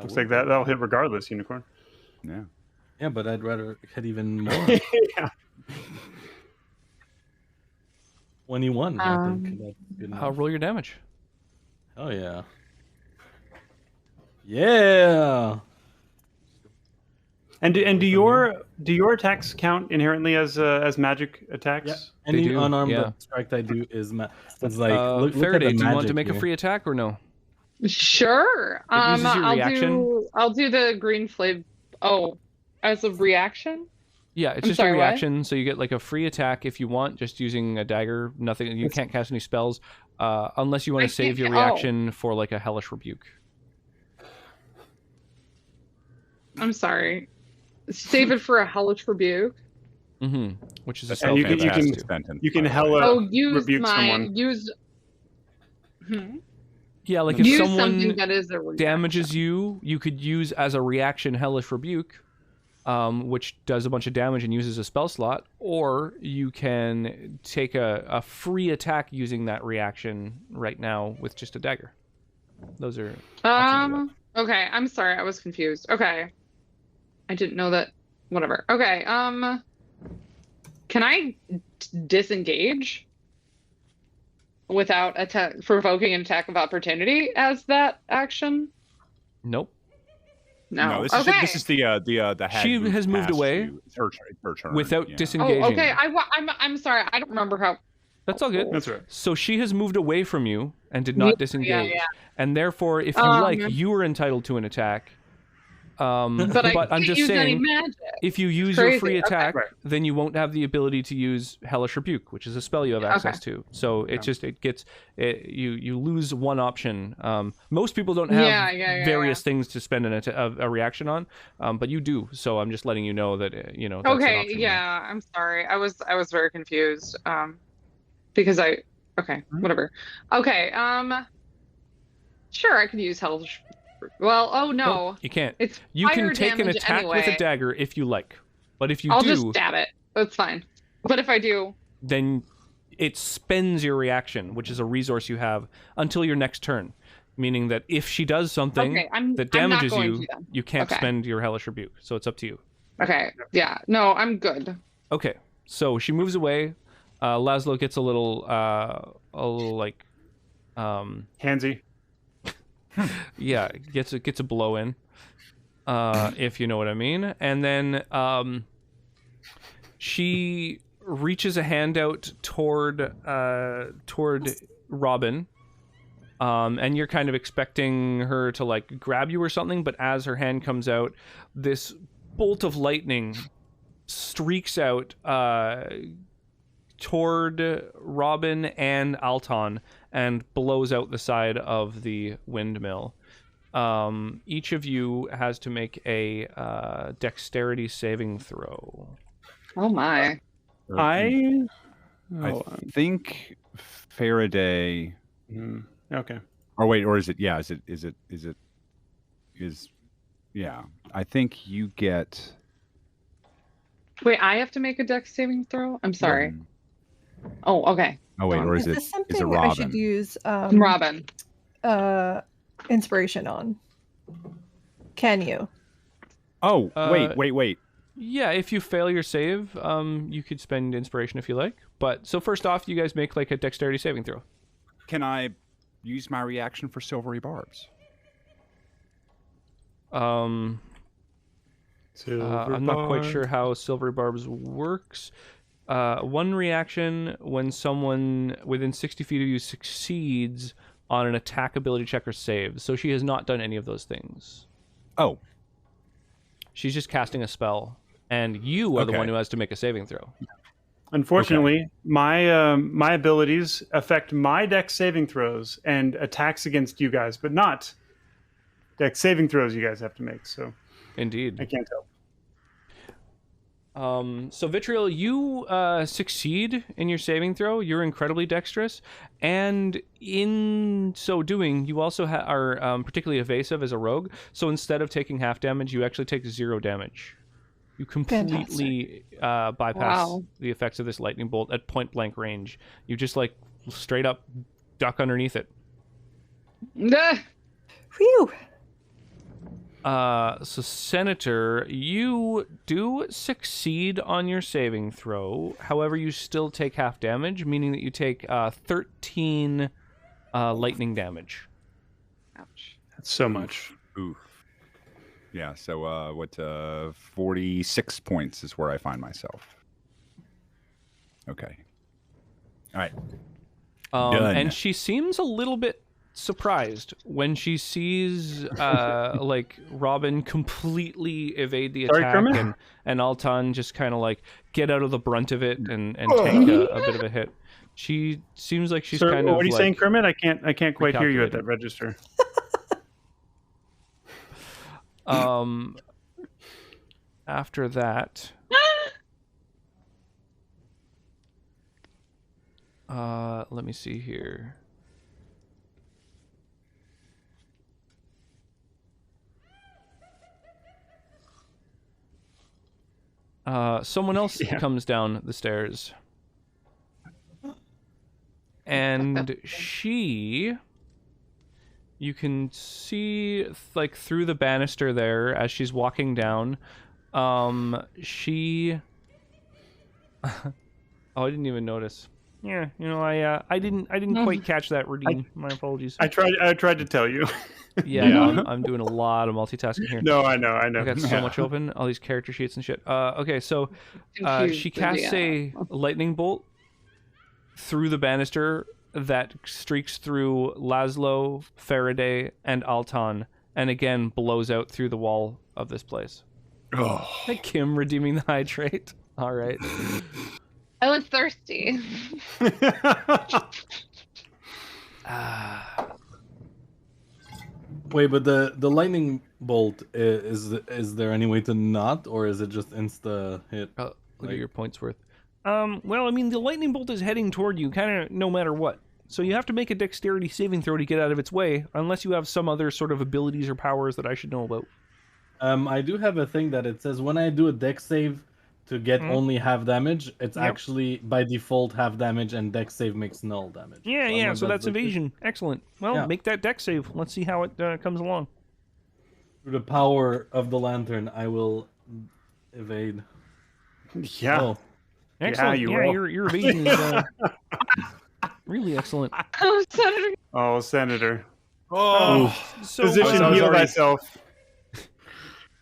Looks like that'll hit regardless, Unicorn. Yeah. Yeah, but I'd rather hit even more. Yeah. 21, I think. That's good enough. Roll your damage. Oh yeah. Yeah. And do your attacks count inherently as magic attacks? Yeah. Any do, unarmed strike I do is it's like look Faraday, at the do you want magic to make a here. free attack or no? Sure. It uses your reaction. I'll do the green flame. Oh, as a reaction? Yeah, it's I'm just sorry, a what? reaction, so you get like a free attack if you want, just using a dagger. Nothing. You can't cast any spells, unless you want I to save can't your reaction for like a hellish rebuke. I'm sorry. Save it for a hellish rebuke. Which is a That's spell you how can- fast you it's spent in You can fire. hella Oh, use rebuke my someone. use. Yeah, like if Use someone something that is a reaction. damages you, you could use as a reaction hellish rebuke, which does a bunch of damage and uses a spell slot, or you can take a free attack using that reaction right now with just a dagger. Those are options you have. Okay, I'm sorry, I was confused. Okay. I didn't know that. Whatever. Okay, can I disengage without provoking an attack of opportunity as that action? Nope. No. this okay. is the hag She who has moved passed away you. It's her turn without yeah. disengaging. Oh, okay. I'm sorry. I don't remember how. That's all good. That's right. So she has moved away from you and did not disengage. yeah. And therefore, if you like, you are entitled to an attack. But I I'm can't just use any saying, magic. if you use Crazy. your free Okay. attack, Right. then you won't have the ability to use Hellish Rebuke, which is a spell you have access to. So it just you lose one option. Most people don't have various things to spend a reaction on, but you do. So I'm just letting you know that that's an Okay, option. yeah. I'm sorry. I was very confused. Because whatever. Okay. Sure, I could use Hellish. Well, oh no. Nope, you can't. It's You can fire take an damage attack with a anyway. dagger if you like, but if you I'll do, just stab it. That's fine. But if I do, then it spends your reaction, which is a resource you have until your next turn. Meaning that if she does something Okay, that I'm not damages going you, to then. you can't Okay. spend your Hellish Rebuke. So it's up to you. okay, yeah, no, I'm good. Okay, So she moves away. Laszlo gets a little like, Handsy. yeah, gets a blow in, if you know what I mean. And then she reaches a hand out toward Robin. And you're kind of expecting her to like grab you or something, but as her hand comes out, this bolt of lightning streaks out toward Robin and Alton and blows out the side of the windmill. Each of you has to make a dexterity saving throw. Oh my. I think Faraday. Okay. Or wait, or is it? Yeah, yeah. I think you get. Wait, I have to make a dex saving throw? I'm sorry. Oh, okay. Oh wait, or Is is this it something Robin? I should use Robin. inspiration on? Can you? Oh wait. Yeah, if you fail your save, you could spend inspiration if you like. But so first off, you guys make like a dexterity saving throw. Can I use my reaction for silvery barbs? I'm not quite sure how silvery barbs works. One reaction when someone within 60 feet of you succeeds on an attack ability check or save. So she has not done any of those things. Oh. She's just casting a spell, and you are the one who has to make a saving throw. Unfortunately, my abilities affect my dex saving throws and attacks against you guys, but not dex saving throws you guys have to make. So, indeed, I can't help. So Vitriol, you succeed in your saving throw. You're incredibly dexterous, and in so doing, you also are particularly evasive as a rogue. So instead of taking half damage, you actually take 0 damage. You completely bypass the effects of this lightning bolt at point blank range. You just like straight up duck underneath it. Phew. So Senator, you do succeed on your saving throw. However, you still take half damage, meaning that you take 13 lightning damage. Ouch. That's so much. Oof. Yeah, so 46 points is where I find myself. Okay. All right. Done. And she seems a little bit surprised when she sees like Robin completely evade the attack and Alton just kind of like get out of the brunt of it and take a bit of a hit. She seems like she's kind of. What are you like, saying, Kermit? I can't quite hear you at that register. After that, let me see here. Someone else comes down the stairs. And you can see like through the banister there as she's walking down. She oh, I didn't even notice. Yeah, you know, I didn't quite catch that, Redeem. My apologies. I tried to tell you. Yeah, no, I'm doing a lot of multitasking here. No, I know. I got so much open, all these character sheets and shit. Okay, so she casts a lightning bolt through the banister that streaks through Laszlo, Faraday, and Alton, and again blows out through the wall of this place. Oh. Hey, Kim redeeming the hydrate. All right. I was thirsty. Wait, but the lightning bolt is there any way to not, or is it just insta hit? Look at your points worth. Well, I mean, the lightning bolt is heading toward you, kind of no matter what. So you have to make a dexterity saving throw to get out of its way, unless you have some other sort of abilities or powers that I should know about. I do have a thing that it says when I do a dex save to get only half damage, it's actually by default half damage, and dex save makes null damage. Yeah, so that's evasion. Excellent. Well, make that dex save. Let's see how it comes along. Through the power of the lantern, I will evade. Yeah. Oh. Excellent. you Yeah, will. your evasion is really excellent. Oh, Senator. Oh, Senator. Oh, So, Physician, I was heal already- thyself.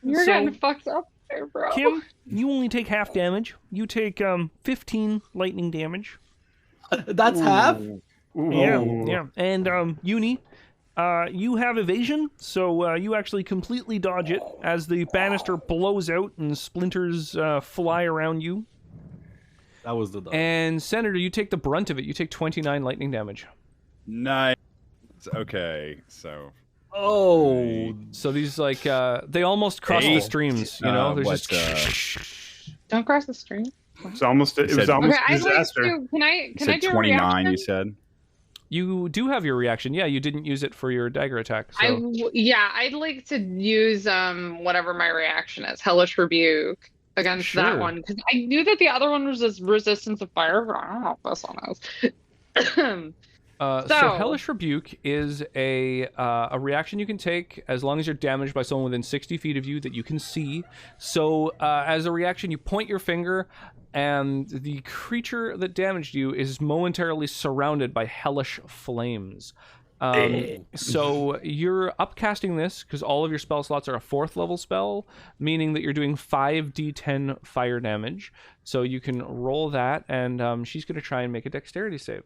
You're So- getting fucked up there, bro. Kim, you only take half damage. You take 15 lightning damage. That's half. Yeah. And Uni, you have evasion, so you actually completely dodge it as the banister blows out and splinters fly around you. That was the dodge. And Senator, you take the brunt of it. You take 29 lightning damage. nice. Okay, so Oh, So these like they almost cross the streams, you know. There's just Don't cross the stream. It's almost. It was said- almost Okay, a I'd like disaster. to. Can I you said do a 29. reaction? You said. you do have your reaction. Yeah, you didn't use it for your dagger attack. So. I'd like to use whatever my reaction is, Hellish Rebuke against Sure. that one because I knew that the other one was just resistance of fire, but I don't know if this one is. So Hellish Rebuke is a reaction you can take as long as you're damaged by someone within 60 feet of you that you can see. So as a reaction, you point your finger, and the creature that damaged you is momentarily surrounded by hellish flames. So you're upcasting this because all of your spell slots are a 4th level spell, meaning that you're doing 5d10 fire damage. So you can roll that, and she's going to try and make a dexterity save.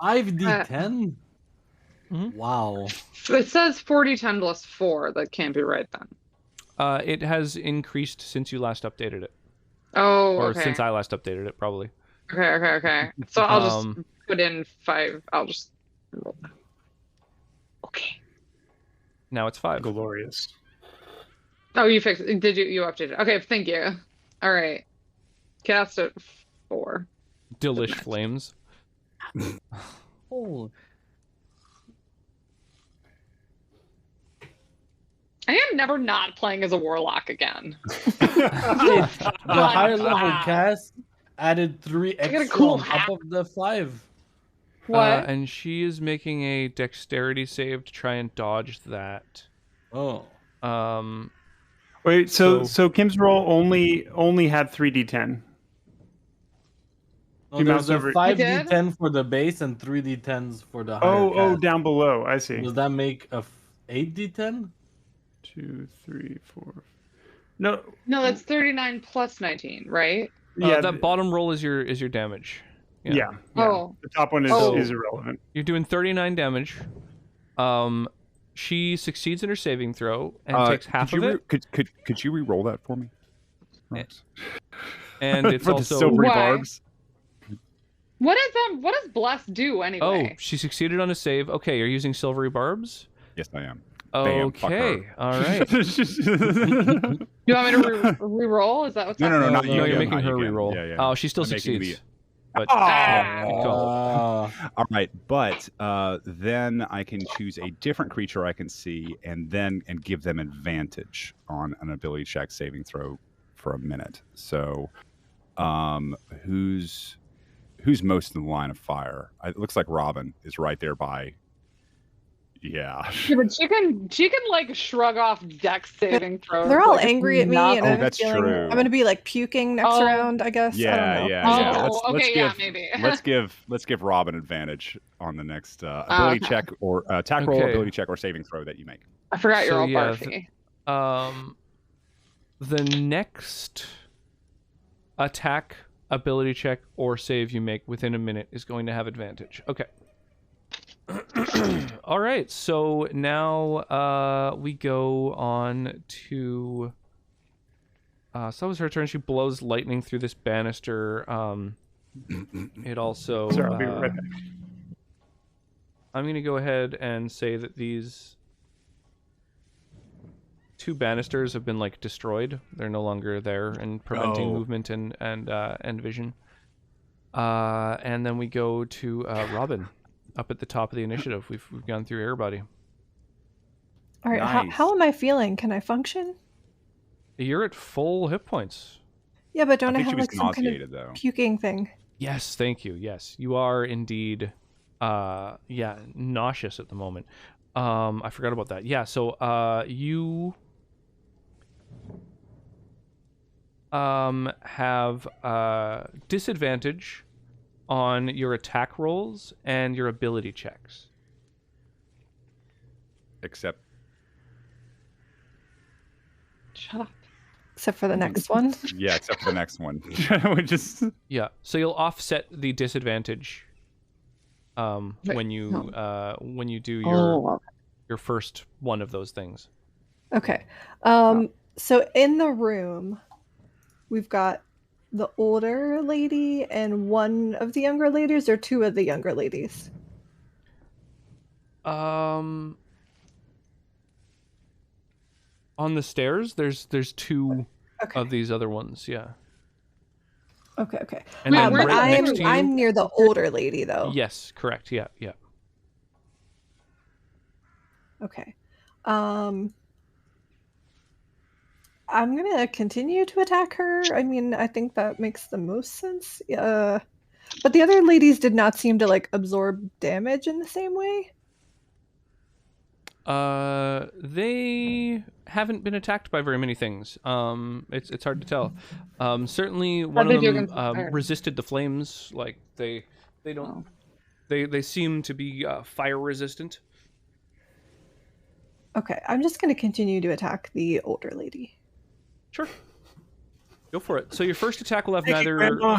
5d10. Mhm. Wow. It says 4010 plus 4. That can't be right then. It has increased since you last updated it. Oh, Or okay. since I last updated it, probably. Okay. So I'll just Um, put in 5. I'll just. Okay. Now it's 5. Glorious. Oh, you fixed. Did you update it? Okay, thank you. All right. Cast at 4. Delish flames. Oh. I am never not playing as a warlock again. The higher level God. cast added 3 got a extra cool on top hat. of the 5. What? And she is making a dexterity save to try and dodge that. Oh. Wait, so Kim's roll only had 3d10. No, You there's mouse a over- 5d10 for the base and 3d10s for the higher Oh, cast. down below. I see. Does that make a 8d10? 2, 3, 4. No. No, that's 39 plus 19, right? Yeah. That bottom roll is your damage. Yeah. Oh. The top one Oh. is irrelevant. You're doing 39 damage. She succeeds in her saving throw and takes half of it. Could you re-roll that for me? And it's for the also silvery Why? barbs. What does Bless do Oh, anyway? she succeeded on a save. Okay, you're using silvery barbs. Yes, I am. Bam, fuck Okay, her. all right. Do you want me to re-roll? Is that what's No, happening? not No, you. you're again, making not her you again. reroll. Yeah, yeah. Oh, she still I'm making succeeds. the- But Ah. good call. All right, but then I can choose a different creature I can see, and give them advantage on an ability check saving throw for a minute. So, who's most in the line of fire? It looks like Robin is right there by. Yeah. Yeah, but she can like shrug off dex saving throws. They're all like, it's angry at me, not- and Oh, I'm that's feeling true. I'm gonna be like puking next Oh. round, I guess. I don't know. Yeah. Oh, Let's okay, give, maybe. let's give Robin advantage on the next ability Okay. check or attack roll, Okay. ability check, or saving throw that you make. I forgot you're So, all yeah, barfy. The next attack, ability check, or save you make within a minute is going to have advantage. Okay. All right. So now we go on to. So that was her turn. She blows lightning through this banister. It also. Sorry, I'll be right back. I'm going to go ahead and say that these 2 banisters have been like destroyed. They're no longer there and preventing Oh. movement and vision. And then we go to Robin, up at the top of the initiative. We've gone through everybody. All right, Nice. how am I feeling? Can I function? You're at full hit points. Yeah, but don't I, I think she have was like some kind of nauseated though. puking thing? Yes, thank you. Yes, you are indeed. Nauseous at the moment. I forgot about that. Yeah, so you have disadvantage on your attack rolls and your ability checks. Except Shut up. Except for the next one. yeah, except for the next one. Which is Yeah, so you'll offset the disadvantage when you do your first one of those things. Okay. So in the room, we've got the older lady and one of the younger ladies, or two of the younger ladies. On the stairs, there's two Okay. of these other ones. Yeah. Okay. And then Wait, right next to you. I'm near the older lady though. Yes, correct. Yeah. Okay. I'm gonna continue to attack her. I mean, I think that makes the most sense. But the other ladies did not seem to like absorb damage in the same way. They haven't been attacked by very many things. It's hard to tell. Certainly one How'd of they do them against the fire? resisted the flames. Like they don't. They seem to be fire resistant. Okay, I'm just gonna continue to attack the older lady. Sure. Go for it. So your first attack will have Thank you, neither Grandma.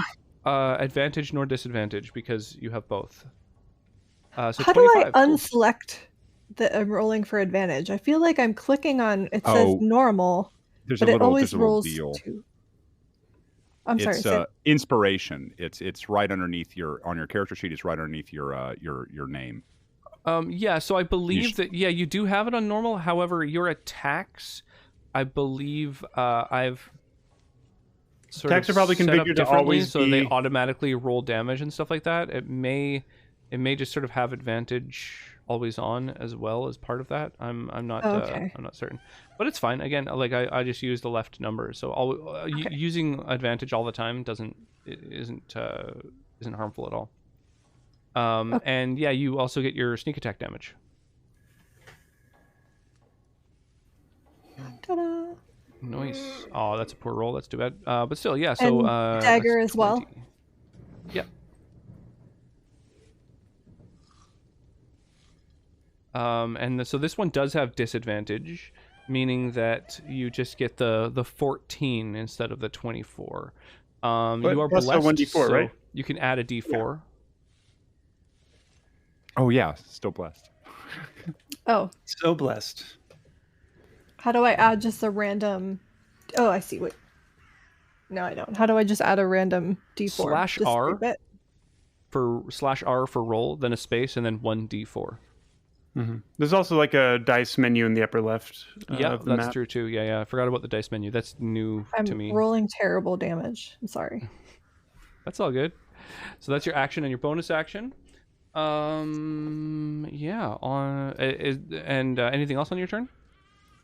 advantage nor disadvantage because you have both. So How 25. do I Cool. unselect that I'm rolling for advantage? I feel like I'm clicking on it says Oh, normal, there's but a it little always there's a little rolls deal. to. I'm sorry. It's inspiration. It's right underneath your character sheet. It's right underneath your name. Yeah, so I believe sh- that you do have it on normal. However, your attacks, I believe, I've sort Attacks of are probably set up configured to differently, always so they be- automatically roll damage and stuff like that. It may just sort of have advantage always on as well as part of that. I'm not Okay. I'm not certain, but it's fine. Again, like I just use the left number, so using advantage all the time isn't harmful at all. And yeah, you also get your sneak attack damage. Ta-da. Nice. Oh, that's a poor roll. That's too bad. But still, yeah. So And dagger that's as well? 20. Yeah. So this one does have disadvantage, meaning that you just get the 14 instead of the 24. You are plus a blessed, 1d4, so right? you can add a d4. Oh yeah, still blessed. Oh, So blessed. how do I add just a random? Oh, I see. Wait. No, I don't. How do I just add a random D4? Just /R skip it? /R for roll, then a space, and then 1d4. Mm-hmm. There's also like a dice menu in the upper left. Yeah, of the that's map. true too. Yeah. I forgot about the dice menu. That's new to I'm me. rolling terrible damage. I'm sorry. That's all good. So that's your action and your bonus action. Yeah. Anything else on your turn?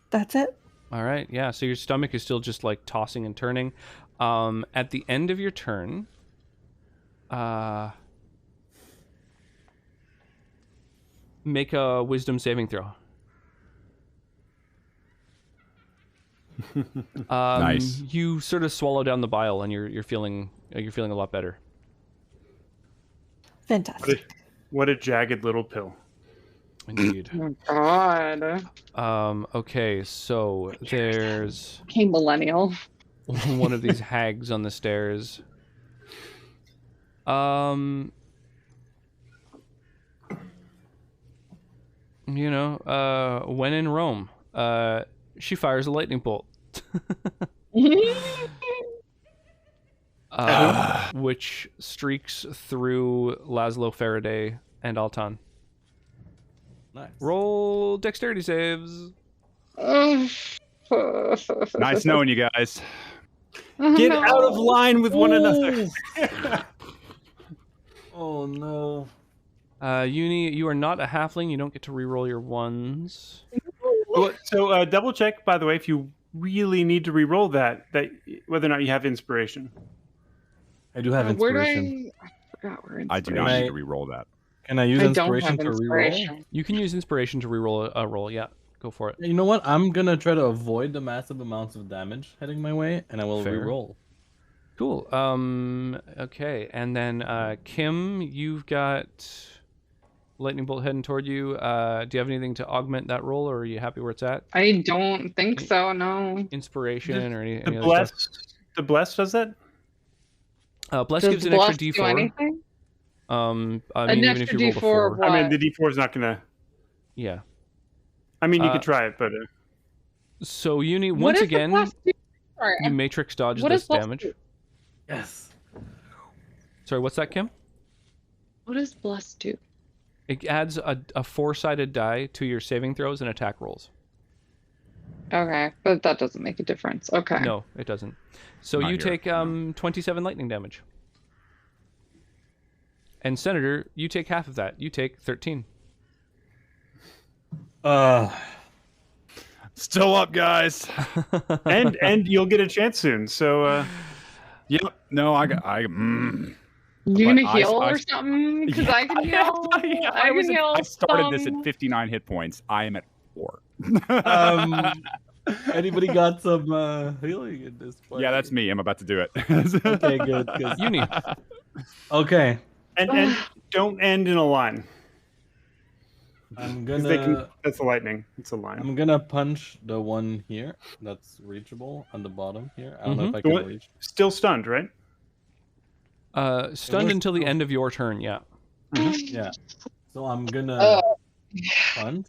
That's it. All right. Yeah. So your stomach is still just like tossing and turning. At the end of your turn, make a wisdom saving throw. Nice. You sort of swallow down the bile, and you're feeling a lot better. Fantastic. What a jagged little pill. Indeed. Oh God. Okay, so there's Okay, millennial. one of these hags on the stairs. When in Rome, she fires a lightning bolt. Which streaks through Laszlo Faraday and Altan. Nice. Roll dexterity saves. Nice knowing you guys. Get out of line with one another. Oh no. Uni, you are not a halfling. You don't get to reroll your ones. So double check, by the way, if you really need to re-roll that whether or not you have inspiration. I do have Where do inspiration. I forgot where I do not inspiration- need to re-roll that. Can I use I don't inspiration have to reroll? inspiration. You can use inspiration to reroll a roll. Yeah. Go for it. You know what? I'm gonna try to avoid the massive amounts of damage heading my way, and I will Fair. reroll. Cool. Okay, and then Kim, you've got lightning bolt heading toward you. Do you have anything to augment that roll, or are you happy where it's at? I don't think so. No. Inspiration or any The other stuff? the bless does that? Bless Does gives an Bless extra do D4. anything? I mean, An even if extra you roll D4 4. of what? I mean, the D4 is not gonna. Yeah. I mean, you Uh, could try it, but So Uni, What once does the again, Bless do? Sorry, you matrix dodge what this does Bless damage. do? Yes. Sorry, what's that, Kim? What does Bless do? It adds a four-sided die to your saving throws and attack rolls. Okay, but that doesn't make a difference. Okay. No, it doesn't. So Not you here, take 27 lightning damage. And Senator, you take half of that. You take 13. Still up, guys. and you'll get a chance soon. So Yep. No, I. You gonna But I- heal I- or something? Because Yeah, I can heal. I can heal. I started this at some. 59 hit points. I am at 4. Anybody got some healing at this point? Yeah, that's me. I'm about to do it. Okay, good. 'Cause- Uni. and Okay, don't end in a line. I'm 'Cause gonna that's the lightning. It's a line. I'm gonna punch the one here that's reachable on the bottom here. I don't know if I can What? reach. Still stunned, right? Stunned was until the still- end of your turn, yeah. Yeah. So I'm gonna punch.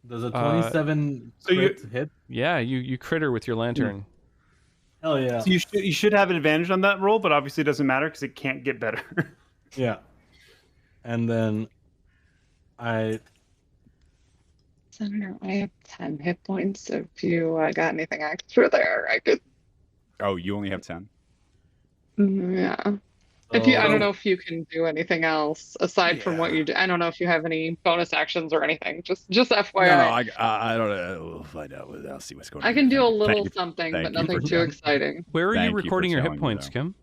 Does a 27 so you- crit hit? Yeah, you critter with your lantern. Hell yeah. So you should have an advantage on that roll, but obviously it doesn't matter because it can't get better. Yeah. And then Senator, I have 10 hit points. If you got anything extra there, I could. Oh, you only have 10? Yeah. If you, I so- don't know if you can do anything else aside from what you do. I don't know if you have any bonus actions or anything. Just FYI. I don't know. We'll find out. I'll see what's going on. I can do a Thank little you. something, thank but you nothing for too telling- exciting. Where are Thank you you for recording your hit telling me, points, though. Kim?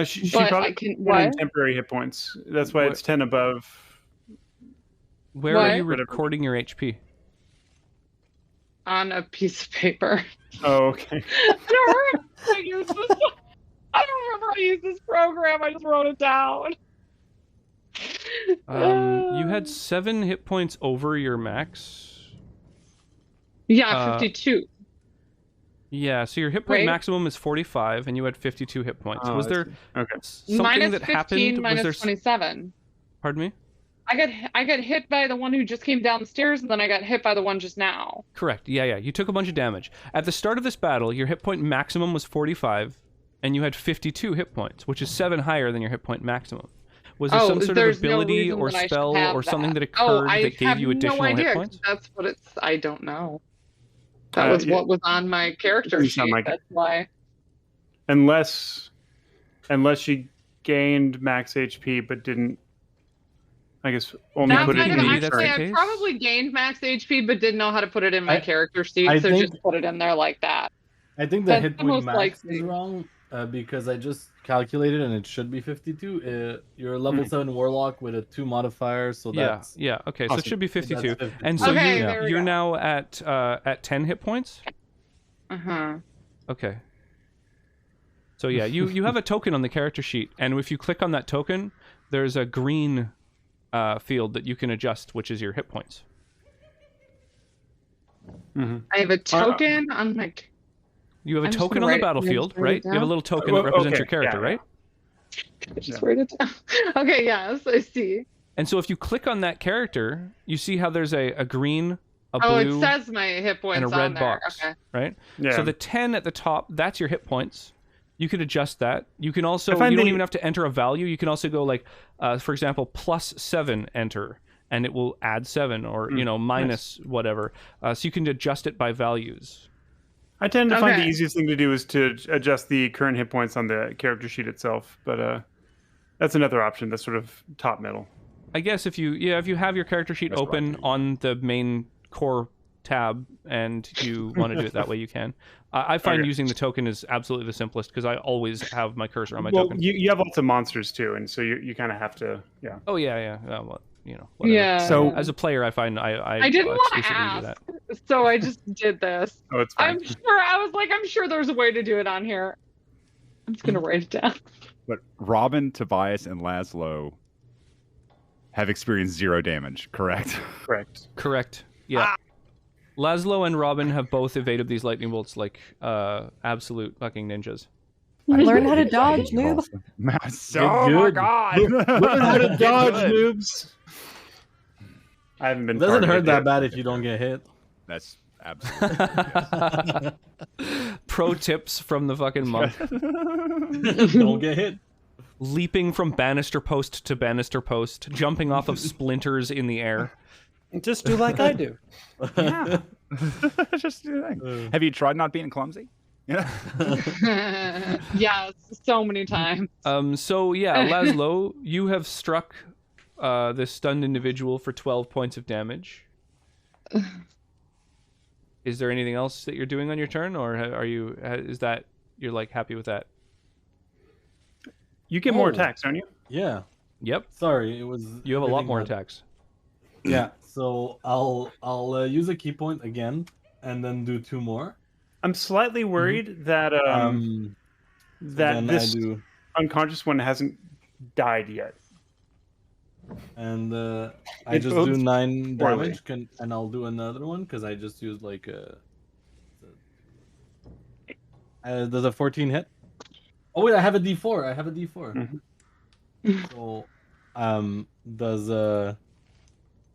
She But probably I can put in what? temporary hit points. That's why What? it's 10 above. Where are What? you Whatever. recording your HP? On a piece of paper. Oh, okay. I don't remember how to use this program. I just wrote it down. You had 7 hit points over your max. Yeah, 52. Yeah, so your hit point Right. maximum is 45, and you had 52 hit points. Oh, Was I there see. Okay. something Minus that 15, happened? Was minus there? 27. Pardon me? I got hit by the one who just came down the stairs, and then I got hit by the one just now. Correct. Yeah. You took a bunch of damage. At the start of this battle, your hit point maximum was 45, and you had 52 hit points, which is 7 higher than your hit point maximum. Was there some sort of there's no ability reason or that I should spell have or something that Oh, occurred I that gave have you additional no idea, hit 'cause points? that's what it's. I don't know. That was Yeah. what was on my character Doesn't sheet. sound like it. That's why. Unless she gained max HP but didn't. I guess only That put it might in have maybe the that's actually. the I case. probably gained max HP, but didn't know how to put it in my I- character sheet, I so think- just put it in there like that. I think the That's hit the point most max likely. is wrong because I just calculated and it should be 52. You're a level 7 warlock with a 2 modifier, so that's Yeah. Okay, so it should be 52. that's 52. And so Okay, you, there we you're go. now at 10 hit points? Uh-huh. Okay. So yeah, you have a token on the character sheet, and if you click on that token, there's a green field that you can adjust, which is your hit points. Mhm. I have a token on my. You have a I'm just token gonna on the write it- battlefield, write it right? You have a down. little token Well, that represents okay, your character, yeah, right? Just write it down. Okay, yes, I see. And so if you click on that character, you see how there's a green, a Oh, blue, it says my hit points and a on red there. box, Okay. right? Yeah. So the 10 at the top, that's your hit points. You could adjust that. You can also, I you find don't the- even have to enter a value. You can also go like, for example, +7 enter, and it will add 7 or, minus whatever. So you can adjust it by values. I tend to find the Okay. easiest thing to do is to adjust the current hit points on the character sheet itself, but that's another option. That's sort of top middle. I guess if you have your character sheet That's what I open do. on the main core tab and you want to do it that way, you can. I find Okay. using the token is absolutely the simplest because I always have my cursor on my Well, token. you have lots of monsters too, and so you kind of have to, yeah. Oh yeah. Well, whatever. Yeah. So- As a player, I find I I didn't want to exclusively do ask. that. So I just did this. Oh, it's fine. I'm sure there's a way to do it on here. I'm just gonna write it down. But Robin, Tobias, and Laszlo have experienced 0 damage, correct? Correct. Correct. Yeah. Laszlo and Robin have both evaded these lightning bolts like absolute fucking ninjas. Learn how to dodge, noob. Oh my god! Learn how to dodge, noobs. I haven't been. It doesn't hurt targeted that yet. bad if you don't get hit. That's absolutely. Pro tips from the fucking monk. Don't get hit. Leaping from banister post to banister post, jumping off of splinters in the air. Just do like I do. Yeah. Just do that. Have you tried not being clumsy? Yeah. Yes, so many times. So yeah, Laszlo, you have struck this stunned individual for 12 points of damage. Is there anything else that you're doing on your turn, or is that you're like happy with that? You get more attacks, don't you? Yeah. Yep. Sorry, it was. You have a lot everything more that- attacks. Yeah. So I'll use a key point again, and then do 2 more. I'm slightly worried that Then this I do, unconscious one hasn't died yet. and I It just do bodes 9 poorly. damage, and I'll do another one because I just used like a. Does a 14 hit? Oh wait, I have a D4. I have a D4. So, does a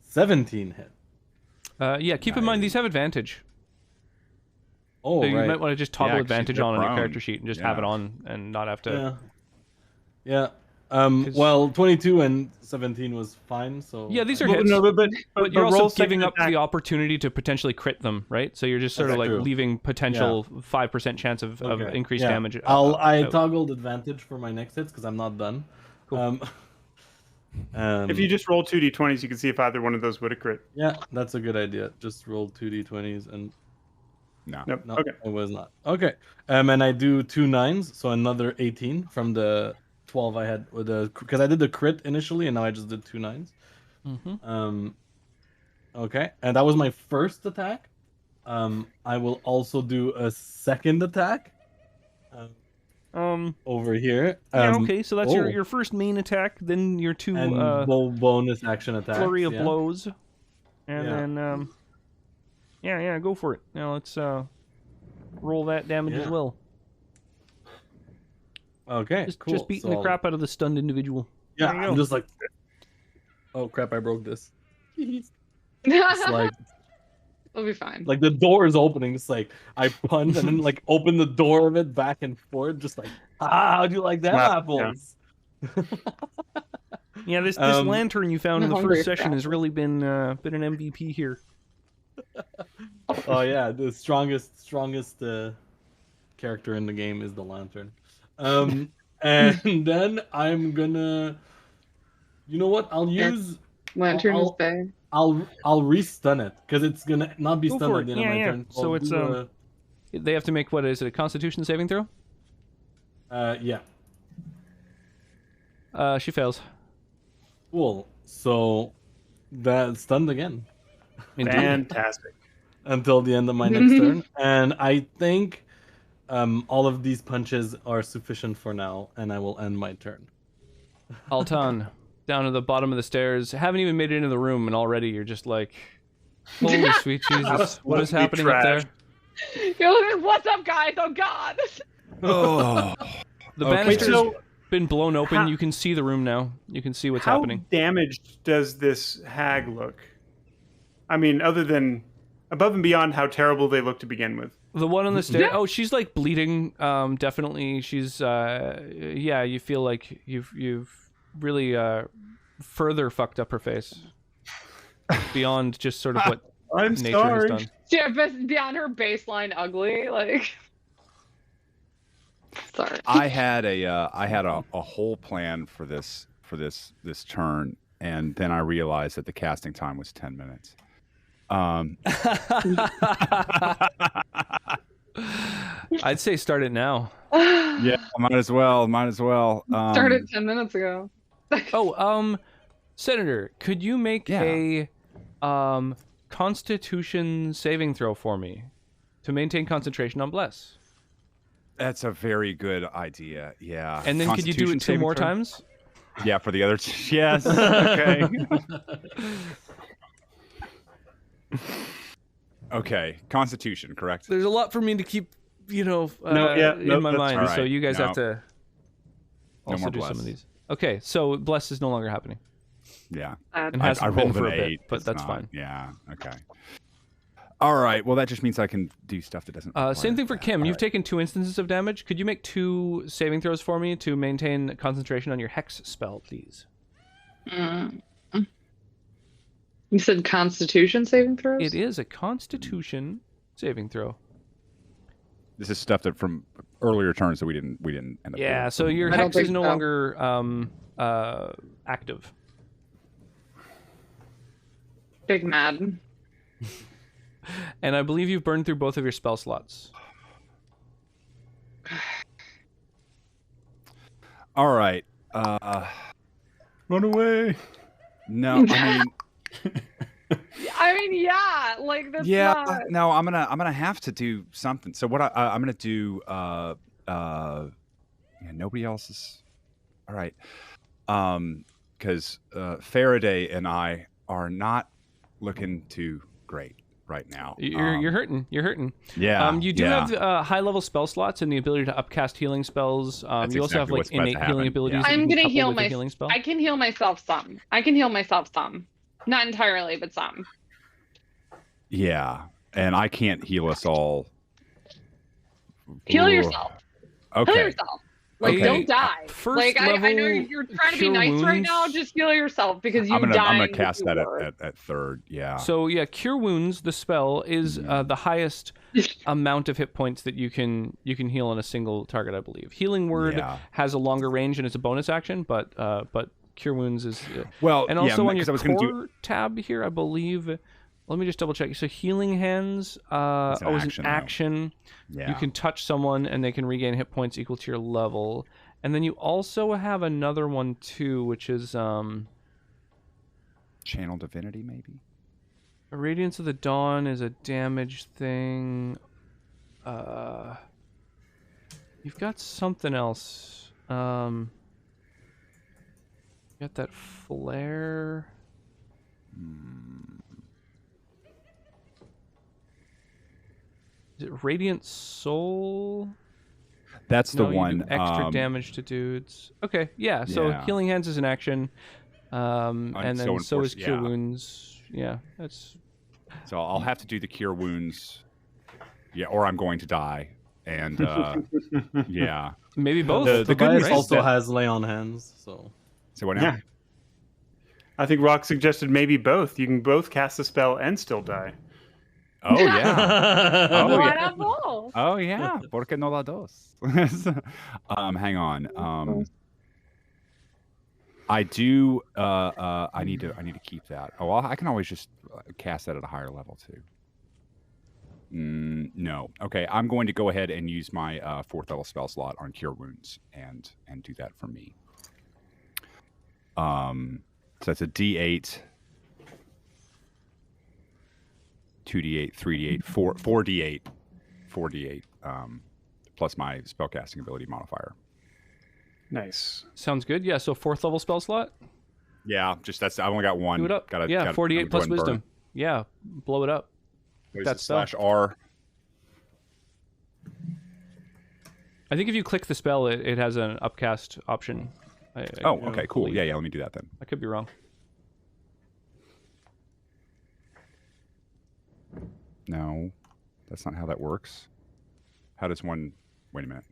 17 hit? Yeah, keep in mind these have advantage. Oh, So you right. might want to just toggle 'cause advantage they're on your prone. character sheet and just have it Yeah. on and not have to. Yeah. Well, 22 and 17 was fine. So Yeah, these are Well, hits. no, but But you're also roll giving second up attack. the opportunity to potentially crit them, right? So you're just sort of That's like true. leaving potential 5% chance of Okay. increased Yeah. damage. I out. toggled advantage for my next hits because I'm not done. Cool. If you just roll 2d20s, you can see if either one of those would have crit. Yeah, that's a good idea. Just roll 2d20s and No. Nope. no, Okay. it was not. Okay. And I do 2 9s, so another 18 from the 12 I had with the because I did the crit initially and now I just did 2 9s. Mhm. Okay, and that was my first attack. I will also do a second attack. Over here. Yeah, okay, so that's oh. your first main attack, then your 2 And bonus action attack. flurry of yeah. blows, and Yeah. then yeah, go for it. Now let's roll that damage as Yeah. well. Okay, Just cool. beating So the crap out of the stunned individual. Yeah, There you I'm go. just like, oh crap, I broke this. It's like It'll be fine. like the door is opening. Just like I punch and then like open the door of it back and forth. Just like how'd you like that Slap, apples? Yeah, this Um, lantern you found in the hungry first for session has apples. really been an MVP here. Oh yeah, the strongest character in the game is the lantern. And then I'm gonna, you know what? I'll use Lantern is I'll- big. I'll re-stun it because it's gonna not be Go stunned for at the it. end of Yeah, my yeah. turn. So I'll it's, do They have to make, what is it, a Constitution saving throw? yeah. She fails. Cool. So that's stunned again Indeed. Fantastic. until the end of my next turn. And I think all of these punches are sufficient for now, and I will end my turn. Altan, down to the bottom of the stairs. Haven't even made it into the room, and already you're just like, holy sweet Jesus, what is Must be happening up there? trash. You're like, what's up, guys? Oh God. Oh. The Okay. banister's So, been blown open. how- You can see the room now. You can see what's how happening. damaged does this hag look? I mean, other than above and beyond how terrible they look to begin with. The one on the stairs. Oh, she's like bleeding. Definitely, she's. Yeah, you feel like you've really further fucked up her face beyond just sort of what I'm nature sorry. has done. Yeah, but beyond her baseline ugly, like. Sorry. I had a whole plan for this turn, and then I realized that the casting time was 10 minutes. I'd say start it now. Yeah, might as well. Started 10 minutes ago. Oh, Senator, could you make Yeah. a Constitution saving throw for me to maintain concentration on Bless. That's a very good idea. Yeah. And then could you do it 2 saving more throw? times? Yeah, for the other. Yes. Okay. Okay. Constitution, correct? There's a lot for me to keep, in my that's mind. all So right. you guys have to No also more do some Bless. of these. Okay, so Bless is no longer happening. Yeah. And I hasn't been rolled for an a bit, 8. but It's that's not- fine. Yeah. Okay. All right. Well, that just means I can do stuff that doesn't. Same require thing for that. Kim. All You've right. taken 2 instances of damage. Could you make 2 saving throws for me to maintain concentration on your Hex spell, please? You said Constitution saving throws? It is a Constitution saving throw. This is stuff that from earlier turns that we didn't end up. Yeah, doing. so your I don't Hex is think no so. longer active. Big mad. And I believe you've burned through both of your spell slots. All right. Run away. No, I mean, Yeah, like that's yeah. not... No, I'm gonna have to do something. So what I'm gonna do? Yeah, nobody else is. All right. Because Faraday and I are not looking too great right now. You're hurting. You're hurting. Yeah. You do yeah. have high-level spell slots and the ability to upcast healing spells. You also exactly have like what's about to innate happen. healing abilities. Yeah. that you I'm can gonna couple heal with a my. healing spell. I can heal myself some. Not entirely, but some. Yeah, and I can't heal us all. Heal Ooh. yourself. Okay. Heal yourself. Like, Okay. don't die. First Like, I know level you're trying to be cure nice right now. wounds. Just heal yourself because you I'm died. gonna if cast you that were. at third. Yeah. So yeah, Cure Wounds, the spell, is the highest amount of hit points that you can heal on a single target, I believe. Healing Word Yeah. has a longer range and it's a bonus action, but Cure Wounds is Well, and also yeah, on your 'cause I was core gonna do. tab here, I believe. Let me just double check. So Healing Hands It's an is action, an though. action. Yeah. You can touch someone and they can regain hit points equal to your level. And then you also have another one too, which is Channel Divinity, maybe. Radiance of the Dawn is a damage thing. You've got something else. You got that flare. Is it Radiant Soul? That's the No, you one. do extra damage to dudes. Okay, yeah. So Yeah. Healing Hands is an action, and then so is enforced, Cure yeah. Wounds. Yeah, that's So I'll have to do the Cure Wounds. Yeah, or I'm going to die. And yeah. maybe both. The good Tobias news also is that- has lay on hands, so So what now? Yeah. I think Rock suggested maybe both. You can both cast the spell and still die. Oh yeah. Oh Why yeah. not both? Oh yeah. ¿Por qué no la dos? Hang on. I do. I need to keep that. Oh, I can always just cast that at a higher level too. No. Okay. I'm going to go ahead and use my 4th level spell slot on Cure Wounds and do that for me. So that's a D8, 2D8, 3D8, 4D8, 4D8, plus my spellcasting ability modifier. Nice. Sounds good. Yeah. So 4th level spell slot. Yeah, just that's. I only got one. Do it up. Gotta, yeah, gotta, 48 I'm plus going burn. wisdom. Yeah, blow it up. What is That's it, /R? I think if you click the spell, it has an upcast option. Oh, okay, cool. believe. Yeah, let me do that then. I could be wrong. No, that's not how that works. How does one? Wait a minute.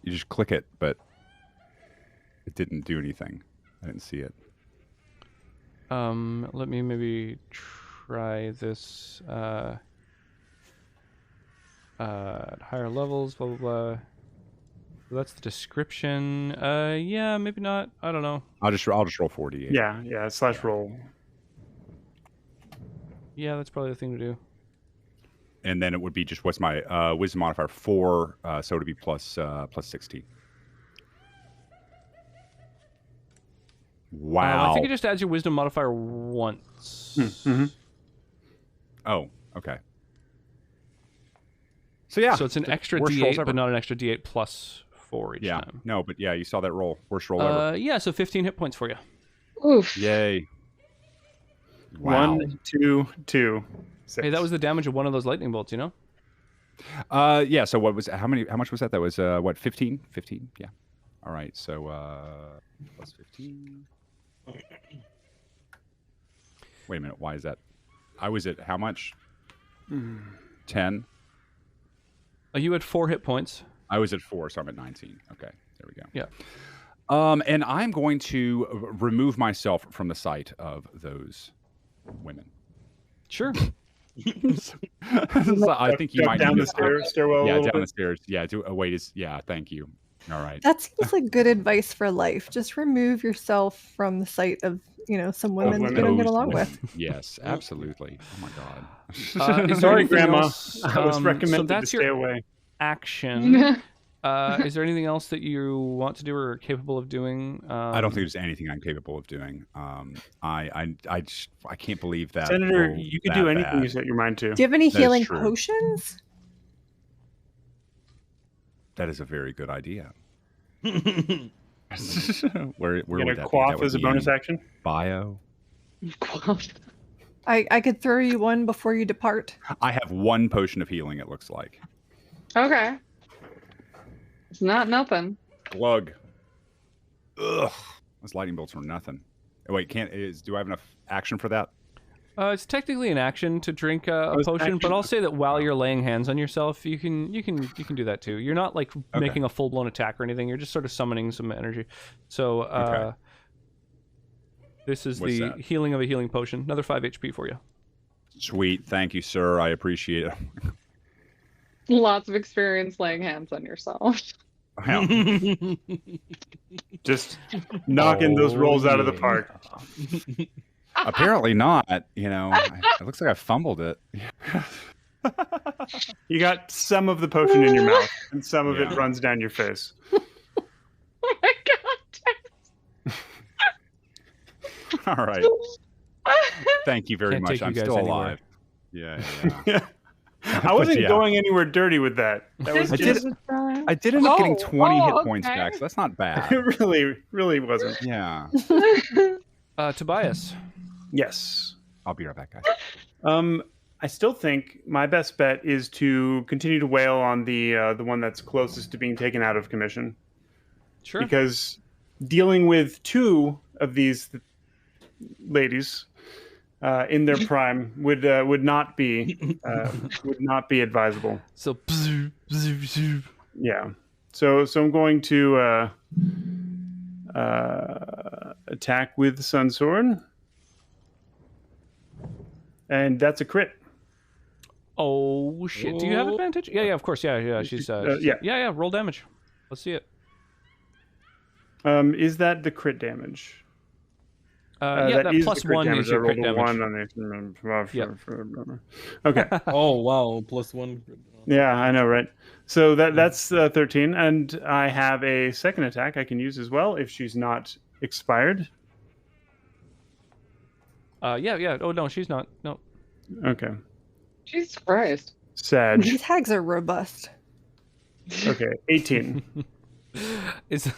You just click it, but it didn't do anything. I didn't see it. Let me maybe try this at higher levels, blah blah blah. So that's the description. Yeah, maybe not. I don't know. I'll just roll 48. Yeah, /roll. Yeah, that's probably the thing to do. And then it would be just what's my wisdom modifier 4, so it'd be plus 16. Wow. I think it just adds your wisdom modifier once. Mm-hmm. Oh, okay. So yeah. So it's an extra worst rolls D8, ever. but not an extra D8 plus 4 each Yeah. time. No, but yeah, you saw that roll. Worst roll ever. Yeah, so 15 hit points for you. Oof. Yay. Wow. 1, 2, 2, 6. Hey, that was the damage of one of those lightning bolts, you know? Yeah, so what was how much was that? That was what, 15? 15, yeah. All right, so plus 15. Wait a minute, why is that? I was at how much? 10. Oh, you had 4 hit points. I was at 4, so I'm at 19. Okay, there we go. Yeah. And I'm going to remove myself from the sight of those women. Sure. So I think you Jump might down need the stairwell. Yeah, a little down bit. the stairs. Yeah, wait, thank you. All right. That seems like good advice for life. Just remove yourself from the sight of, some women that you don't get Those along women. with. Yes, absolutely. Oh my God. Is there Sorry, anything Grandma. else? I was So recommended to that's stay your away. action. Is there anything else that you want to do or are capable of doing? I don't think there's anything I'm capable of doing. I can't believe that. Senator, rolled you could that do anything bad. you set your mind to. Do you have any That is healing true. potions? That is a very good idea. where You would gonna that quaff be? That would as a be bonus in action? bio. I could throw you one before you depart. I have 1 potion of healing. It looks like Okay. It's not nothing. glug. Ugh, those lightning bolts are nothing. Oh, wait, do I have enough action for that? It's technically an action to drink a was potion, but action. I'll say that while you're laying hands on yourself, you can do that too. You're not like making a full blown attack or anything. You're just sort of summoning some energy. So Okay. this is What's the that? healing of a healing potion. Another 5 HP for you. Sweet, thank you, sir. I appreciate it. Lots of experience laying hands on yourself. Wow. Just knocking those rolls out of the yeah. park. Apparently not. It looks like I fumbled it. You got some of the potion in your mouth, and some of it Yeah. runs down your face. Oh my god. All right. Thank you very Can't much. take you I'm guys still anywhere. alive. Yeah. I wasn't yeah. going anywhere dirty with that. That was I just did- I did end up getting 20 hit points okay. back, so that's not bad. it really wasn't. Yeah. Tobias. Yes. I'll be right back, guys. I still think my best bet is to continue to wail on the one that's closest to being taken out of commission, Sure. because dealing with 2 of these ladies in their prime would not be advisable. So Yeah. So I'm going to attack with the Sun Sword, and that's a crit. oh shit. Do you have advantage? Yeah, of course. Yeah. She's yeah. roll damage. Let's see it. Is that the crit damage? That is plus the crit 1 damage. is your I rolled crit a damage. 1 on the. Yep. Okay. Oh wow, +1. Yeah, I know, right? So that's 13, and I have a second attack I can use as well if she's not expired. Yeah. Oh no, she's not. No. Okay. Jesus Christ. Sag. These hags are robust. Okay, 18.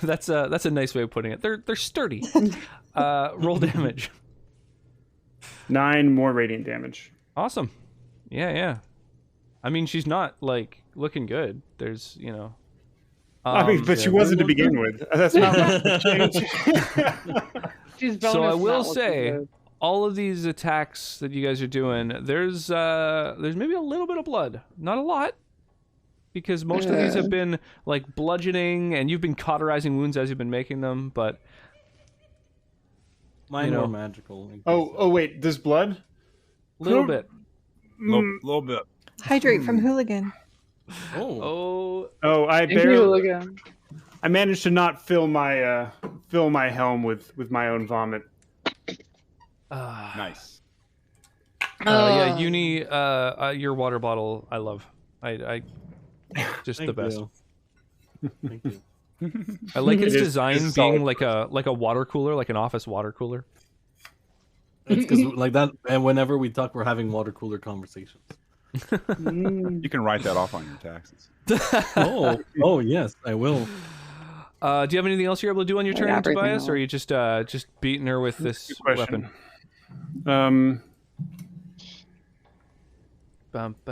That's a nice way of putting it. They're sturdy. Roll damage. 9 more radiant damage. Awesome. Yeah. I mean, she's not like looking good. There's, I mean, but she wasn't to begin with. That's not what changed. She's So I bonus will not looking say, good. all of these attacks that you guys are doing, there's maybe a little bit of blood, not a lot, because most of these have been like bludgeoning, and you've been cauterizing wounds as you've been making them. But Mine are magical. Oh, wait, there's blood? a little bit. Little bit. Hydrate from Hooligan. Oh. Oh, I Thank you, barely. again. I managed to not fill my helm with my own vomit. Nice. Yeah, Uni, your water bottle, I love. I just the Thank best. you. Thank you. I like its It is- design it's being solid like a water cooler, like an office water cooler. It's because like that, and whenever we talk, we're having water cooler conversations. You can write that off on your taxes. Oh yes, I will. Do you have anything else you're able to do on your Like turn, everything Tobias, or are else. you just beating her with this Good question. weapon?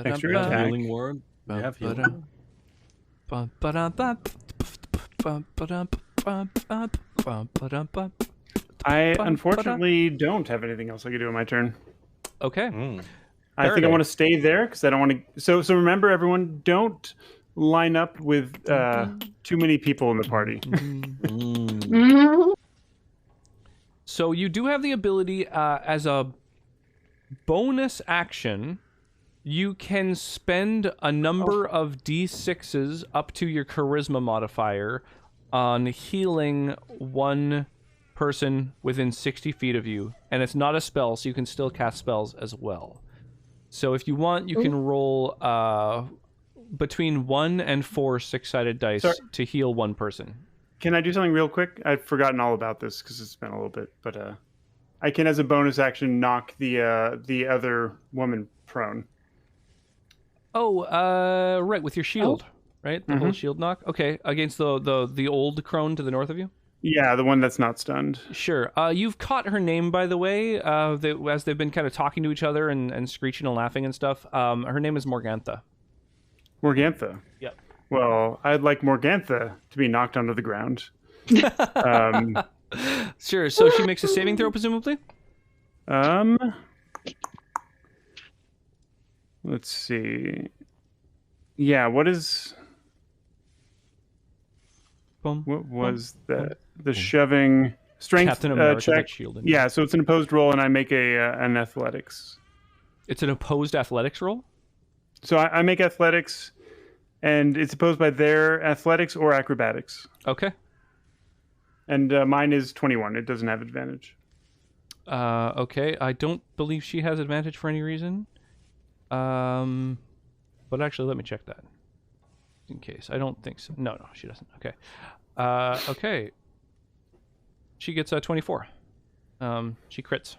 Extra We have attack. healing word. We have healing. I unfortunately don't have anything else I can do on my turn. Okay. I think Faraday. I want to stay there because I don't want to. So remember, everyone, don't line up with too many people in the party. So you do have the ability as a bonus action. You can spend a number of d6s up to your charisma modifier on healing one person within 60 feet of you. And it's not a spell, so you can still cast spells as well. So if you want, you can roll between 1 and 4 6-sided dice to heal one person. Can I do something real quick? I've forgotten all about this because it's been a little bit, but I can, as a bonus action, knock the other woman prone. Oh, right, with your shield, right? The whole shield knock. Okay, against the old crone to the north of you. Yeah, the one that's not stunned. Sure. You've caught her name, by the way, as they've been kind of talking to each other and screeching and laughing and stuff. Her name is Morgantha. Morgantha. Yep. Well, I'd like Morgantha to be knocked onto the ground. Sure. So she makes a saving throw, presumably? Let's see. Yeah, what was that? The shoving strength Captain America check. shielding. Yeah, so it's an opposed roll, and I make an athletics. It's an opposed athletics roll? So I make athletics, and it's opposed by their athletics or acrobatics. Okay. And mine is 21. It doesn't have advantage. Okay. I don't believe she has advantage for any reason. But actually, let me check that. In case. I don't think so. No, she doesn't. Okay. Okay. She gets 24. She crits.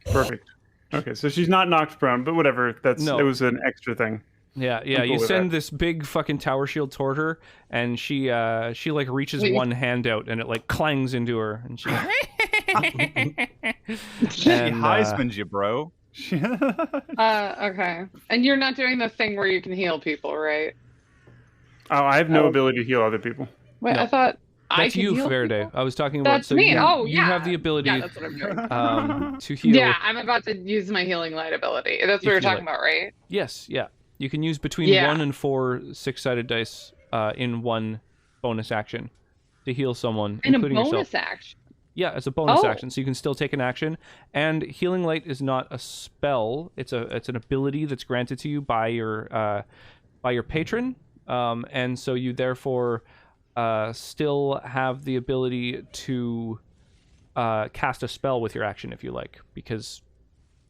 Perfect. Okay, so she's not knocked prone, but whatever. No. It was an extra thing. Yeah. cool You with send that. this big fucking tower shield toward her, and she like reaches one hand out, and it like clangs into her, and she. She And, Heisman's you, bro. Okay. And you're not doing the thing where you can heal people, right? Oh, I have no ability to heal other people. Wait, No. I thought I That's could you, heal Faraday. people? I was talking about. That's So me. you, Oh, you yeah. have the ability Yeah, that's what I'm doing. to heal. Yeah, I'm about to use my healing light ability. That's If what you're you talking like. about, right? Yes, yeah. You can use between Yeah. 1 and 4 6-sided dice in one bonus action to heal someone, In a including bonus yourself. action. Yeah, as a bonus Oh. action, so you can still take an action. And healing light is not a spell; it's an ability that's granted to you by your patron, and so you therefore still have the ability to cast a spell with your action if you like, because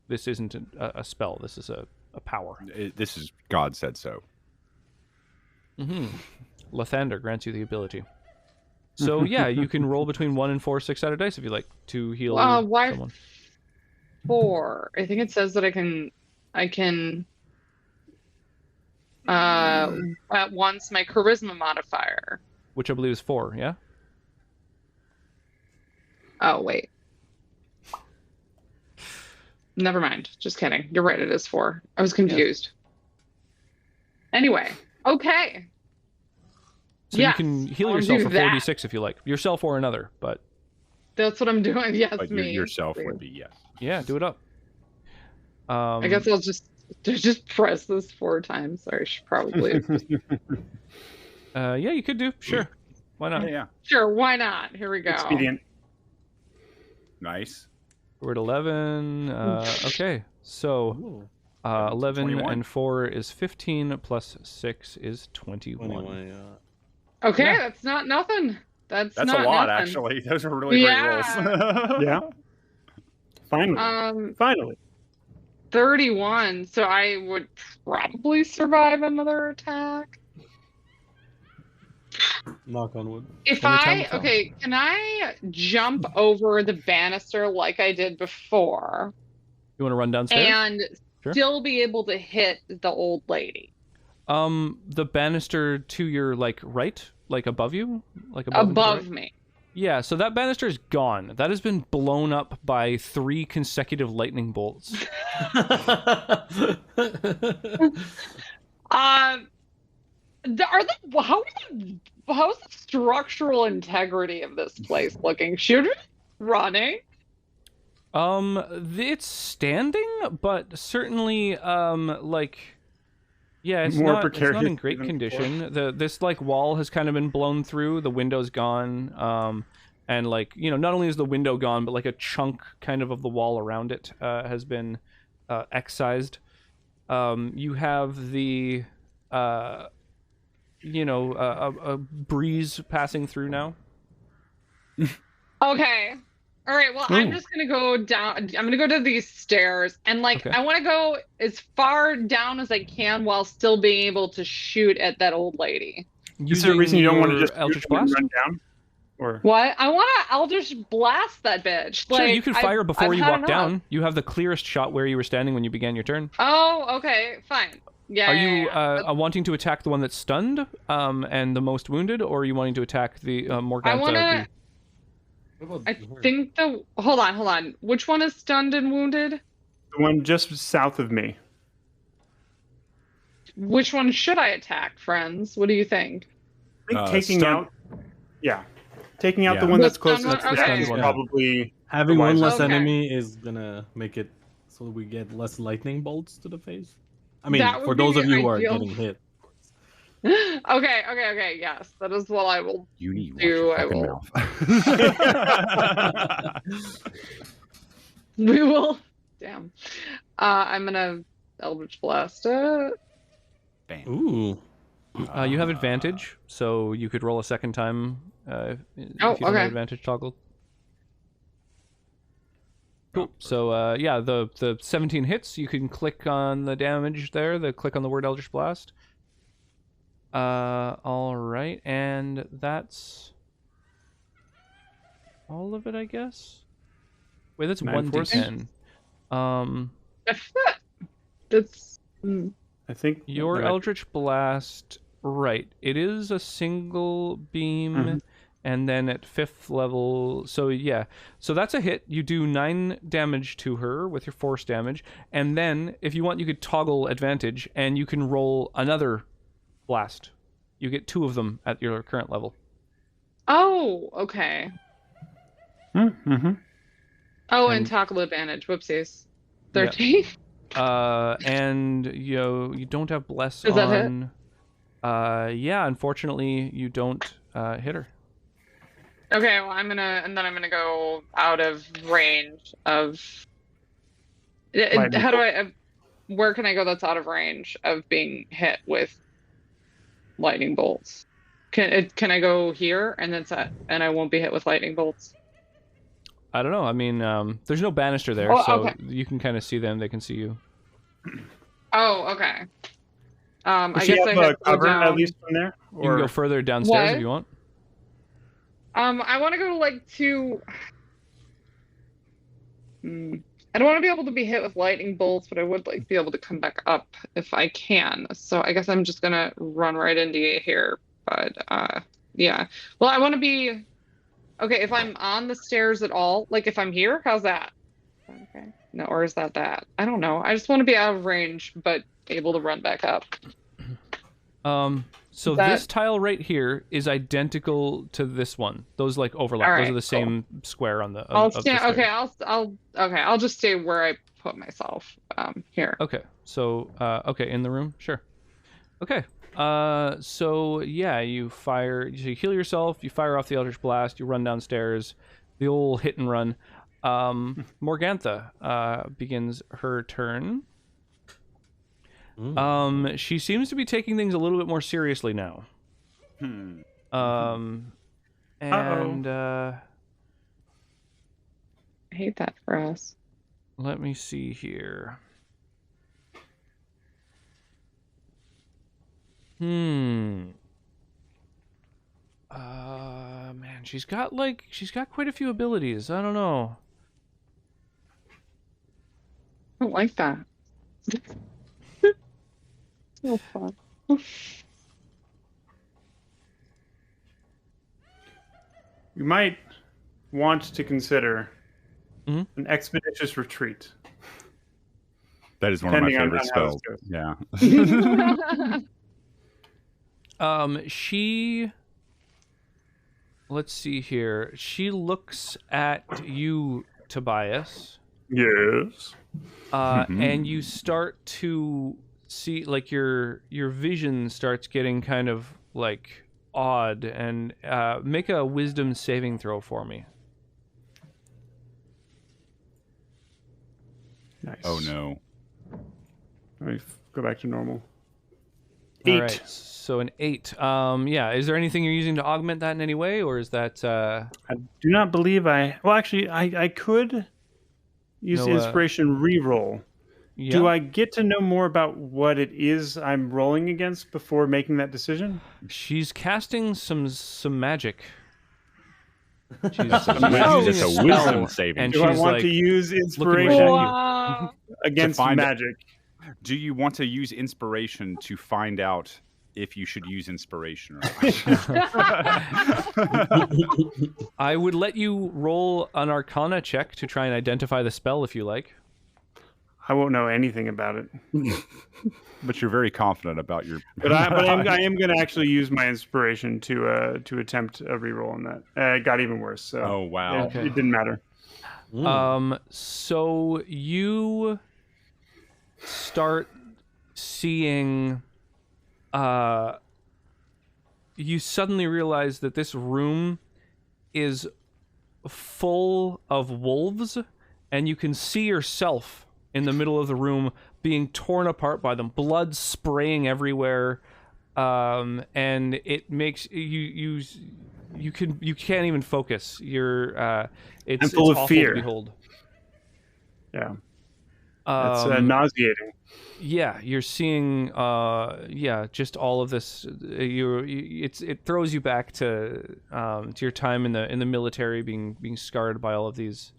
this isn't a spell; this is a power. This is God said so. Lathander grants you the ability. So yeah, you can roll between 1 and 4 6-sided dice if you like to heal Why someone. 4? I think it says that I can at once my charisma modifier. Which I believe is 4, yeah? Oh wait. Never mind. Just kidding. You're right, it is 4. I was confused. Anyway, okay. So Yes, you can heal I'll yourself do for that. 4d6 if you like. Yourself or another, but That's what I'm doing. Yes, But me. yourself would be yes. yeah, do it up. I guess I'll just press this 4 times. Sorry, I should probably. Yeah, you could do. Sure. Why not? Yeah. Sure, why not? Here we go. Expedient. Nice. We're at 11. Okay. So 11 21. and 4 is 15 plus 6 is 21. 21, yeah. Okay, Yeah. that's not nothing. That's That's not a lot, nothing. actually. Those are really great rolls. Yeah. Finally. Finally. 31. So I would probably survive another attack. Knock on wood. If Only time will tell. okay, can I jump over the banister like I did before You want to run downstairs? and Sure. still be able to hit the old lady? The banister to your right, like above you, like above, and to the Above right? me. Yeah, so that banister is gone. That has been blown up by 3 consecutive lightning bolts. How's the structural integrity of this place looking? Should we be running? It's standing, but certainly, yeah, it's More not in precarious great than condition. This like wall has kind of been blown through. The window's gone. And like, not only is the window gone, but like a chunk kind of the wall around it has been excised. You have the a breeze passing through now. Okay. All right. Well, I'm just gonna go down. I'm gonna go to these stairs, and Okay. I want to go as far down as I can while still being able to shoot at that old lady. Is there a reason you don't want to Using just your Eldritch shoot and Blast? run down? Or What? I want to Eldritch blast that bitch. Sure, Like, you can fire before I've you had walk enough. down. You have the clearest shot where you were standing when you began your turn. Oh, okay, fine. Yeah. Are yeah, you yeah. wanting to attack the one that's stunned and the most wounded, or are you wanting to attack the Morgantha? I want to. What about I her? think the. Hold on. Which one is stunned and wounded? the one just south of me. Which one should I attack, friends? What do you think? I think taking stun- out. Yeah. Taking out Yeah. the one The that's stun closest one? to Okay. is probably Having one less Okay. enemy is gonna make it so we get less lightning bolts to the face. I mean, That would for those be of you who are ideal. getting hit. Okay. Yes, that is what I will You need to watch do. your I fucking will. mouth. We will. Damn. I'm gonna Eldritch Blast it. Bam. Ooh. You have advantage, so you could roll a second time if you don't okay. have advantage toggled. Cool. So yeah, the 17 hits. You can click on the damage there. Click on the word Eldritch Blast. All right, and that's all of it, I guess. Wait, that's 9 force? 1d10. That's. I think Your that I- Eldritch Blast, right? It is a single beam, and then at 5th level. So yeah, so that's a hit. You do 9 damage to her with your force damage, and then if you want, you could toggle advantage, and you can roll another blast. You get 2 of them at your current level. Oh, okay. Mm-hmm. Oh, And- and toggle advantage. Whoopsies. Yeah. 13. And you don't have bless Does that hit? on. Yeah, unfortunately, you don't hit her. Okay, well, I'm gonna go out of range of. Lightning How do I? Where can I go that's out of range of being hit with lightning bolts? Can I go here and I won't be hit with lightning bolts? I don't know. I mean, there's no banister there, Oh, so okay. you can kind of see them. They can see you. Oh, okay. I Does guess she I have have a to go cover down. at least from there? You can go further downstairs if you want. I want to go to. I don't want to be able to be hit with lightning bolts, but I would like to be able to come back up if I can. So I guess I'm just gonna run right into you here. But yeah. Well, I want to be. Okay, if I'm on the stairs at all, like if I'm here, how's that? Okay. No, or is that? I don't know. I just want to be out of range, but able to run back up. So That- this tile right here is identical to this one. Those like overlap. All Those right, are the cool. same square on the. I'll of the stand. stairs. Okay, I'll just stay where I put myself. Here. Okay. So okay, in the room, sure. Okay. So yeah, you fire. So you heal yourself. You fire off the Eldritch Blast. You run downstairs. The old hit and run. Morgantha begins her turn. She seems to be taking things a little bit more seriously now. And I hate that for us. let me see here. Man, she's got quite a few abilities. I don't know. I don't like that. So fun. You might want to consider Mhm. an expeditious retreat. That is one of my Depending on favorite how this spells. goes. Yeah. She. Let's see here. She looks at you, Tobias. Yes. And you start to see, like, your vision starts getting kind of like odd, and make a wisdom saving throw for me. Nice. Oh no. Let me go back to normal. All 8. right, so an 8. Yeah, is there anything you're using to augment that in any way, or is that I do not believe I. Well, actually, I could use No, inspiration reroll. yeah? Do I get to know more about what it is I'm rolling against before making that decision? She's casting some magic. She's That's using a spell, wisdom saving. and Do I she's want like to use looking right inspiration at you. Wow. against find- magic? Do you want to use inspiration to find out if you should use inspiration or not? I would let you roll an Arcana check to try and identify the spell if you like. I won't know anything about it. But you're very confident about your. But I am going to actually use my inspiration to attempt a reroll on that. It got even worse. So Oh wow. it didn't matter. So you start seeing, you suddenly realize that this room is full of wolves, and you can see yourself in the middle of the room being torn apart by them, blood spraying everywhere, and it makes you can't even focus. It's full of awful fear. to behold. Yeah. That's nauseating. Yeah, you're seeing, just all of this. It throws you back to your time in the military, being scarred by all of these.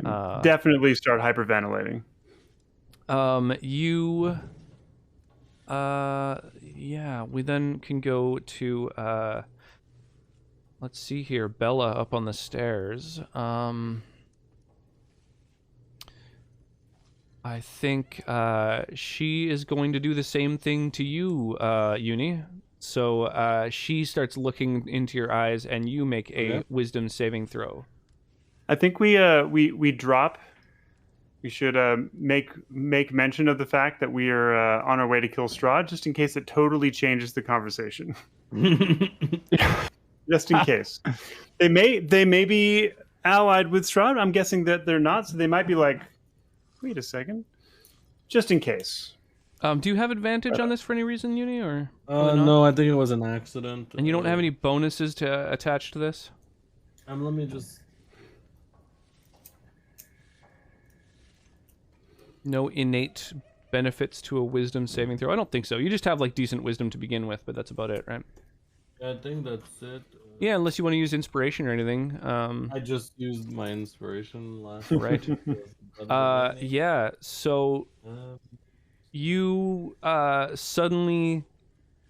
Definitely start hyperventilating. We then can go to, let's see here, Bella up on the stairs. I think she is going to do the same thing to you, Uni. So she starts looking into your eyes, and you make a wisdom saving throw. I think we drop. We should make mention of the fact that we are on our way to kill Strahd, just in case it totally changes the conversation. Just in case. They may be allied with Strahd. I'm guessing that they're not, so they might be like, wait a second. Just in case. Do you have advantage on this for any reason, Uni, or no, I think it was an accident. And you don't have any bonuses to attach to this? Let me just. No innate benefits to a wisdom saving throw? I don't think so. You just have like decent wisdom to begin with, but that's about it, right? I think that's it. Yeah, unless you want to use inspiration or anything. I just used my inspiration last. Right. Yeah. So you suddenly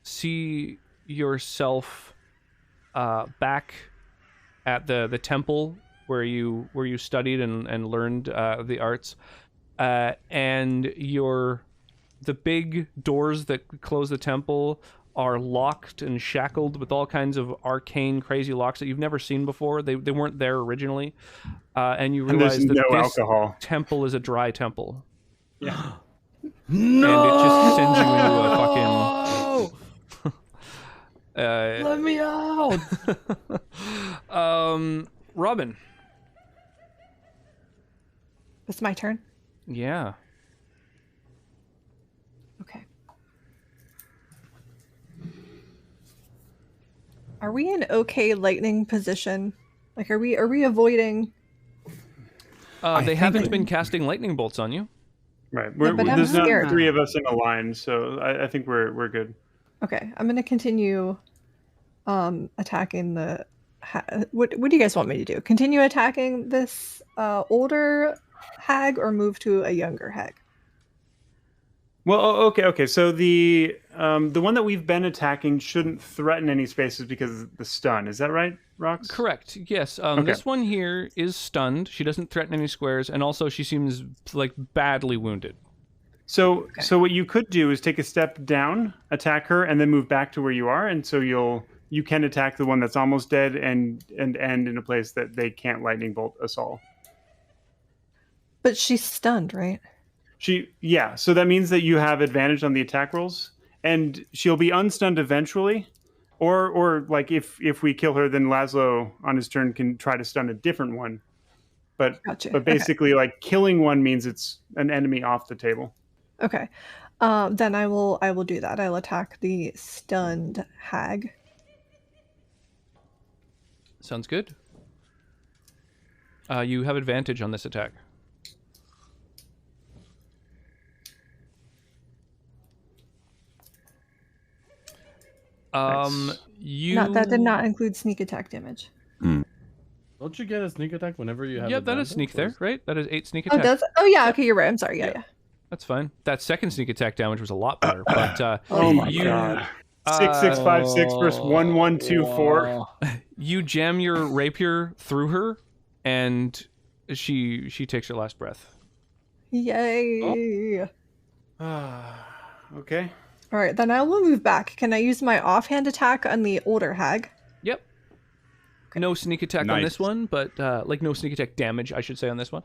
see yourself back at the temple where you studied and learned the arts. And the big doors that close the temple are locked and shackled with all kinds of arcane, crazy locks that you've never seen before. They weren't there originally, and you realize that this temple is a dry temple. Yeah. No! And it just sends you into a fucking. Let me out! Robin. It's my turn. Yeah. Okay. Are we in okay lightning position? Like, are we avoiding? They haven't been casting lightning bolts on you. Right. But I'm there's not scared. 3 of us in a line, so I think we're good. Okay, I'm gonna continue attacking the. What do you guys want me to do? Continue attacking this older hag or move to a younger hag? Well, okay. So the one that we've been attacking shouldn't threaten any spaces because of the stun. Is that right, Rox? Correct. Yes. Okay. This one here is stunned. She doesn't threaten any squares, and also she seems like badly wounded. So what you could do is take a step down, attack her, and then move back to where you are, and so you can attack the one that's almost dead and end in a place that they can't lightning bolt us all. But she's stunned, right? So that means that you have advantage on the attack rolls, and she'll be unstunned eventually, or like if we kill her, then Laszlo on his turn can try to stun a different one. But Gotcha. But basically, like killing one means it's an enemy off the table. Okay. Then I will do that. I'll attack the stunned hag. Sounds good. You have advantage on this attack. Nice. That did not include sneak attack damage. Don't you get a sneak attack whenever you have? Yeah, that is advantage, sneak or there, is- right? That is 8 sneak Oh, attack. does it? Oh yeah. Okay, you're right. I'm sorry. Yeah. That's fine. That second sneak attack damage was a lot better. But Oh my you, god! 6 versus 1 You jam your rapier through her, and she takes her last breath. Yay! Okay. All right, then I will move back. Can I use my offhand attack on the older hag? Yep. No sneak attack on Nice. this one, but like no sneak attack damage, I should say, on this one.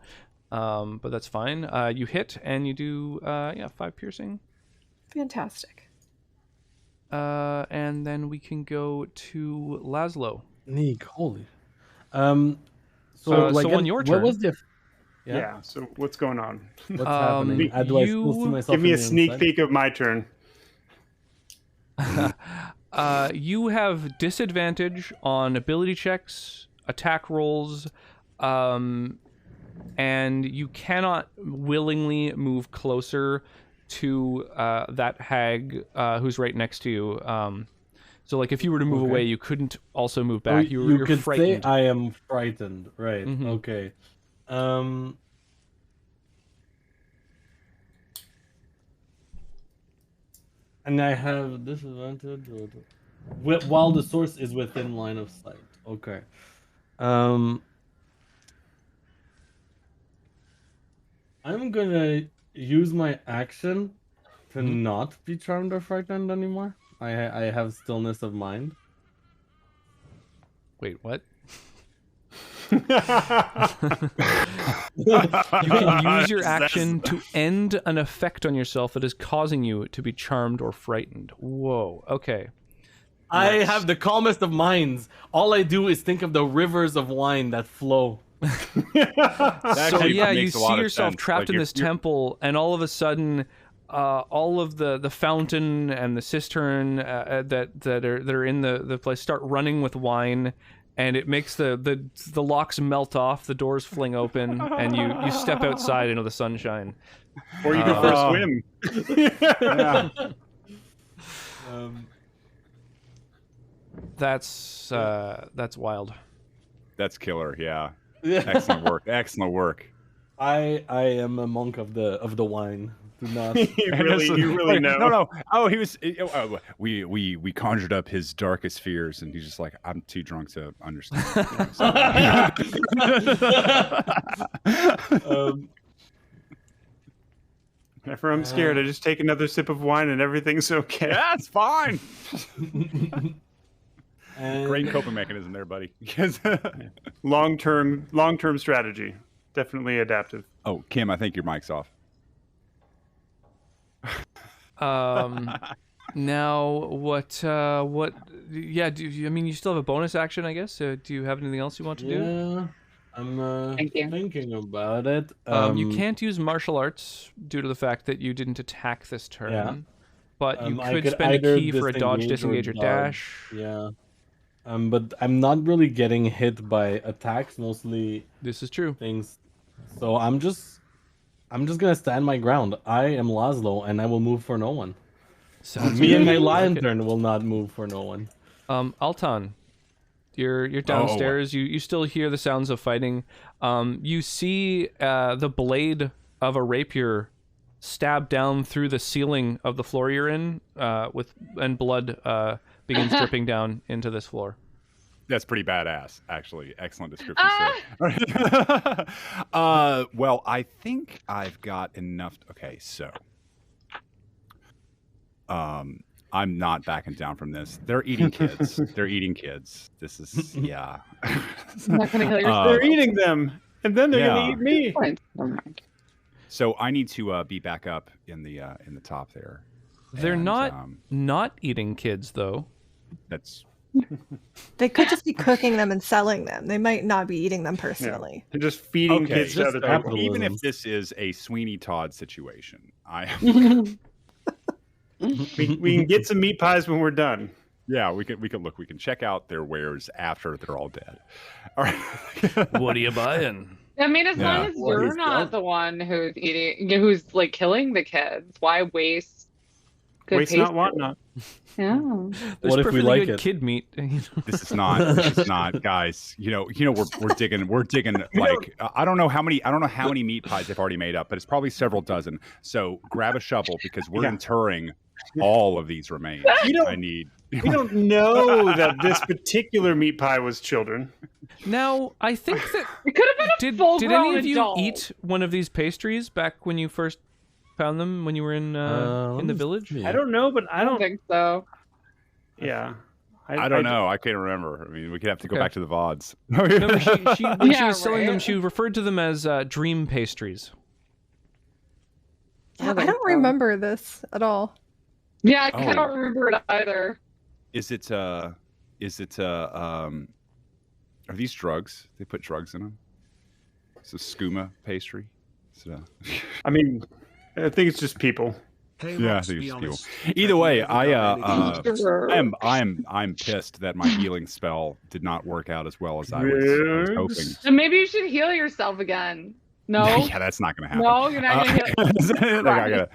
But that's fine. You hit and you do 5 piercing. Fantastic. And then we can go to Laszlo. Neek, holy. So on your what turn- was the? Yeah. So what's going on? What's happening? Do I still see myself Give me in a the sneak inside? peek of my turn. You have disadvantage on ability checks, attack rolls, and you cannot willingly move closer to that hag who's right next to you. So, like, if you were to move Okay. away, you couldn't also move Oh, back. You're could frightened. say I am frightened, right? Mhm. Okay. And I have disadvantage while the source is within line of sight. Okay. I'm gonna use my action to not be charmed or frightened anymore. I have stillness of mind. Wait, what? You can use your action to end an effect on yourself that is causing you to be charmed or frightened. Whoa. Okay. I have the calmest of minds. All I do is think of the rivers of wine that flow. That So actually yeah, you makes a lot see of yourself sense. trapped Like, in you're- this temple, and all of a sudden, all of the fountain and the cistern that are in the place start running with wine, and it makes the locks melt off, the doors fling open, and you step outside into the sunshine. Or you prefer Uh, swim. Yeah. That's wild. That's killer. Yeah. Yeah. Excellent work. Excellent work. I am a monk of the wine. Do not. you really know. No. Oh, he was. We conjured up his darkest fears, and he's just like, I'm too drunk to understand. Whenever I'm scared, I just take another sip of wine and everything's okay. Yeah, it's fine. And Great coping mechanism there, buddy. Long-term strategy. Definitely adaptive. Oh, Kim, I think your mic's off. Now what? Yeah. I mean, you still have a bonus action, I guess. Do you have anything else you want to do? Yeah, I'm Thank you. thinking about it. You can't use martial arts due to the fact that you didn't attack this turn. Yeah. But you I could could spend a either key for a dodge, disengage, or dodge. dash. Yeah. But I'm not really getting hit by attacks, mostly This is true. things. So I'm just gonna stand my ground. I am Laszlo, and I will move for no one. Sounds Me and good. my I like it. lantern will not move for no one. Altan, you're downstairs. You still hear the sounds of fighting. You see the blade of a rapier stab down through the ceiling of the floor you're in, and blood begins dripping down into this floor. That's pretty badass, actually. Excellent description, sir. Well, I think I've got enough. Okay, so I'm not backing down from this. They're eating kids. They're eating kids. This is yeah. I'm not gonna kill yourself. They're eating them, and then they're gonna eat me. Never mind. So I need to be back up in the top there. They're not eating kids though. That's. They could just be cooking them and selling them. They might not be eating them personally. They're just feeding Okay, kids to other people. even if this is a Sweeney Todd situation, we can get some meat pies when we're done. Yeah, we can look. We can check out their wares after they're all dead. All right. What are you buying? I mean, as long as you're not the one who's like killing the kids, why waste? Good Waste not, want not. Yeah. What if we like it? Kid meat. This is not, guys. We're digging like I don't know how many meat pies they've already made up, but it's probably several dozen. So grab a shovel because we're interring all of these remains. We don't know that this particular meat pie was children. Now, I think that it could have been a full-grown did any of you adult. eat one of these pastries back when you first found them when you were in the village? I don't know, but I don't think so. Yeah. I don't know. I can't remember. I mean, we could have to go back to the VODs. Remember, when she was selling them, she referred to them as dream pastries. Yeah, I don't remember this at all. Yeah, I don't remember it either. Is it are these drugs? They put drugs in them? It's a skooma pastry. I mean, I think it's just people. Hey, Yeah, I Rox, think be it's honest. people. Either way, Sure. I'm pissed that my healing spell did not work out as well as I was hoping. So maybe you should heal yourself again. No. Yeah, that's not going to happen. No, you're not gonna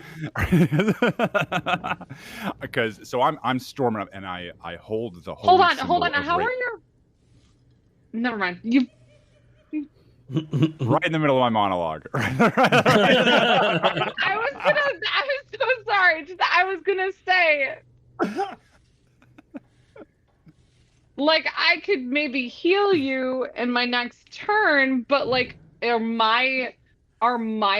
heal. Because so I'm storming up and I hold the Hold symbol on. of How Ra- are your? Never mind. You. right in the middle of my monologue. I was so sorry. I was gonna say, like, I could maybe heal you in my next turn, but like, are my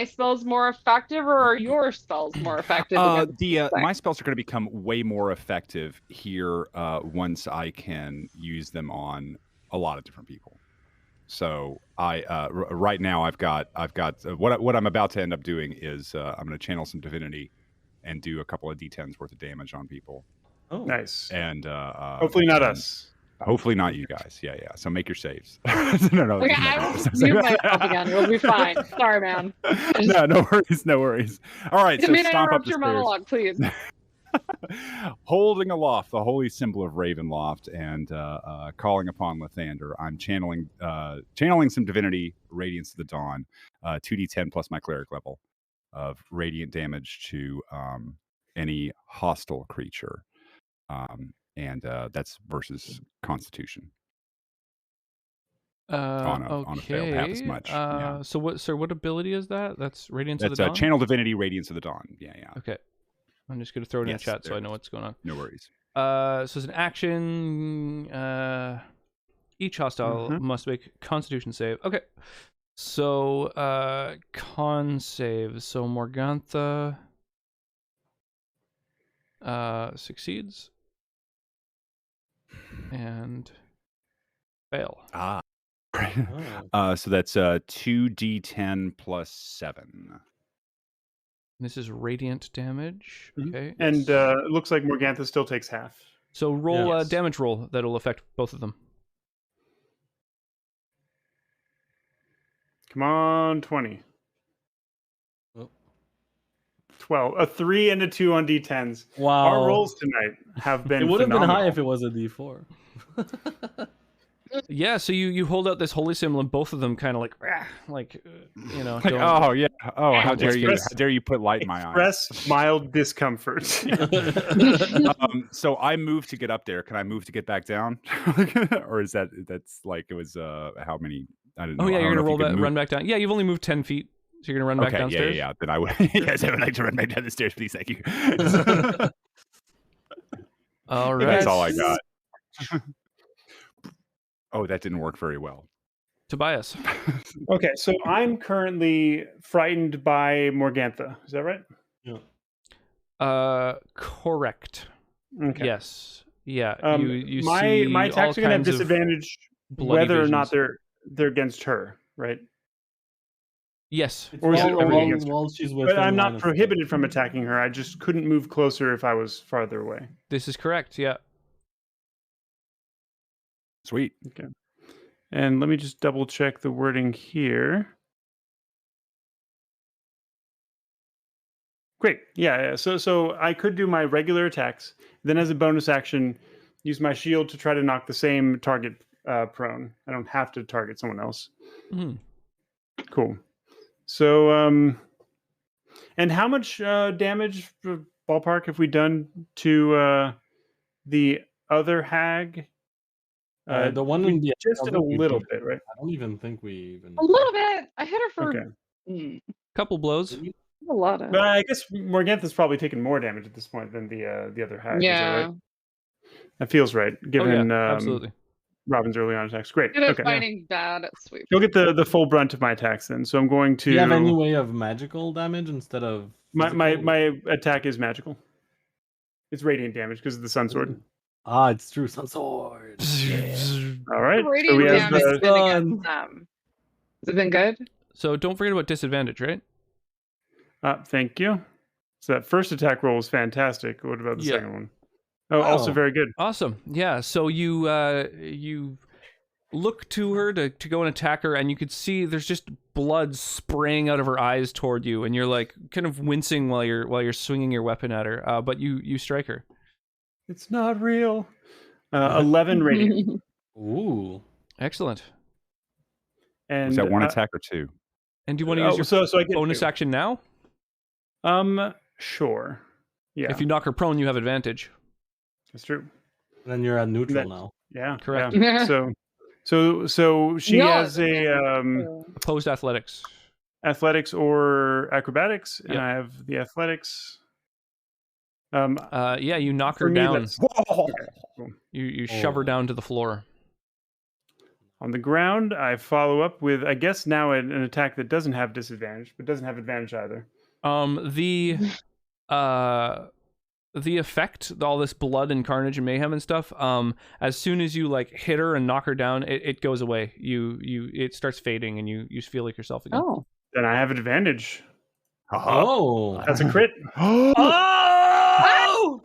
spells more effective or are your spells more effective? My spells are going to become way more effective here once I can use them on a lot of different people. So right now I've got what I'm about to end up doing is I'm going to channel some divinity and do a couple of d10s worth of damage on people. Oh, nice. And hopefully not us. Hopefully not you guys. Yeah. So make your saves. No. Okay, I will mute myself again. We'll be fine. Sorry, man. No worries. All right. So may I stomp up interrupt the your stairs. monologue, please? Holding aloft the holy symbol of Ravenloft and calling upon Lathander, I'm channeling some divinity, Radiance of the Dawn, 2d10 plus my cleric level of radiant damage to any hostile creature, and that's versus Constitution. On a fail to have as much. So what ability is that? That's Radiance of the Dawn? Dawn? Channel Divinity, Radiance of the Dawn. Yeah. Okay. I'm just going to throw it in the chat so I know what's going on. No worries. So it's an action. Each hostile must make Constitution save. Okay. So con save. So Morgantha succeeds. And fail. So that's 2d10 plus 7. This is radiant damage. Okay. And it looks like Morgantha still takes half. So roll a damage roll that'll affect both of them. Come on, 20. 12. A 3 and a 2 on d10s. Wow. Our rolls tonight have been It would have been phenomenal. high if it was a d4. Yeah, so you hold out this holy symbol, and both of them kind of like, Like, don't. oh yeah. Oh, how dare you? Express- How dare you put light in my eyes? Express mild discomfort. So I moved to get up there. Can I move to get back down? Or is that's like it was how many? I don't know. Oh yeah, I you're don't gonna know if you could run back down. Yeah, you've only moved 10 feet, so you're gonna run back Okay, downstairs. yeah. Then I would. Yes, I would like to run back down the stairs, please. Thank you. All right. That's all I got. Oh, that didn't work very well. Tobias. Okay, so I'm currently frightened by Morgantha. Is that right? Correct. Okay. Yes. Yeah. You my see my all attacks are gonna have kinds of disadvantage bloody whether or not visions. they're against her, right? Yes. Or is it only against her? while she's with But I'm not prohibited from attacking her. I just couldn't move closer if I was farther away. This is correct. Yeah. Sweet. Okay. And let me just double check the wording here. Great. Yeah. So I could do my regular attacks. Then as a bonus action, use my shield to try to knock the same target prone. I don't have to target someone else. Mhm. Cool. So, and how much damage ballpark have we done to the other hag? The one in the just did a little bit, right? I don't even think we even. A little bit. I hit her for Okay. Couple blows. a lot of. But I guess Morgantha's probably taken more damage at this point than the other hag. Is that Yeah. right? That feels right, given absolutely. Robin's early on attacks. Great. Good at Okay. fighting bad at sweep. You'll get the full brunt of my attacks then. So I'm going to. Do you have any way of magical damage instead of my attack is magical. It's radiant damage because of the sun sword. Ah, it's true. Sun sword. All right. So Radiant we have damage the, has been against them. Has it been good? So don't forget about disadvantage, right? thank you. So that first attack roll was fantastic. What about the Yeah. second one? Oh, also very good. Awesome. Yeah. So you look to her to go and attack her, and you could see there's just blood spraying out of her eyes toward you, and you're like kind of wincing while you're swinging your weapon at her. But you strike her. It's not real. 11 radiant. Ooh. Excellent. And Was that one attack or two? And do you want to use your so I get bonus two. action now? Sure. Yeah. If you knock her prone, you have advantage. That's true. Then you're at neutral now. Yeah. Correct. Yeah. So she has a Opposed athletics. athletics or acrobatics, and Yep. I have the athletics. Yeah, you knock For her me, down. that's- Okay, cool. You shove her down to the floor. On the ground, I follow up with, I guess now an attack that doesn't have disadvantage, but doesn't have advantage either. The effect, all this blood and carnage and mayhem and stuff, as soon as you like hit her and knock her down, it goes away. It starts fading, and you feel like yourself again. Oh. Then I have advantage. Oh. That's a crit. Oh!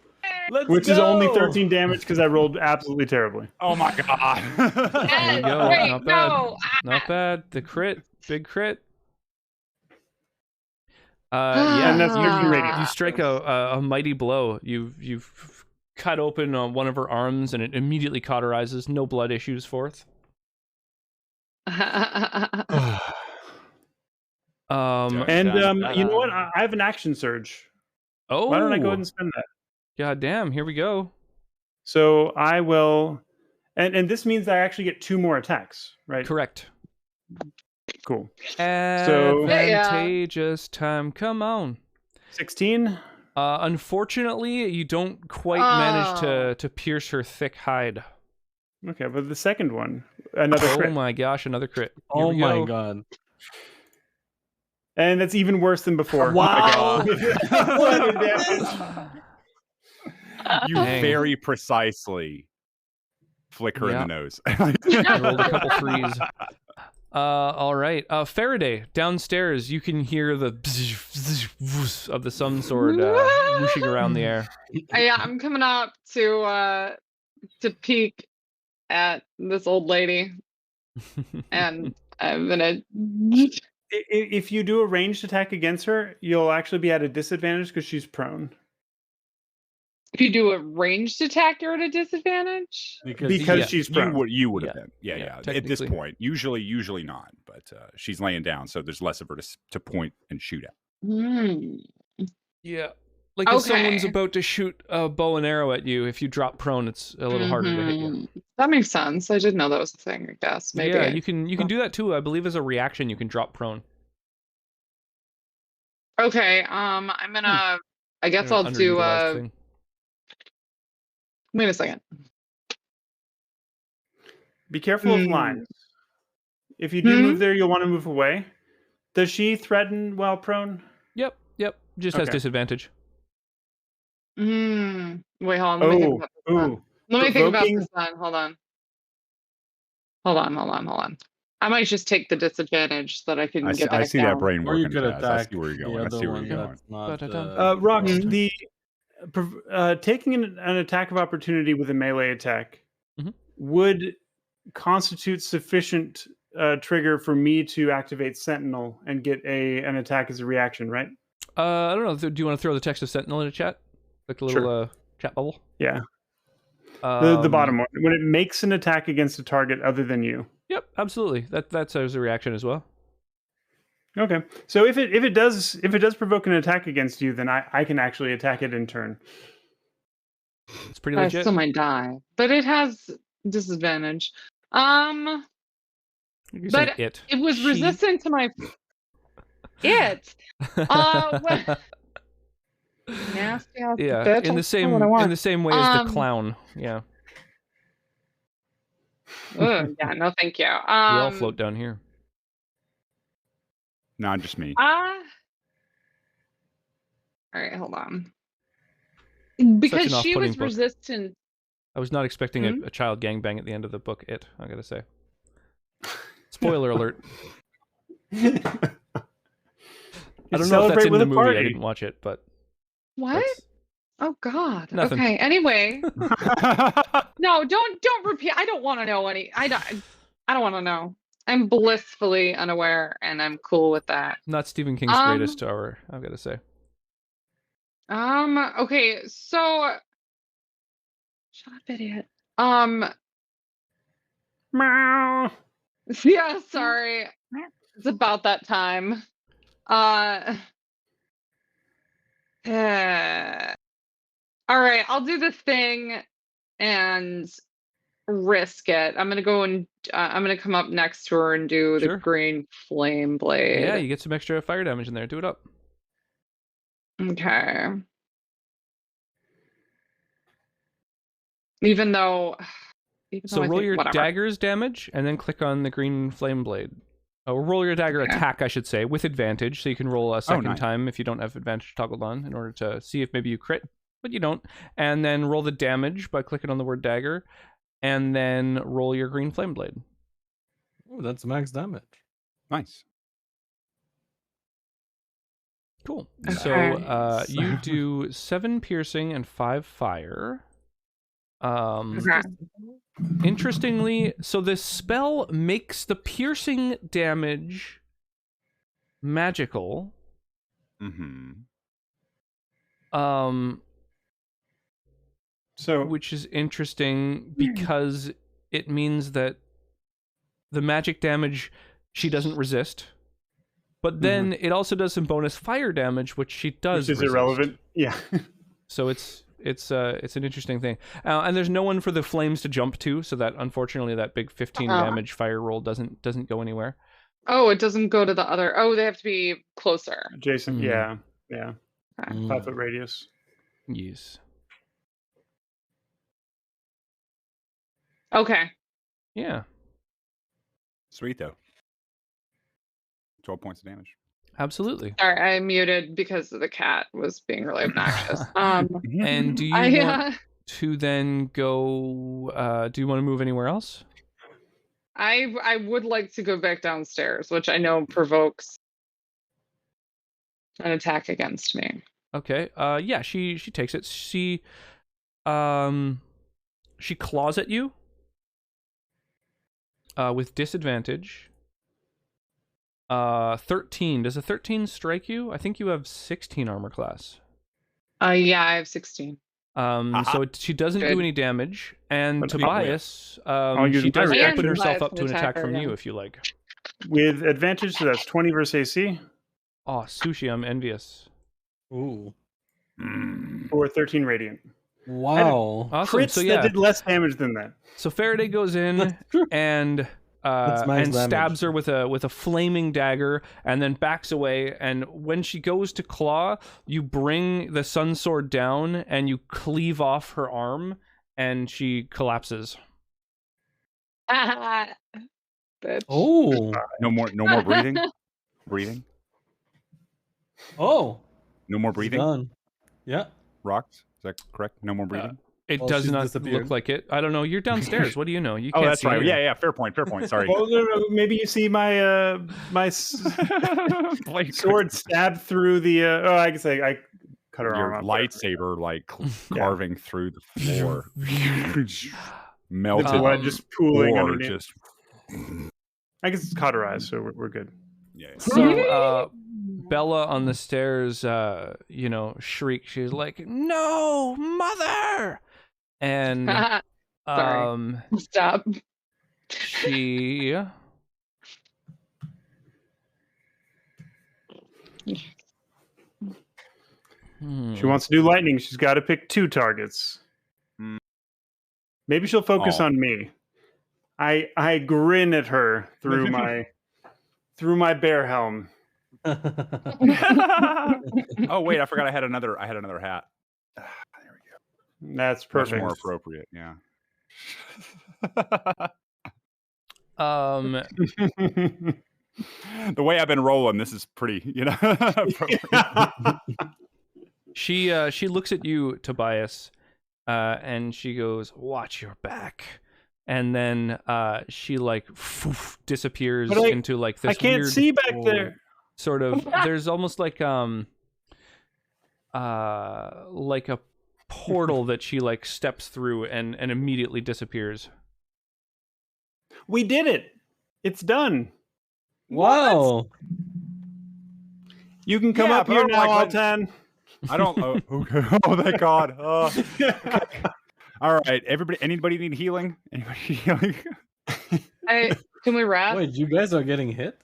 Let's Which is only go! 13 damage because I rolled absolutely terribly. Oh my god. There you go. Wait, Not bad. no. Not bad. The crit, big crit. And that's 13 radiant. You strike a mighty blow. You've cut open one of her arms, and it immediately cauterizes. No blood issues forth. And you know what? I have an action surge. Oh, Why don't I go ahead and spend that? God damn! Here we go. So I will, and this means that I actually get 2 more attacks, right? Correct. Cool. Advantageous time. Come on. 16. Unfortunately, you don't quite manage to pierce her thick hide. Okay, but the second one, another crit. Oh my gosh, another crit. Here Oh we my go. god. And that's even worse than before. Wow. You Dang. very precisely flick her in Yeah. the nose. I rolled a couple threes. All right. Faraday, downstairs, you can hear the bzz of the sun sword whooshing around the air. Yeah, I'm coming up to peek at this old lady, and I'm gonna. If you do a ranged attack against her, you'll actually be at a disadvantage because she's prone. If you do a ranged attack, you're at a disadvantage. Because she's prone. You would have Yeah. been. Yeah. Yeah, At this technically. point, usually not, but she's laying down, so there's less of her to point and shoot at. Hmm. Yeah. Like if someone's Okay. about to shoot a bow and arrow at you, if you drop prone, it's a little harder to hit you. Mhm. That makes sense. I didn't know that was a thing, I guess. Maybe. Yeah, you can do that too. I believe as a reaction you can drop prone. Okay, I'm gonna I guess I'll do Underutilized thing. wait a second. Be careful of lines. If you do move there, you'll want to move away. Does she threaten while prone? Yep. Just has Okay. disadvantage. Wait, hold on. Let me think about this then. Let me think about Provoking- this then. Hold on. I might just take the disadvantage so that I can get back I see down. that brain Or you working. could Taz. I attack see where you're going. the I see other where one you're going. that's not. Ba-da-dum. Rox, ranged. the taking an attack of opportunity with a melee attack Mhm. would constitute sufficient trigger for me to activate Sentinel and get an attack as a reaction, right? I don't know. Do you want to throw the text of Sentinel in a chat? Like a little Sure. chat bubble? Yeah. The bottom one. When it makes an attack against a target other than you. Yep, absolutely. That's as a reaction as well. Okay. So if it does provoke an attack against you, then I can actually attack it in turn. It's pretty I legit. still might die, but it has disadvantage. You can say But it. it was She. resistant to my it. What? Nasty ass Yeah, bitch. in the I'll same do what I want. way as the clown. Yeah, Ugh, yeah, no, thank you. we all float down here. Not just me. All right, hold on. Such Because an she off-putting was book. resistant. I was not expecting a child gangbang at the end of the book. I gotta say. Spoiler alert. I don't know if that's in the movie. I didn't watch it, but What? Oh God. Nothing. Okay. Anyway. No, don't repeat. I don't want to know any. I don't want to know. I'm blissfully unaware, and I'm cool with that. not Stephen King's greatest hour. I've got to say. Okay. So. Shut up, idiot. Meow. Yeah. Sorry. It's about that time. All right. I'll do the thing and risk it. I'm gonna go and I'm gonna come up next to her and do the Sure. green flame blade. Yeah, you get some extra fire damage in there. Do it up. Okay. Even though So I roll think- your whatever. dagger's damage, and then click on the green flame blade. Or roll your dagger attack, I should say, with advantage, so you can roll a second nice. time if you don't have advantage toggled on, in order to see if maybe you crit, but you don't. And then roll the damage by clicking on the word dagger, and then roll your green flame blade. Oh, that's max damage. Nice. Cool. Okay. So you do 7 piercing and 5 fire. Okay. Interestingly, so this spell makes the piercing damage magical. Mm-hmm. So Which is interesting because it means that the magic damage she doesn't resist, but then it also does some bonus fire damage, which she does. which is resist. irrelevant. Yeah. So it's an interesting thing, and there's no one for the flames to jump to, so that unfortunately that big 15 damage fire roll doesn't go anywhere. Oh, it doesn't go to the other. Oh, they have to be closer. Jason. Mhm. Yeah. Okay. 5 foot radius. Yes. Okay. Yeah. Sweet though. 12 points of damage. Absolutely. Sorry, I muted because the cat was being really obnoxious. And do you want to then go? Do you want to move anywhere else? I would like to go back downstairs, which I know provokes an attack against me. Okay. Yeah. She takes it. She claws at you. With disadvantage. 13. Does a 13 strike you? I think you have 16 armor class. Yeah, I have 16. She doesn't do Good. any damage. And But Tobias, I'll use she my does reaction. open herself up to an Tobias can attack attack her from you again. if you like. With advantage, so that's 20 versus AC Oh, Sushi, I'm envious. Ooh. for 13 radiant. Wow. Awesome. Crits So that yeah, did less damage than that. so Faraday goes in That's true. and That's max damage. stabs her with a flaming dagger, and then backs away. And when she goes to claw, you bring the sun sword down and you cleave off her arm, and she collapses. Bitch. Oh. No more breathing. Breathing. Oh. No more She's breathing. done. Yeah. Rocks. Is that correct? No more breathing. It Well, does she's not disappeared. look like it. I don't know. You're downstairs. What do you know? You Oh, can't that's see right. anything. Yeah. Fair point. Sorry. Well, no, maybe you see my Like, sword stabbed through the. I guess I cut her your arm off. lightsaber like carving through the floor. Melted The blood just pooling ore, underneath. just I guess it's cauterized, so we're good. yeah. So Bella on the stairs, shrieks. She's like, "No, mother!" And Sorry. Stop. she She wants to do lightning. She's got to pick 2 targets. Maybe she'll focus on me. I grin at her through my bear helm. Oh wait, I forgot I had another hat. There we go. That's Much perfect. more appropriate. Yeah. The way I've been rolling, this is pretty, appropriate. she looks at you, Tobias, and she goes, "Watch your back." And then she disappears But into like this. I can't weird, see back there. Sort of. There's almost like a portal that she like steps through and immediately disappears. We did it. It's done. Wow. You can come Yeah, up but here I'm now, like, Altan. I don't. Oh, okay. Oh, thank God. All right, everybody. Anybody need healing? Anybody need healing? Can we wrap? Wait, you guys are getting hit?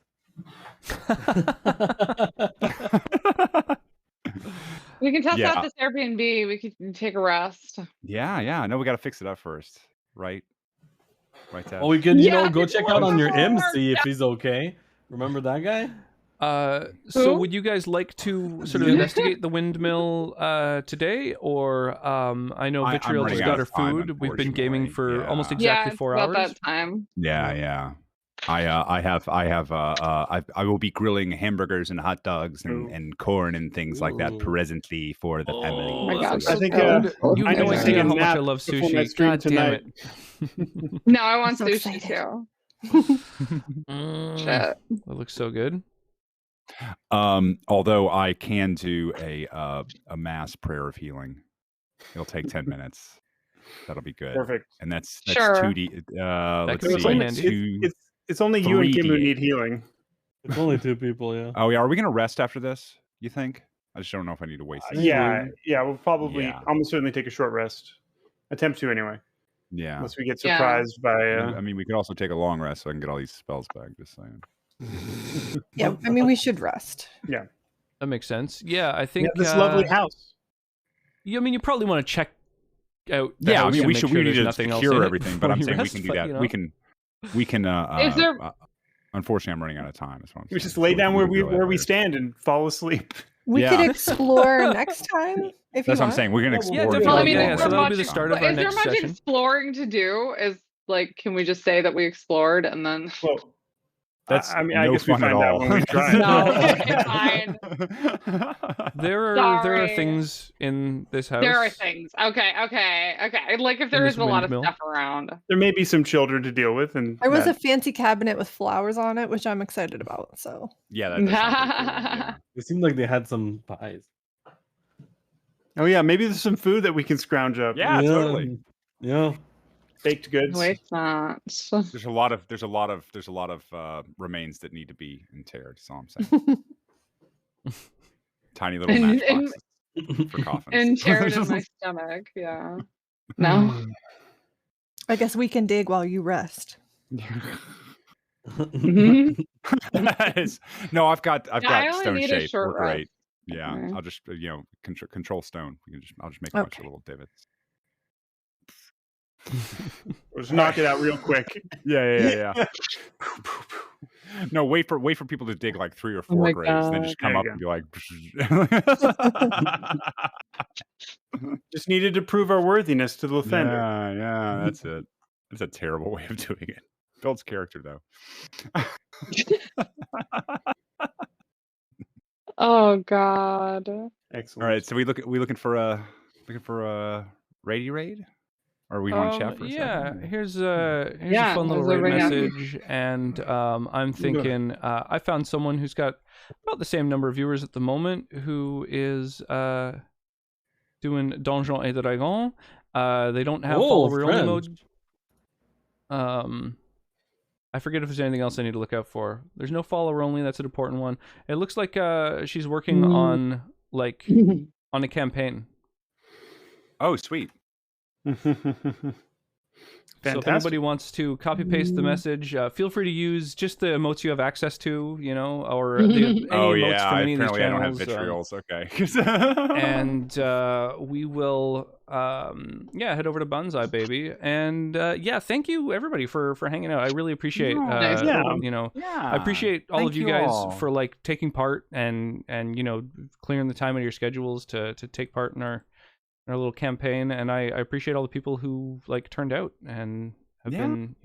We can test Yeah. out this Airbnb. We could take a rest. Yeah. No, we got to fix it up first, right? Right, Ted? Oh, we could, go it's check out on your wonderful. see if he's okay. Remember that guy? So Who? would you guys like to sort of investigate the windmill today, or I know I'm Vitriol running just out got her of time, food. We've been gaming for unfortunately. almost Yeah. exactly It's 4 about hours. that time. Yeah. I will be grilling hamburgers and hot dogs and corn and things like that Ooh. presently for the family. Oh my that God, sounds I so think, good. You I have no need to idea take a how much I nap love before my sushi. stream God damn tonight. it. No, I want so sushi excited. too. Shit. That looks so good. Although I can do a mass prayer of healing. It'll take 10 minutes. That'll be good. Perfect. And that's Sure. 2D. Let's could be see. quite handy. It's only you and Kim who 3D8. need healing. It's only 2 people, yeah. Oh, yeah. Are we going to rest after this? You think? I just don't know if I need to waste this. Yeah, we'll probably Yeah. almost certainly take a short rest. Attempt to anyway, Yeah. unless we get Yeah. surprised by. I mean, we could also take a long rest so I can get all these spells back. Just saying. Yeah, I mean, we should rest. That makes sense. Yeah, I think this lovely house. I mean, you probably want to check out. The Yeah, I house mean, and we make should. sure We need there's to nothing else secure in it everything, but I'm before saying you we can do rest, that. you know? We can. Is there- Unfortunately, I'm running out of time. That's what I'm We saying. just lay So down can where go we later. stand and fall asleep. We Yeah. could explore next time if That's you what I'm want. saying. We're gonna Yeah, explore. definitely. Well, I the mean, Yeah, is so there that'll be much- the start of our Is there next much session. exploring to do? Can we just say that we explored and then? Well, That's I mean, no I guess we fun at find out all. when we try. No, okay, fine. There are Sorry. things in this house. There are things. Okay. Like if there this is a lot of windmill. stuff around. There may be some children to deal with, and There was a that- fancy cabinet with flowers on it, which I'm excited about. So Yeah, that does sound pretty cool, yeah. It seemed like they had some pies. Oh yeah, maybe there's some food that we can scrounge up. Yeah, totally. Yeah. Baked goods. Wait, not. There's a lot of remains that need to be interred. That's all I'm saying. Tiny little matchboxes. for coffins. And tear it in my stomach. Yeah. No. I guess we can dig while you rest. Mhm. No, I've got I only stone need a shape. short We're great. rest. Yeah, Okay. I'll just control stone. I'll just make a bunch of little divots. We'll just knock it out real quick. Yeah. No, wait for people to dig like 3 or 4 my graves, and then just come There up you and be like. Just needed to prove our worthiness to the offender. Yeah, that's it. That's a terrible way of doing it. Builds character though. Oh God. Excellent. All right, so we looking for a raid raid, or we want to chat for a second? Here's a Yeah, fun little how's raid everybody doing? message, and I'm thinking I found someone who's got about the same number of viewers at the moment who is doing Donjons et Dragons. They don't have follower only mode. I forget if there's anything else I need to look out for. There's no follower only. That's an important one. It looks like she's working on on a campaign. Oh, sweet. So if anybody wants to copy paste the message, feel free to use just the emotes you have access to, or any emotes from any of these apparently channels. I don't have vitriol's. Okay. And we will, head over to Banzai, baby. And thank you everybody for hanging out. I really appreciate, I appreciate all of you guys for like taking part and clearing the time out of your schedules to take part in our little campaign, and I appreciate all the people who like turned out and have been,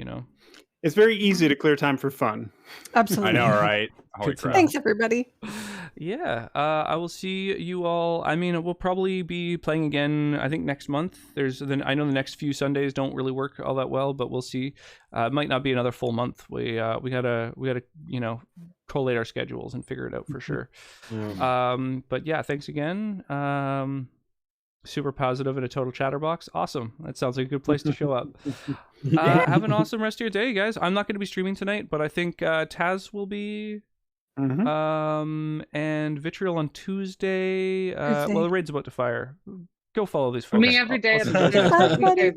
It's very easy to clear time for fun. Absolutely. I know, right? Holy crap. Thanks, everybody. Yeah, I will see you all. I mean, we'll probably be playing again, I think, next month. I know the next few Sundays don't really work all that well, but we'll see. It might not be another full month. We gotta collate our schedules and figure it out for sure. But yeah, thanks again. Super positive and a total chatterbox. Awesome. That sounds like a good place to show up. Have an awesome rest of your day, guys. I'm not going to be streaming tonight, but I think Taz will be. And Vitriol on Tuesday. Well, the raid's about to fire. Go follow these folks. Me every day. I'll see you guys. Bye, buddy.